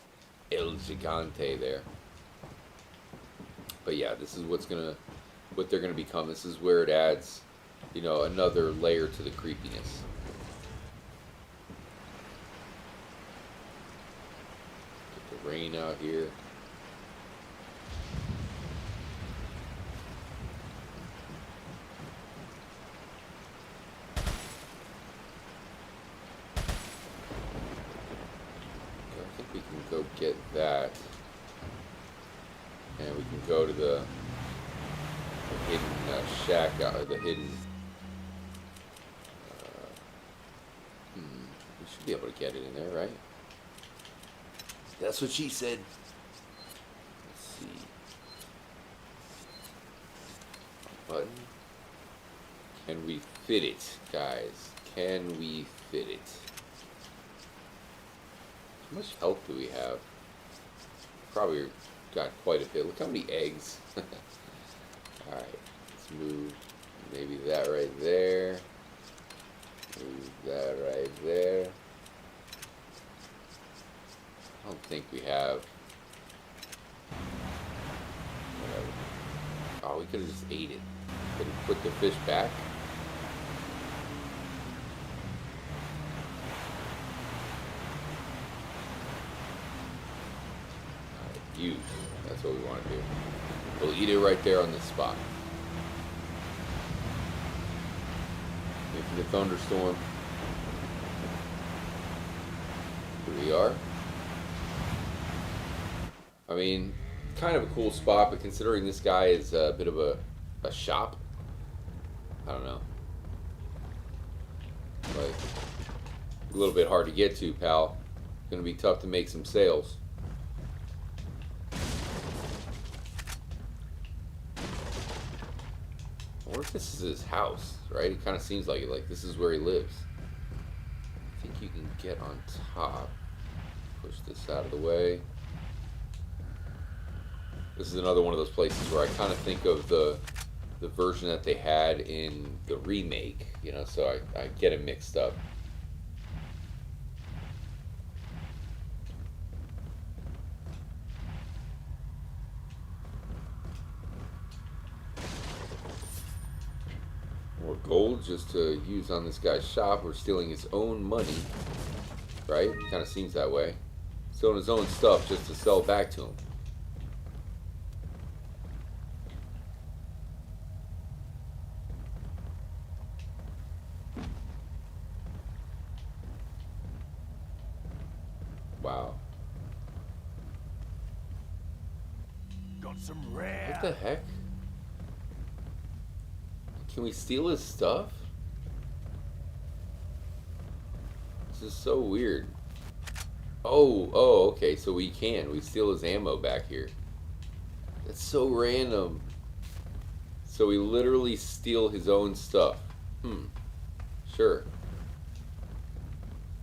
El Gigante there. But yeah, this is what they're gonna become. This is where it adds, you know, another layer to the creepiness. Get the rain out here. can go get that. And we can go to the hidden shack, or the hidden... we should be able to get it in there, right? That's what she said. Let's see. Button. Can we fit it, guys? Can we fit it? How much health do we have? Probably got quite a bit. Look how many eggs. Alright, let's move maybe that right there. Move that right there. I don't think we have. Whatever. Oh, we could have just ate it. Could have put the fish back. Alright, use. That's what we want to do. We'll eat it right there on the spot. Making a thunderstorm. Here we are. I mean, kind of a cool spot, but considering this guy is a bit of a shop, I don't know. Like, a little bit hard to get to, pal. Gonna be tough to make some sales. I wonder if this is his house, right? It kind of seems like it. Like, this is where he lives. I think you can get on top. Push this out of the way. This is another one of those places where I kind of think of the version that they had in the remake, you know, so I get it mixed up. More gold just to use on this guy's shop. We're stealing his own money, right? Kind of seems that way. Stealing his own stuff just to sell back to him. Wow. Got some rare. What the heck? Can we steal his stuff? This is so weird. Oh, okay, so we can. We steal his ammo back here. That's so random. So we literally steal his own stuff. Sure.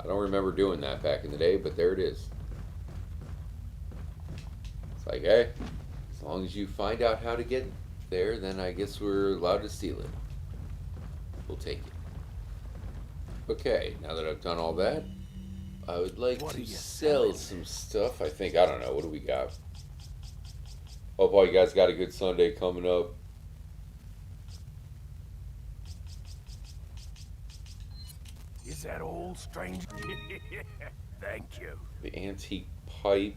I don't remember doing that back in the day, but there it is. It's like, hey, as long as you find out how to get there, then I guess we're allowed to steal it. We'll take it. Okay, now that I've done all that, I would like to sell some stuff. I think, I don't know, what do we got? Hope all you guys got a good Sunday coming up. Is that all, stranger? Thank you. The antique pipe.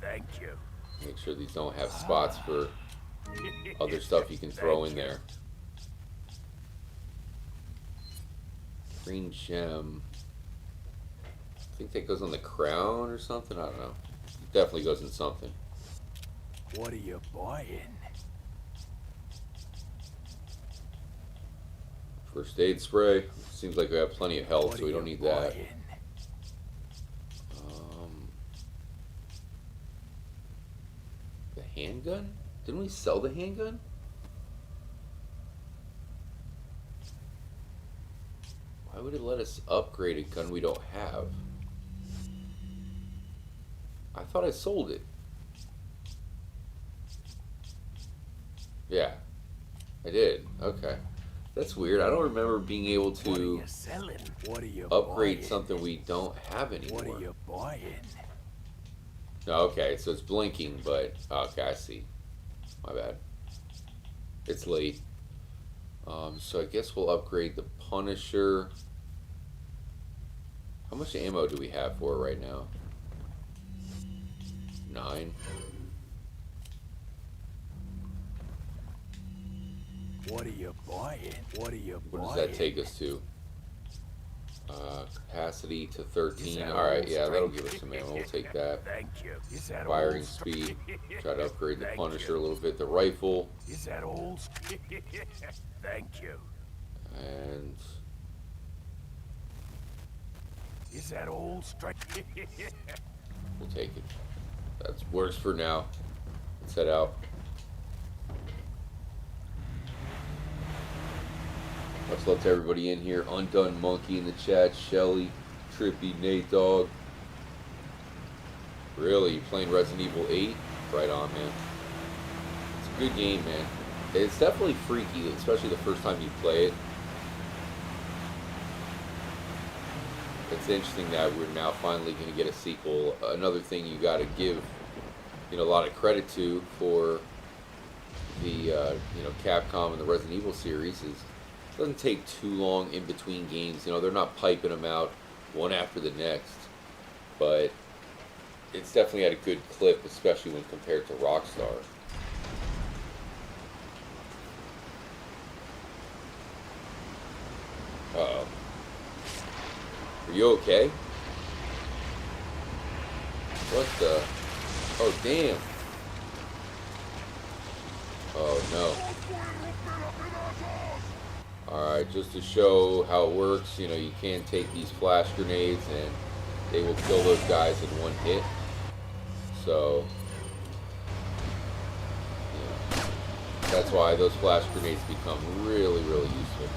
Thank you. Make sure these don't have spots for other stuff you can throw in there. Green gem. I think that goes on the crown or something. I don't know. It definitely goes in something. What are you buying? First aid spray. Seems like we have plenty of health, so we don't need that. The handgun? Didn't we sell the handgun? Why would it let us upgrade a gun we don't have? I thought I sold it. Yeah, I did. Okay. That's weird. I don't remember being able to upgrade something we don't have anymore. What are you buying? Okay, so it's blinking, but okay, I see. My bad. It's late. So I guess we'll upgrade the Punisher. How much ammo do we have for it right now? 9. What are you buying? What are you What does buying? that take us to? Capacity to 13. that Alright, old yeah, that'll strength? give us some ammo. We'll take that. Thank you. Is that Firing old speed. strength? Try to upgrade the Thank Punisher you. a little bit. The rifle. Is that old? Thank you. And Is that old strength? we'll take it. That works for now. Let's head out. Much love to everybody in here. Undone Monkey in the chat. Shelly, Trippy, Nate Dogg. Really? You playing Resident Evil 8? Right on, man. It's a good game, man. It's definitely freaky, especially the first time you play it. It's interesting that we're now finally going to get a sequel. Another thing you got to give, a lot of credit to for the, Capcom and the Resident Evil series is it doesn't take too long in between games. They're not piping them out one after the next, but it's definitely at a good clip, especially when compared to Rockstar. Uh-oh. Are you okay? What the? Oh, damn. Oh, no. Alright, just to show how it works, you can take these flash grenades and they will kill those guys in one hit. So, that's why those flash grenades become really, really useful.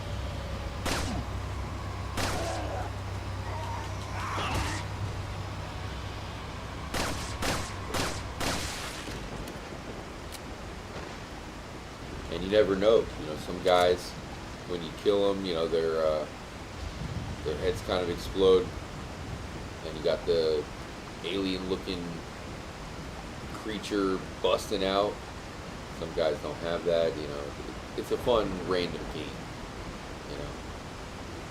And you never know, some guys, when you kill them, their heads kind of explode, and you got the alien-looking creature busting out. Some guys don't have that, It's a fun, random game,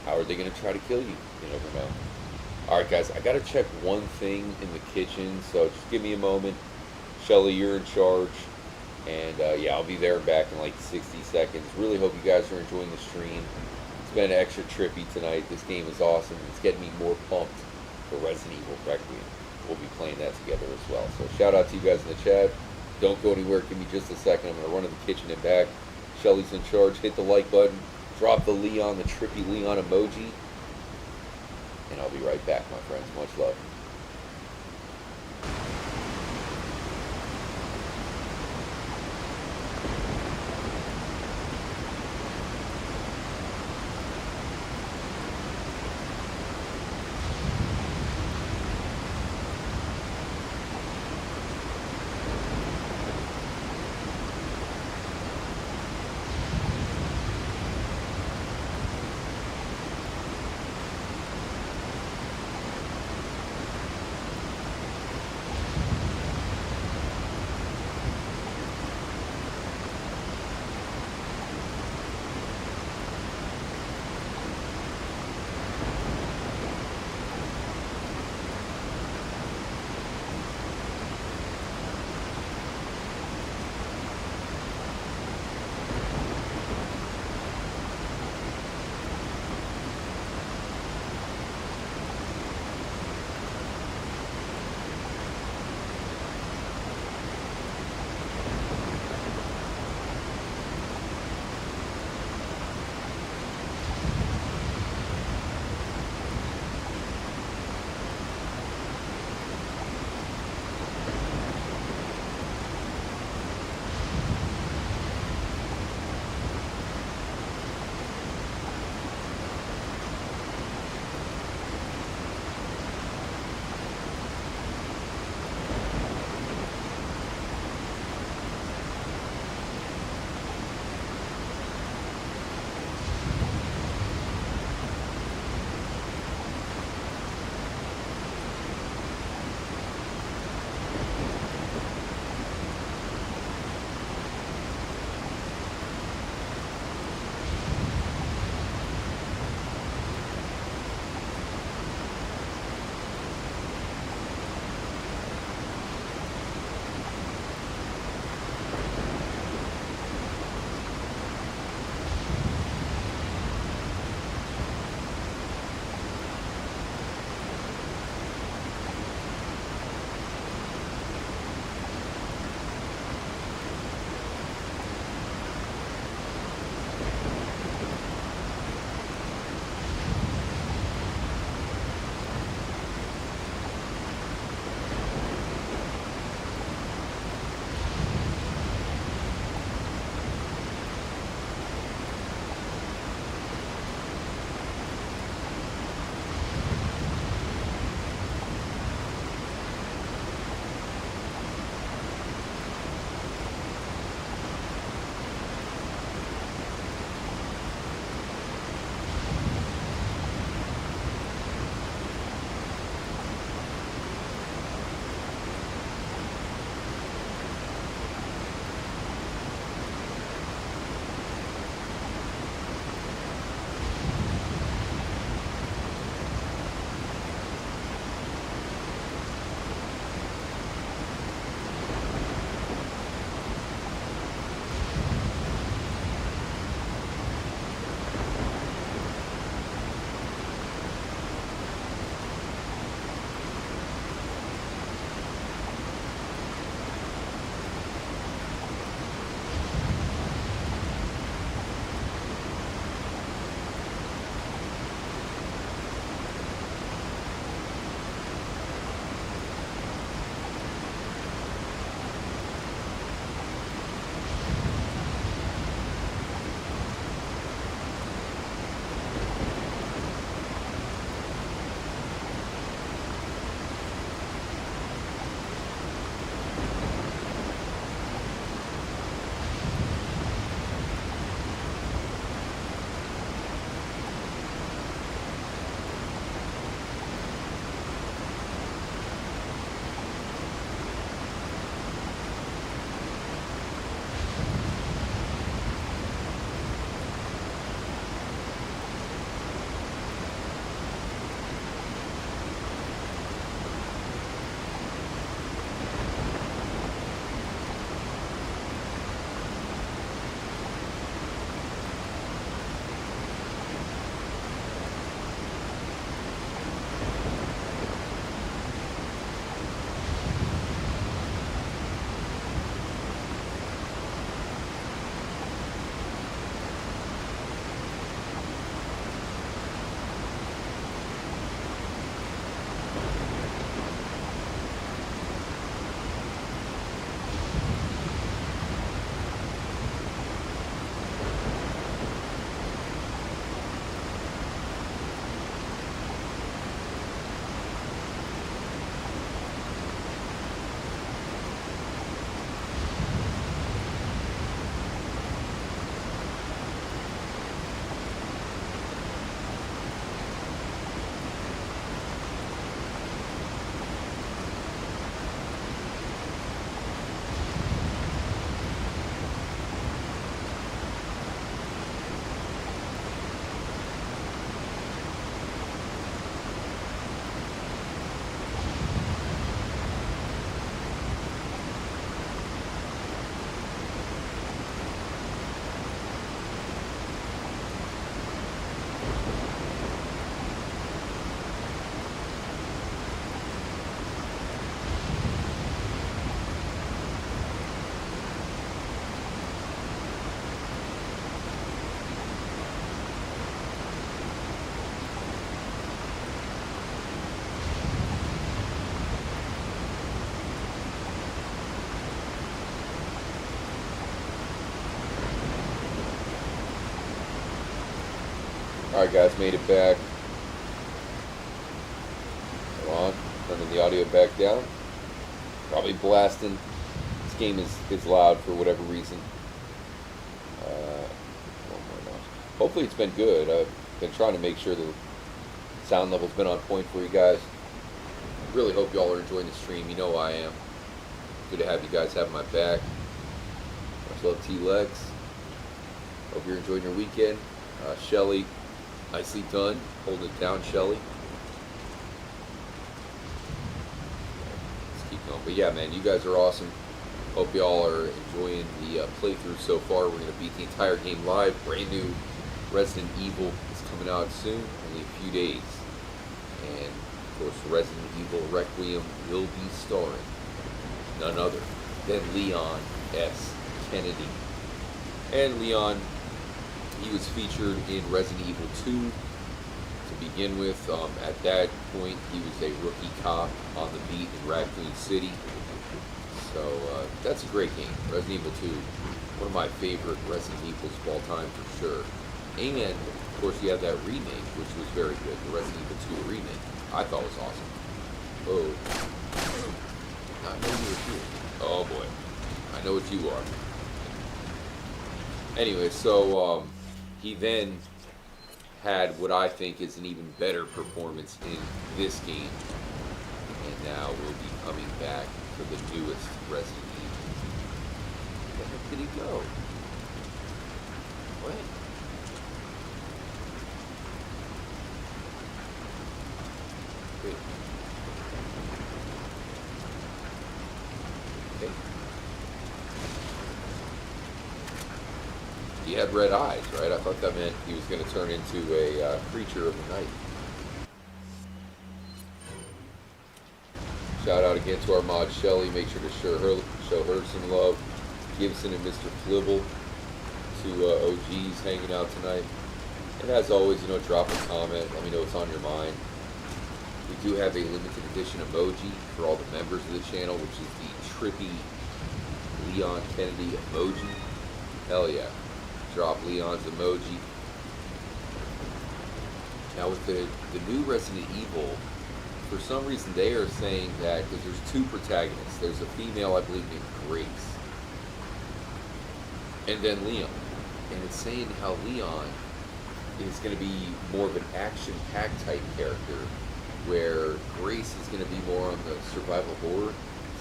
How are they going to try to kill you? You never know. Alright, guys, I got to check one thing in the kitchen, so just give me a moment. Shelly, you're in charge. And, yeah, I'll be there and back in like 60 seconds. Really hope you guys are enjoying the stream. It's been extra trippy tonight. This game is awesome. It's getting me more pumped for Resident Evil Requiem. We'll be playing that together as well. So shout out to you guys in the chat. Don't go anywhere. Give me just a second. I'm going to run to the kitchen and back. Shelly's in charge. Hit the like button. Drop the Leon, the trippy Leon emoji. And I'll be right back, my friends. Much love. Alright guys, made it back. Come on, turning the audio back down. Probably blasting. This game is loud for whatever reason. One more notch. Hopefully it's been good. I've been trying to make sure the sound level's been on point for you guys. Really hope y'all are enjoying the stream. You know I am. Good to have you guys having my back. Much love, T-Lex. Hope you're enjoying your weekend. Shelly, nicely done. Holding it down, Shelly. Let's keep going. But yeah, man, you guys are awesome. Hope y'all are enjoying the playthrough so far. We're going to beat the entire game live. Brand new Resident Evil is coming out soon. Only a few days. And, of course, Resident Evil Requiem will be starring none other than Leon S. Kennedy. And Leon, he was featured in Resident Evil 2 to begin with. At that point, he was a rookie cop on the beat in Raccoon City. So that's a great game. Resident Evil 2, one of my favorite Resident Evils of all time for sure. And, of course, you have that remake, which was very good. The Resident Evil 2 remake, I thought was awesome. Oh. I know you were here. Oh boy. I know what you are. Anyway, so he then had what I think is an even better performance in this game. And now will be coming back for the newest Resident Evil. Where the heck did he go? What? Wait. Okay. He had red eyes, right? I thought that meant he was going to turn into a creature of the night. Shout out again to our mod Shelly. Make sure to show her some love. Gibson and Mr. Flibble, two OGs hanging out tonight. And as always, you know, drop a comment. Let me know what's on your mind. We do have a limited edition emoji for all the members of the channel, which is the trippy Leon Kennedy emoji. Hell yeah. Drop Leon's emoji. Now with the new Resident Evil, for some reason they are saying that, because there's two protagonists. There's a female, I believe, named Grace. And then Leon. And it's saying how Leon is going to be more of an action-packed type character, where Grace is going to be more on the survival horror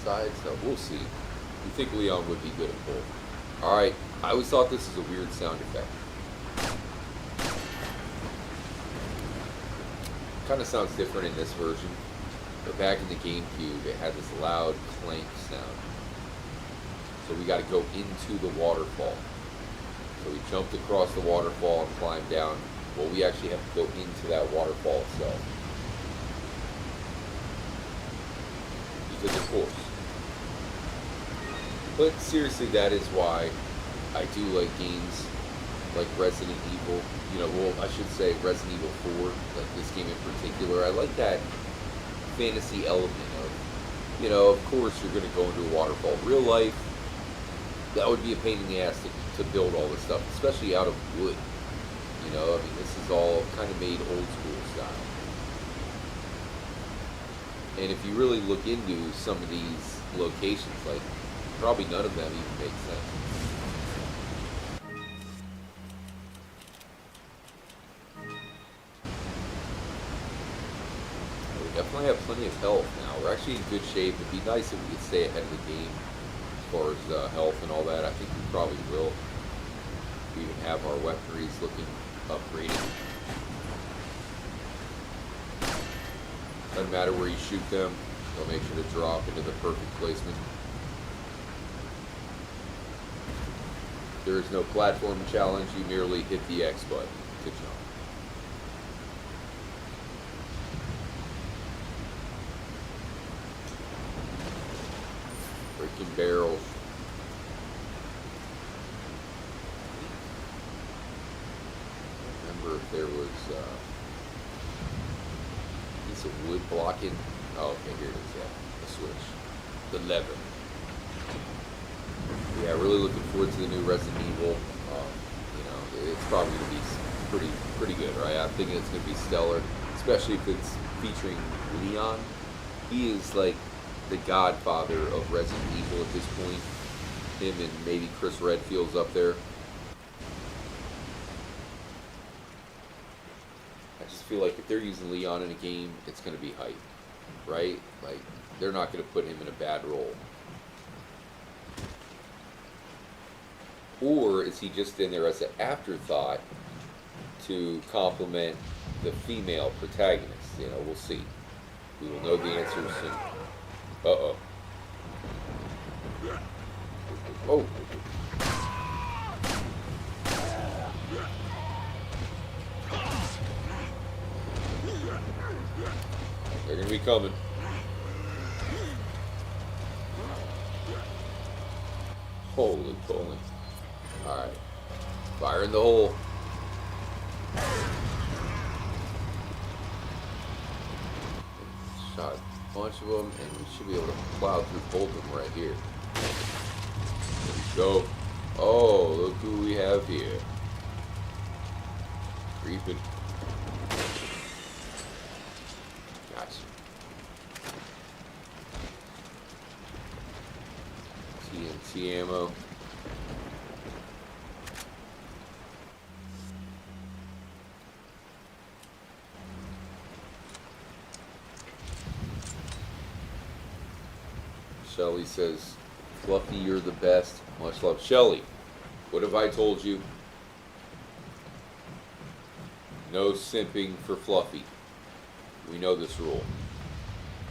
side. So we'll see. We think Leon would be good at both. Alright, I always thought this was a weird sound effect. Kind of sounds different in this version, but back in the GameCube it had this loud clank sound. So we got to go into the waterfall. So we jumped across the waterfall and climbed down. Well, we actually have to go into that waterfall itself. Because of course. But seriously, that is why I do like games like Resident Evil. You know, well, I should say Resident Evil 4, like this game in particular. I like that fantasy element of, you know, of course you're going to go into a waterfall. Real life, that would be a pain in the ass to build all this stuff, especially out of wood. You know, I mean, this is all kind of made old school style. And if you really look into some of these locations, like, probably none of them even make sense. We definitely have plenty of health now. We're actually in good shape. It'd be nice if we could stay ahead of the game as far as health and all that. I think we probably will. We even have our weaponries looking upgraded. Doesn't matter where you shoot them, they'll make sure to drop into the perfect placement. There is no platform challenge, you merely hit the X button to jump. Freaking barrels. I remember if there was a piece of wood blocking. Oh, okay, here it is, yeah. The switch. The lever. Yeah, really looking forward to the new Resident Evil. You know, it's probably going to be pretty good, right? I'm thinking it's going to be stellar, especially if it's featuring Leon. He is like the godfather of Resident Evil at this point. Him and maybe Chris Redfield's up there. I just feel like if they're using Leon in a game, it's going to be hype, right? Like, they're not going to put him in a bad role. Or is he just in there as an afterthought to complement the female protagonist? You know, we'll see. We will know the answer soon. Uh-oh. Oh. They're gonna be coming. Holy moly. Alright. Fire in the hole. Shot a bunch of them, and we should be able to plow through both of them right here. There we go. Oh, look who we have here. Creeping. Gotcha. TNT ammo. Shelly says, Fluffy, you're the best. Much love. Shelly, what have I told you? No simping for Fluffy. We know this rule.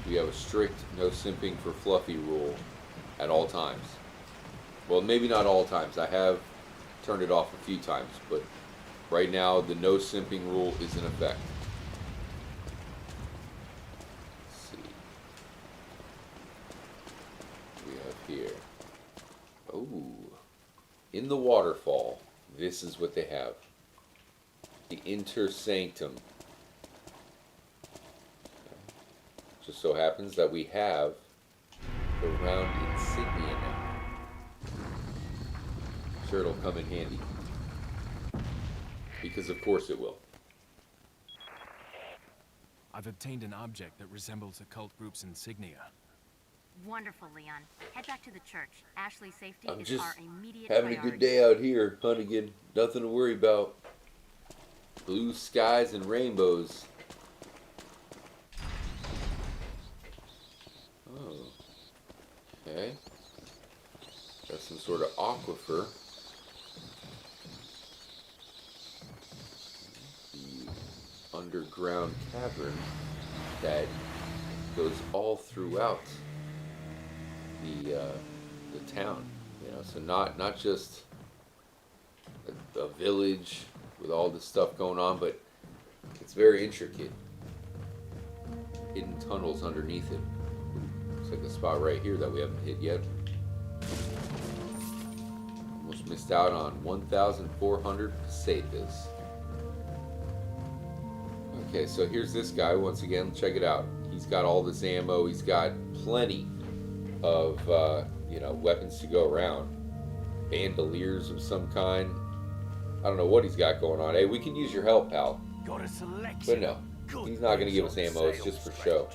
We have a strict no simping for Fluffy rule at all times. Well, maybe not all times. I have turned it off a few times, but right now the no simping rule is in effect. Here. Oh, in the waterfall, this is what they have. The Inter Sanctum. Just so happens that we have the round insignia now. I'm sure it'll come in handy. Because of course it will. I've obtained an object that resembles a cult group's insignia. Wonderful, Leon. Head back to the church. Ashley's safety I'm is just our immediate having priority. a good day out here, Hunnigan. Nothing to worry about. Blue skies and rainbows. Oh. Okay. Got some sort of aquifer. The underground cavern that goes all throughout the town, you know, so not just a village with all this stuff going on, but it's very intricate. Hidden tunnels underneath it. Looks like a spot right here that we haven't hit yet. Almost missed out on 1,400 pesetas. Okay, so here's this guy once again. Check it out. He's got all this ammo. He's got plenty of weapons to go around. Bandoliers of some kind. I don't know what he's got going on. Hey, we can use your help, pal. Got a selection. But no, he's not going to give us ammo. It's just for show.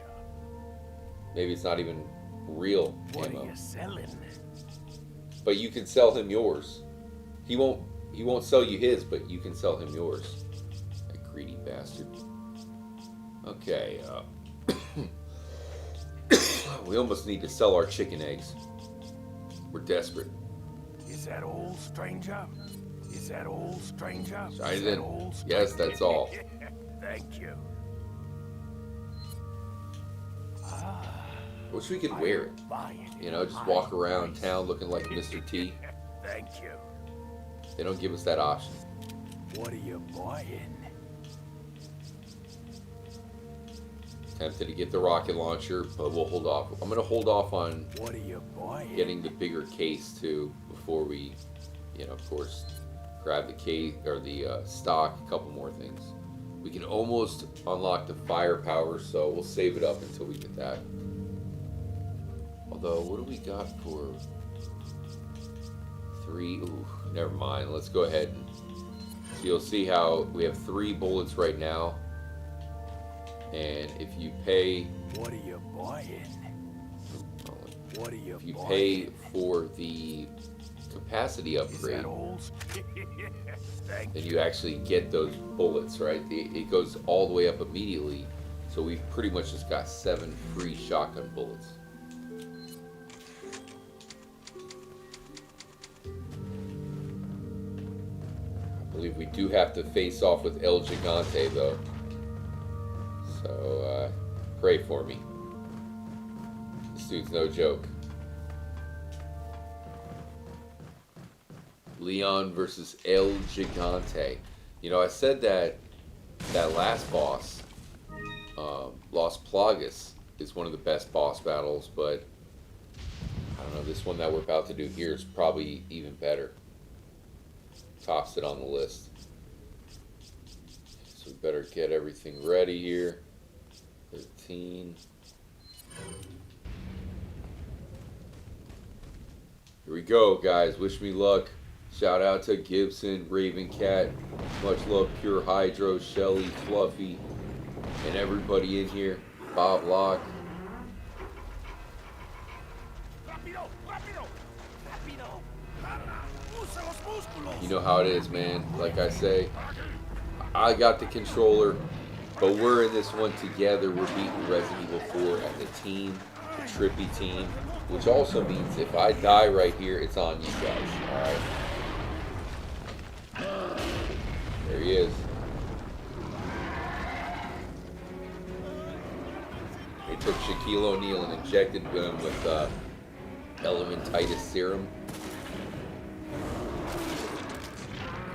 Maybe it's not even real What ammo. are you selling? But you can sell him yours. He won't sell you his, but you can sell him yours. That greedy bastard. Okay, we almost need to sell our chicken eggs. We're desperate. Is that all, stranger? Is that all, stranger? Shine Is it that in. all, Yes, that's all. Thank you. I wish we could wear it. Buy it. You know, just walk around town looking like Mr. T. Thank you. They don't give us that option. What are you buying? Tempted to get the rocket launcher, but we'll hold off. I'm going to hold off on What are you buying? getting the bigger case too before we, of course, grab the case or the stock. A couple more things. We can almost unlock the firepower, so we'll save it up until we get that. Although, what do we got for 3? Ooh, never mind. Let's go ahead and you'll see how we have 3 bullets right now. And if you pay... What are you buying? What are you If you buying? pay for the capacity Is upgrade, that all? Thank then you. you actually get those bullets, right? It goes all the way up immediately. So we've pretty much just got 7 free shotgun bullets. I believe we do have to face off with El Gigante, though. So, pray for me. This dude's no joke. Leon versus El Gigante. You know, I said that last boss, Los Plagas, is one of the best boss battles, but I don't know, this one that we're about to do here is probably even better. Tops it on the list. So we better get everything ready here. 13. Here we go, guys. Wish me luck. Shout out to Gibson, Raven Cat, much love, Pure Hydro, Shelly, Fluffy, and everybody in here. Bob Locke. You know how it is, man. Like I say, I got the controller, but we're in this one together. We're beating Resident Evil 4 as a team, a trippy team, which also means if I die right here, it's on you guys, alright? There he is. They took Shaquille O'Neal and injected him with elementitis serum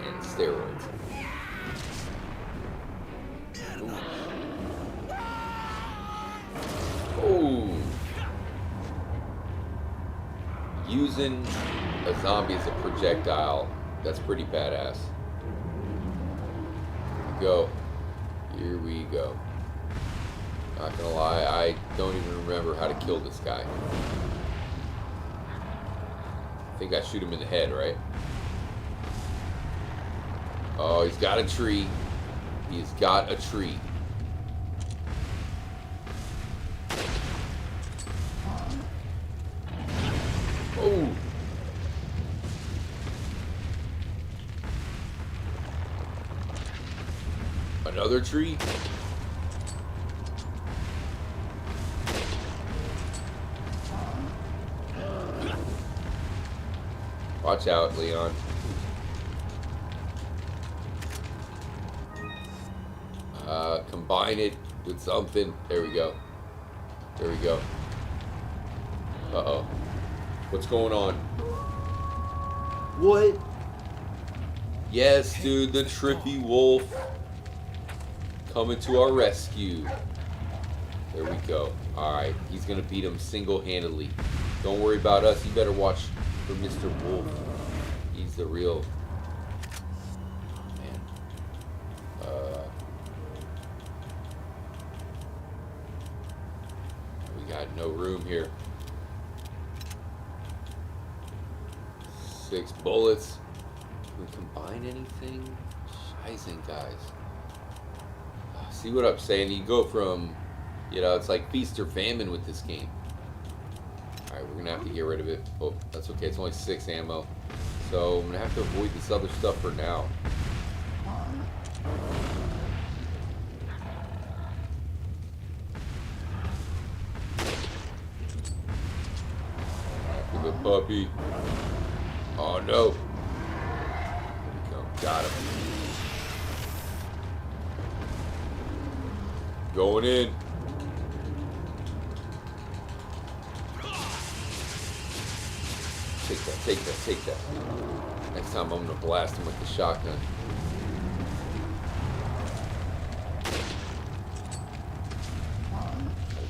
and steroids. Oh! Using a zombie as a projectile, that's pretty badass. Here we go. Not gonna lie, I don't even remember how to kill this guy. I think I shoot him in the head, right? Oh, he's got a tree. He's got a tree. Oh! Another tree? Watch out, Leon. Combine it with something. There we go. There we go. Uh-oh. What's going on? What? Yes, dude, the trippy wolf coming to our rescue. There we go. Alright, he's gonna beat him single-handedly. Don't worry about us. You better watch for Mr. Wolf. He's the real... Oh, man. We got no room here. 6 bullets. Can we combine anything? Scheiße, guys. See what I'm saying? You go from, you know, it's like feast or famine with this game. Alright, we're gonna have to get rid of it. Oh, that's okay. It's only 6 ammo. So I'm gonna have to avoid this other stuff for now. Alright, good puppy. Oh no. There we go. Got him. Going in. Take that, take that, take that. Next time I'm gonna blast him with the shotgun.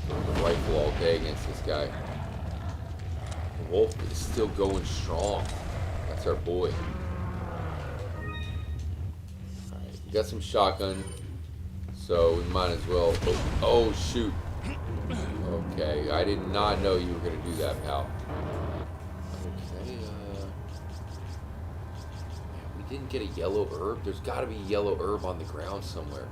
The rifle all day against this guy. The wolf is still going strong. That's our boy. Alright, we got some shotgun. So we might as well... Oh, shoot. Okay, I did not know you were going to do that, pal. Okay, we Didn't get a yellow herb. There's got to be yellow herb on the ground somewhere.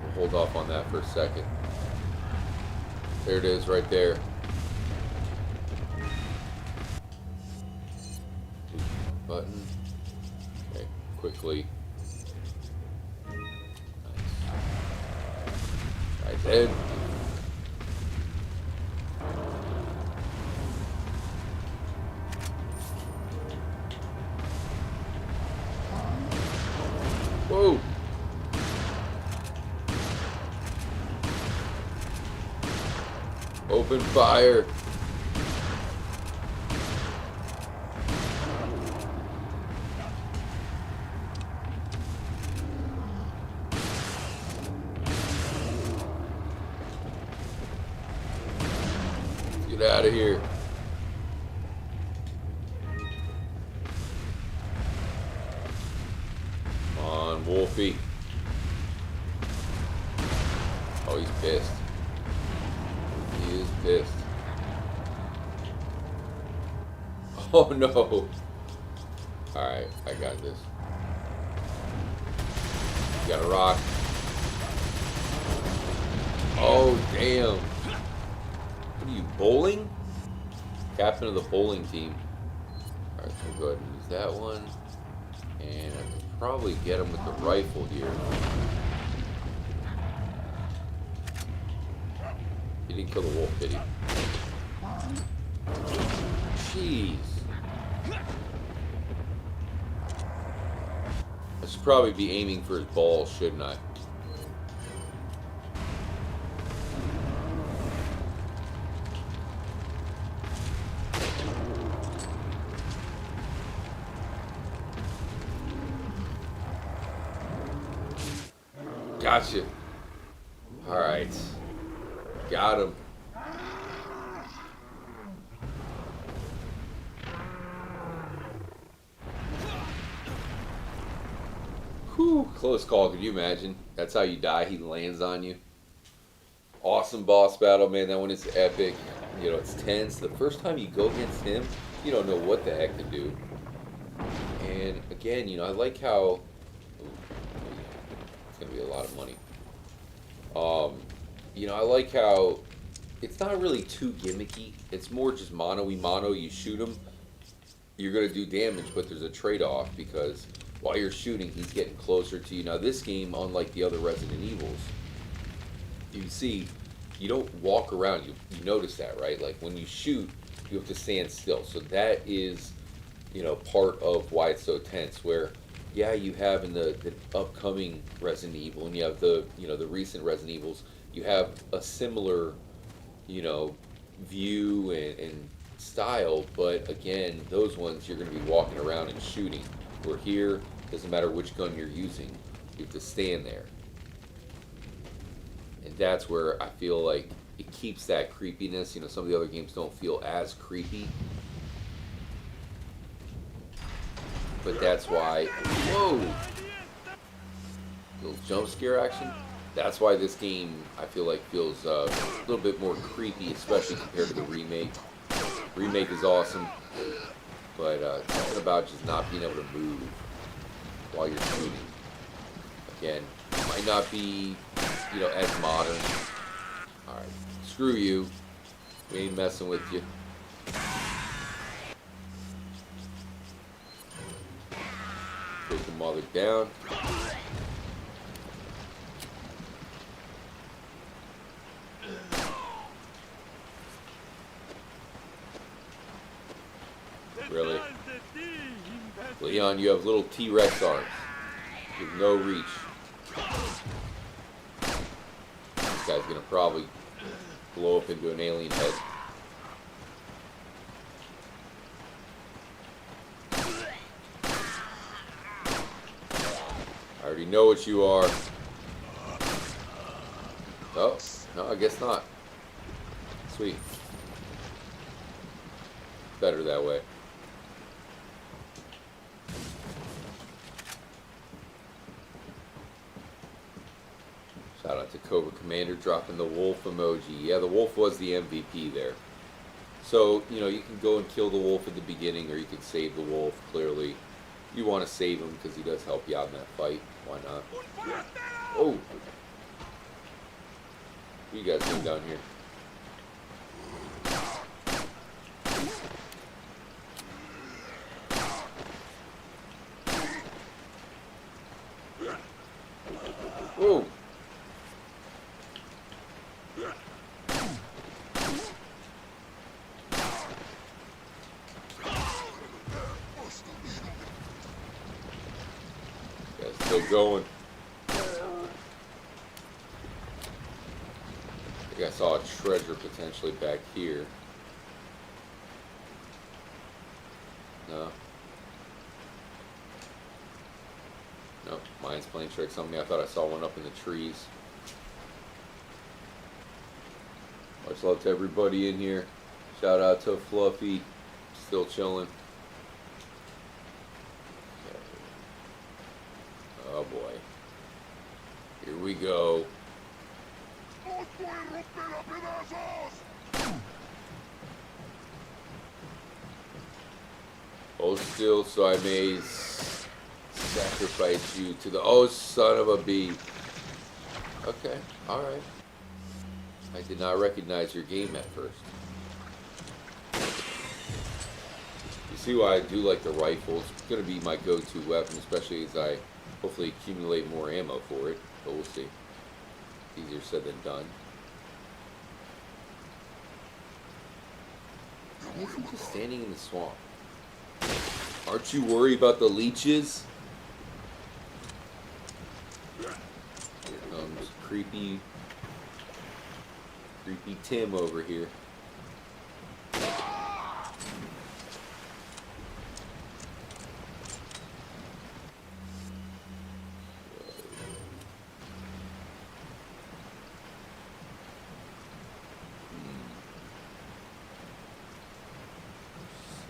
We'll hold off on that for a second. There it is, right there. Button. Okay, quickly. Nice. Right there. Whoa! Open fire! Get out of here. Come on, Wolfie. Oh, he's pissed. He is pissed. Oh no. Alright, I got this. You got a rock. Oh, damn. What are you, bowling? Captain of the bowling team. Alright, so we'll go ahead and use that one. And I can probably get him with the rifle here. He didn't kill the wolf, did he? Jeez. I should probably be aiming for his balls, shouldn't I? Gotcha. Alright. Got him. Whew, close call. Could you imagine? That's how you die. He lands on you. Awesome boss battle, man. That one is epic. You know, it's tense. The first time you go against him, you don't know what the heck to do. And again, you know, I like how... It's going to be a lot of money. You know, I like how it's not really too gimmicky. It's more just mano-y-mano. You shoot him, you're going to do damage, but there's a trade-off because while you're shooting, he's getting closer to you. Now, this game, unlike the other Resident Evils, you see, you don't walk around. You notice that, right? Like, when you shoot, you have to stand still. So that is, you know, part of why it's so tense, where... Yeah, you have in the upcoming Resident Evil, and you have the, you know, the recent Resident Evils, you have a similar, you know, view and style, but again, those ones you're going to be walking around and shooting. Where here, doesn't matter which gun you're using, you have to stand there. And that's where I feel like it keeps that creepiness. You know, some of the other games don't feel as creepy. But that's why, whoa, little jump scare action. That's why this game, I feel like, feels a little bit more creepy, especially compared to the remake. Remake is awesome, but something about just not being able to move while you're shooting. Again, might not be, you know, as modern. All right, screw you. We ain't messing with you. Take the mother down. Really? Leon, you have little T-Rex arms. You have no reach. This guy's gonna probably blow up into an alien head. I already know what you are. Oh, no, I guess not. Sweet. Better that way. Shot out to Cobra Commander dropping the wolf emoji. Yeah, the wolf was the MVP there. So, you know, you can go and kill the wolf at the beginning, or you can save the wolf. Clearly, you want to save him because he does help you out in that fight. Why not? Oh! What you guys doing down here? Whoa! Yeah, still going. I think I saw a treasure potentially back here. No. Nope, mine's playing tricks on me. I thought I saw one up in the trees. Much love to everybody in here. Shout out to Fluffy. Still chilling. Okay. Oh boy. Here we go. Hold still so I may sacrifice you to the... Oh, son of a bee. Okay, alright. I did not recognize your game at first. You see why I do like the rifle. It's going to be my go-to weapon, especially as I hopefully accumulate more ammo for it. But we'll see. Easier said than done. Why is he just standing in the swamp? Aren't you worried about the leeches? Here comes creepy Tim over here.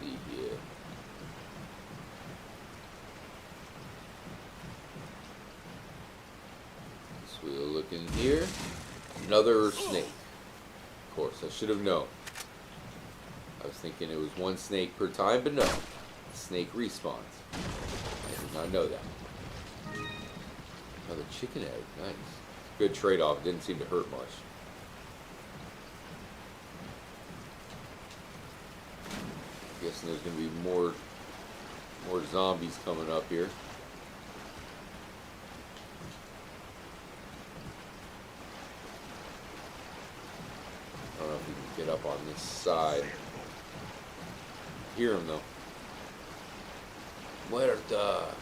See here. So we'll look in here. Another snake. Of course, I should have known. I was thinking it was one snake per time, but no. The snake respawns. I did not know that. Another chicken egg. Nice. Good trade-off. Didn't seem to hurt much. Guessing there's going to be more zombies coming up here. I don't know if we can get up on this side. Hear him though. Muerta.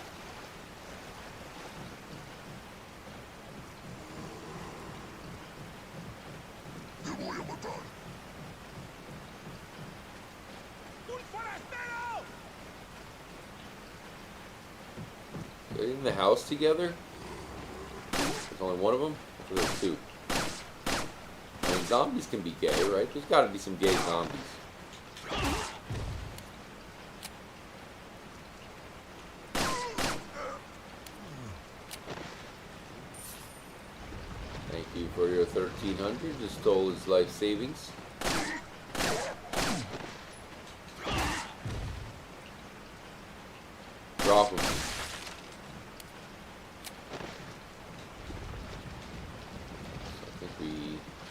They're in the house together? There's only one of them? Or there's two? I mean, zombies can be gay, right? There's got to be some gay zombies. Thank you for your 1,300. Just stole his life savings. Drop him.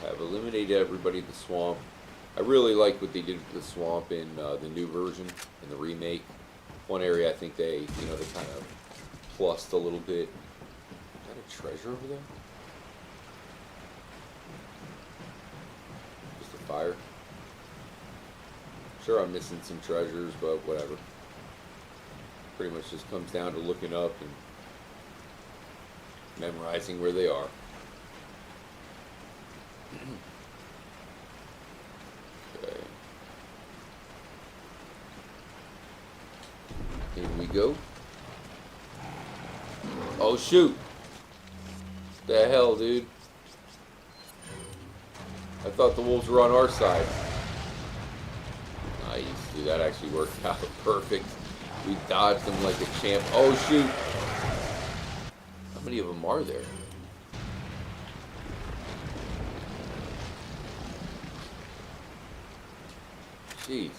Have eliminated everybody in the swamp. I really like what they did with the swamp in the new version, in the remake. One area I think they kind of plussed a little bit. Is that a treasure over there? Just a fire. Sure, I'm missing some treasures, but whatever. Pretty much just comes down to looking up and memorizing where they are. Okay. Here we go. Oh shoot! What the hell, dude? I thought the wolves were on our side. Nice, dude. That actually worked out perfect. We dodged them like a champ. Oh shoot! How many of them are there? Jeez.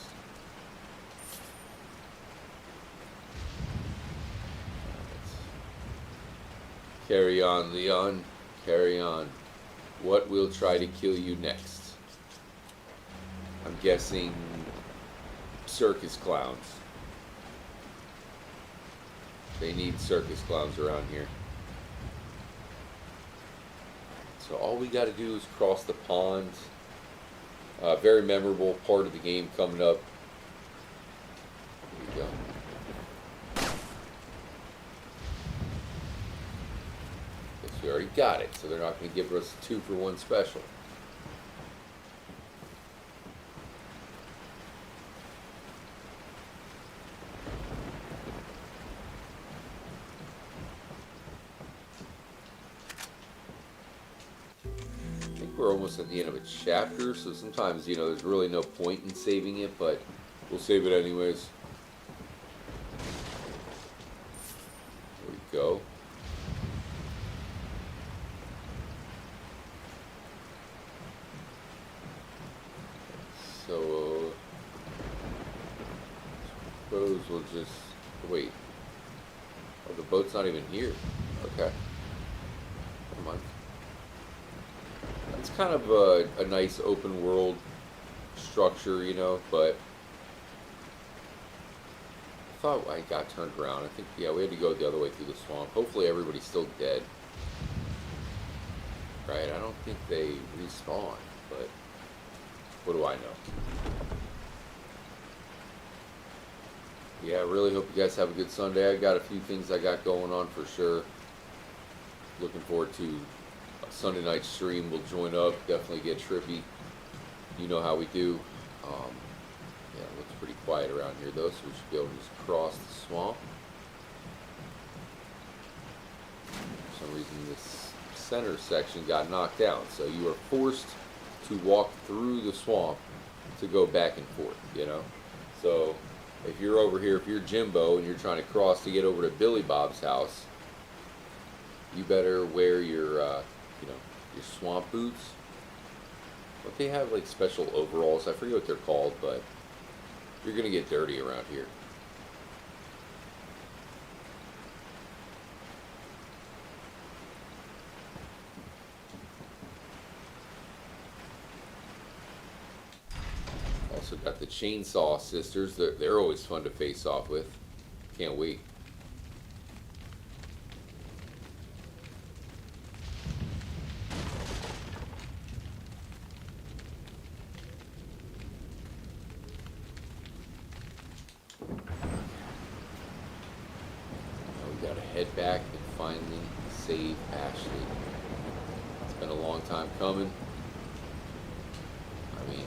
Carry on, Leon. Carry on. What will try to kill you next? I'm guessing circus clowns. They need circus clowns around here. So all we got to do is cross the pond. Very memorable part of the game coming up. Here we go. Guess we already got it, so they're not going to give us a 2-for-1 special. We're almost at the end of a chapter, so sometimes, you know, there's really no point in saving it, but we'll save it anyways. There we go. So, suppose we'll just wait. Oh, the boat's not even here. Okay. Never mind. It's kind of a nice open world structure, you know, but I thought I got turned around. I think, yeah, we had to go the other way through the swamp. Hopefully everybody's still dead. Right, I don't think they respawn, but what do I know? Yeah, I really hope you guys have a good Sunday. I got a few things I got going on for sure. Looking forward to Sunday night stream. We'll join up, definitely get trippy. You know how we do. Yeah, it looks pretty quiet around here though, so we should be able to just cross the swamp. For some reason this center section got knocked out, so you are forced to walk through the swamp to go back and forth, you know. So if you're over here, if you're Jimbo and you're trying to cross to get over to Billy Bob's house, you better wear your you know, your swamp boots. But they have like special overalls. I forget what they're called, but you're gonna get dirty around here. Also got the Chainsaw Sisters. They're always fun to face off with. Can't wait. Head back and finally save Ashley. It's been a long time coming. I mean,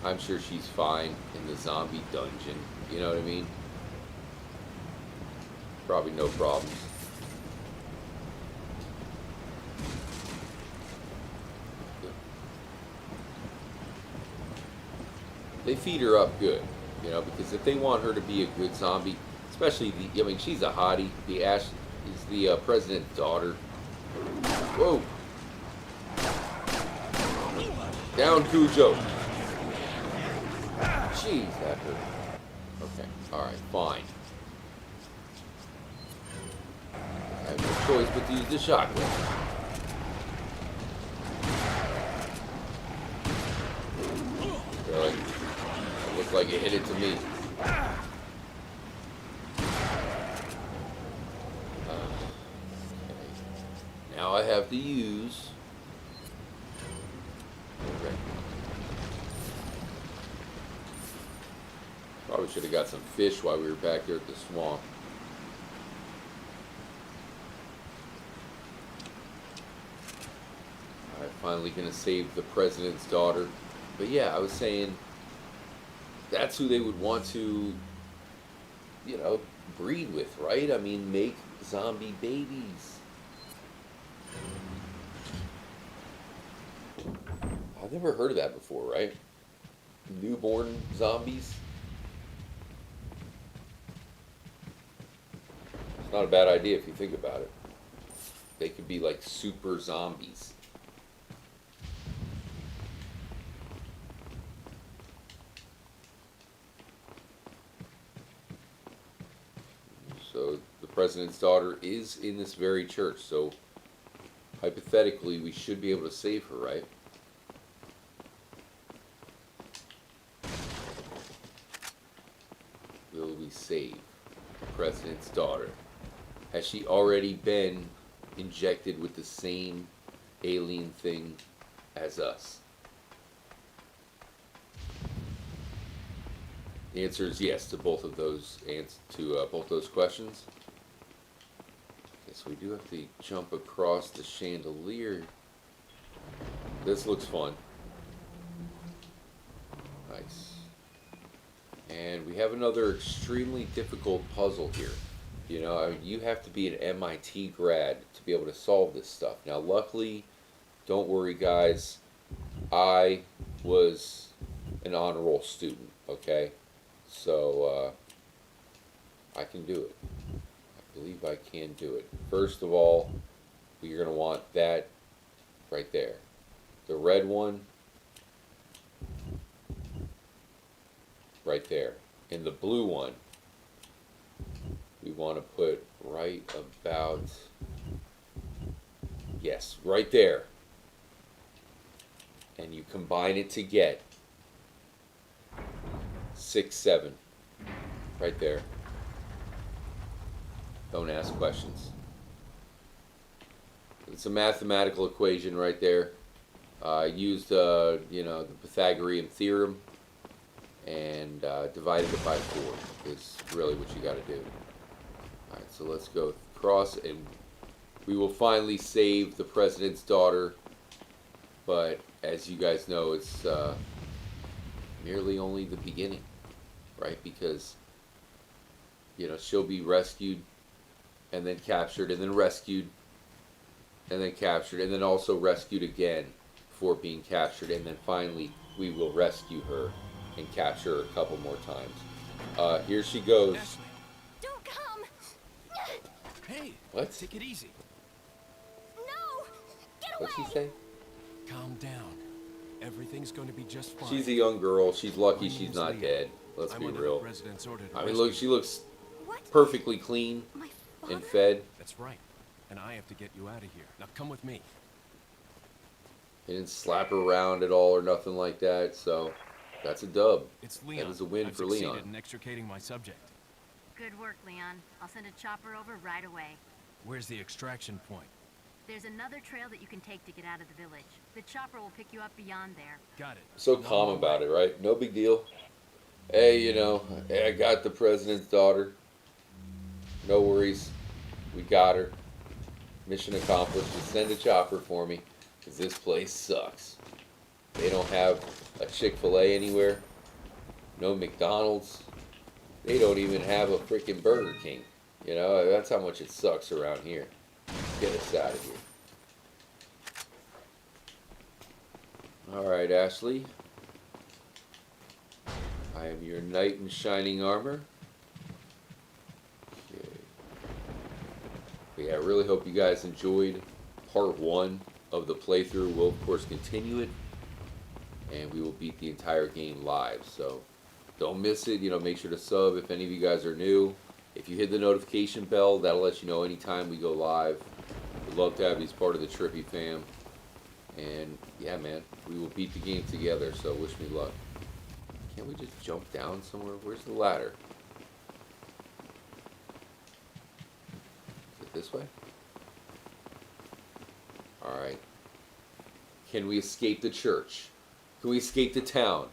I'm sure she's fine in the zombie dungeon. You know what I mean? Probably no problems. They feed her up good, you know, because if they want her to be a good zombie, especially the, I mean, she's a hottie. The Ash is the president's daughter. Whoa. Down, Cujo. Jeez, that hurt. Okay, alright, fine. I have no choice but to use the shotgun. Really? It looks like it hit it to me. Now I have to use. Okay. Probably should have got some fish while we were back there at the swamp. Alright, finally gonna save the president's daughter. But yeah, I was saying that's who they would want to, you know, breed with, right? I mean, make zombie babies. I've never heard of that before, right? Newborn zombies. It's not a bad idea if you think about it. They could be like super zombies. So the president's daughter is in this very church. So hypothetically, we should be able to save her, right? Will we save the president's daughter? Has she already been injected with the same alien thing as us? The answer is yes to both of those both those questions. Okay, so we do have to jump across the chandelier. This looks fun. Nice. And we have another extremely difficult puzzle here. You know, you have to be an MIT grad to be able to solve this stuff. Now, luckily, don't worry, guys. I was an honor roll student, okay? So, I can do it. I believe I can do it. First of all, you're going to want that right there. The red one right there. And the blue one we want to put right about, yes, right there. And you combine it to get 6, 7. Right there. Don't ask questions. It's a mathematical equation right there. I used, the Pythagorean theorem and divided it by 4 is really what you got to do. Alright, so let's go across and we will finally save the president's daughter. But as you guys know, it's merely only the beginning, right? Because, you know, she'll be rescued and then captured and then rescued and then captured and then also rescued again before being captured, and then finally we will rescue her and capture her a couple more times. Here she goes. Ashley. Don't come! Hey, What? take it easy. No! Get away! What'd she say? Calm down. Everything's going to be just fine. She's a young girl. She's lucky My she's name's not Leon. dead. Let's I'm be under real. the president's order to I mean, rescue look, she looks What? perfectly clean My and father? fed. That's right. And I have to get you out of here. Now come with me. He didn't slap her around at all or nothing like that, so that's a dub. It's Leon. That is a win I've for succeeded Leon. in extricating my subject. Good work, Leon. I'll send a chopper over right away. Where's the extraction point? There's another trail that you can take to get out of the village. The chopper will pick you up beyond there. Got it. So I'm on calm my about way. it, right? No big deal. Hey, you know, hey, I got the president's daughter. No worries. We got her. Mission accomplished. Just send a chopper for me, because this place sucks. They don't have a Chick-fil-A anywhere. No McDonald's. They don't even have a freaking Burger King. You know, that's how much it sucks around here. Get us out of here. Alright, Ashley. I am your knight in shining armor. Okay. But yeah, I really hope you guys enjoyed part 1 of the playthrough. We'll, of course, continue it. And we will beat the entire game live. So, don't miss it. You know, make sure to sub if any of you guys are new. If you hit the notification bell, that'll let you know anytime we go live. We'd love to have you as part of the Trippy fam. And yeah, man, we will beat the game together, so wish me luck. Can't we just jump down somewhere? Where's the ladder? Is it this way? Alright. Can we escape the church? Can we escape the town?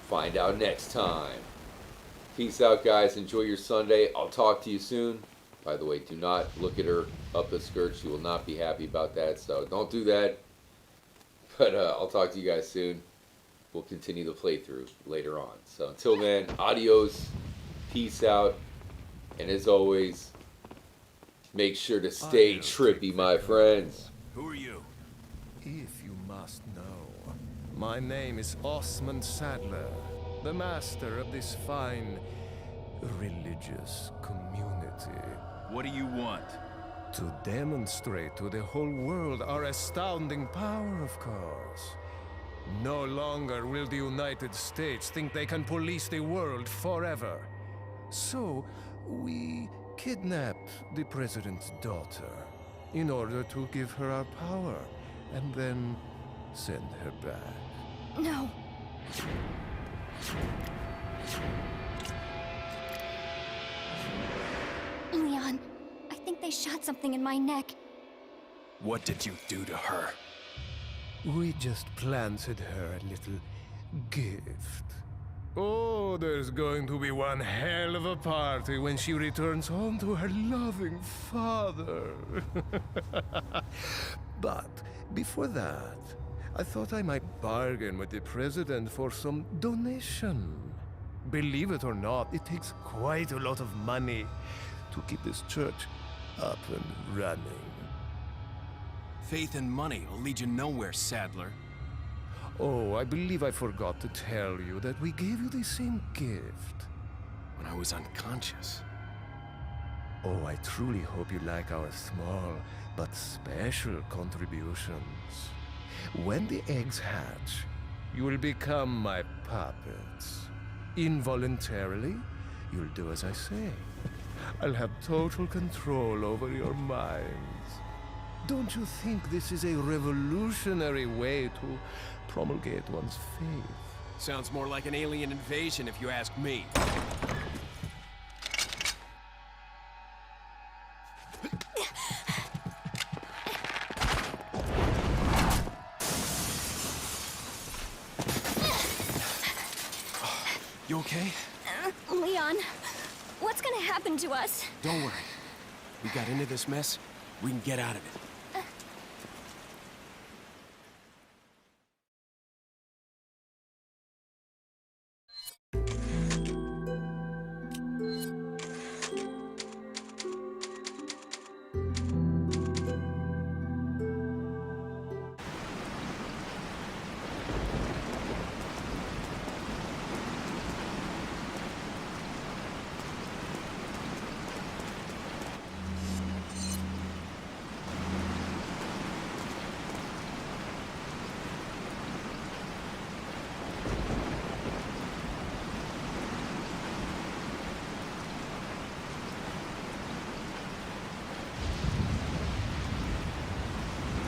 Find out next time. Peace out, guys. Enjoy your Sunday. I'll talk to you soon. By the way, do not look at her up the skirt. She will not be happy about that, so don't do that. But I'll talk to you guys soon. We'll continue the playthrough later on. So until then, adios. Peace out. And as always, make sure to stay trippy, my friends. Who are you? If you must know, my name is Osmond Sadler, the master of this fine religious community. What do you want? To demonstrate to the whole world our astounding power, of course. No longer will the United States think they can police the world forever. So, we kidnapped the president's daughter in order to give her our power and then send her back. No. Leon, I think they shot something in my neck. What did you do to her? We just planted her a little gift. Oh, there's going to be one hell of a party when she returns home to her loving father. But before that, I thought I might bargain with the president for some donation. Believe it or not, it takes quite a lot of money to keep this church up and running. Faith and money will lead you nowhere, Sadler. Oh, I believe I forgot to tell you that we gave you the same gift. When I was unconscious. Oh, I truly hope you like our small but special contributions. When the eggs hatch, you will become my puppets. Involuntarily, you'll do as I say. I'll have total control over your minds. Don't you think this is a revolutionary way to promulgate one's faith? Sounds more like an alien invasion if you ask me. You okay? Leon, what's gonna happen to us? Don't worry. We got into this mess, we can get out of it.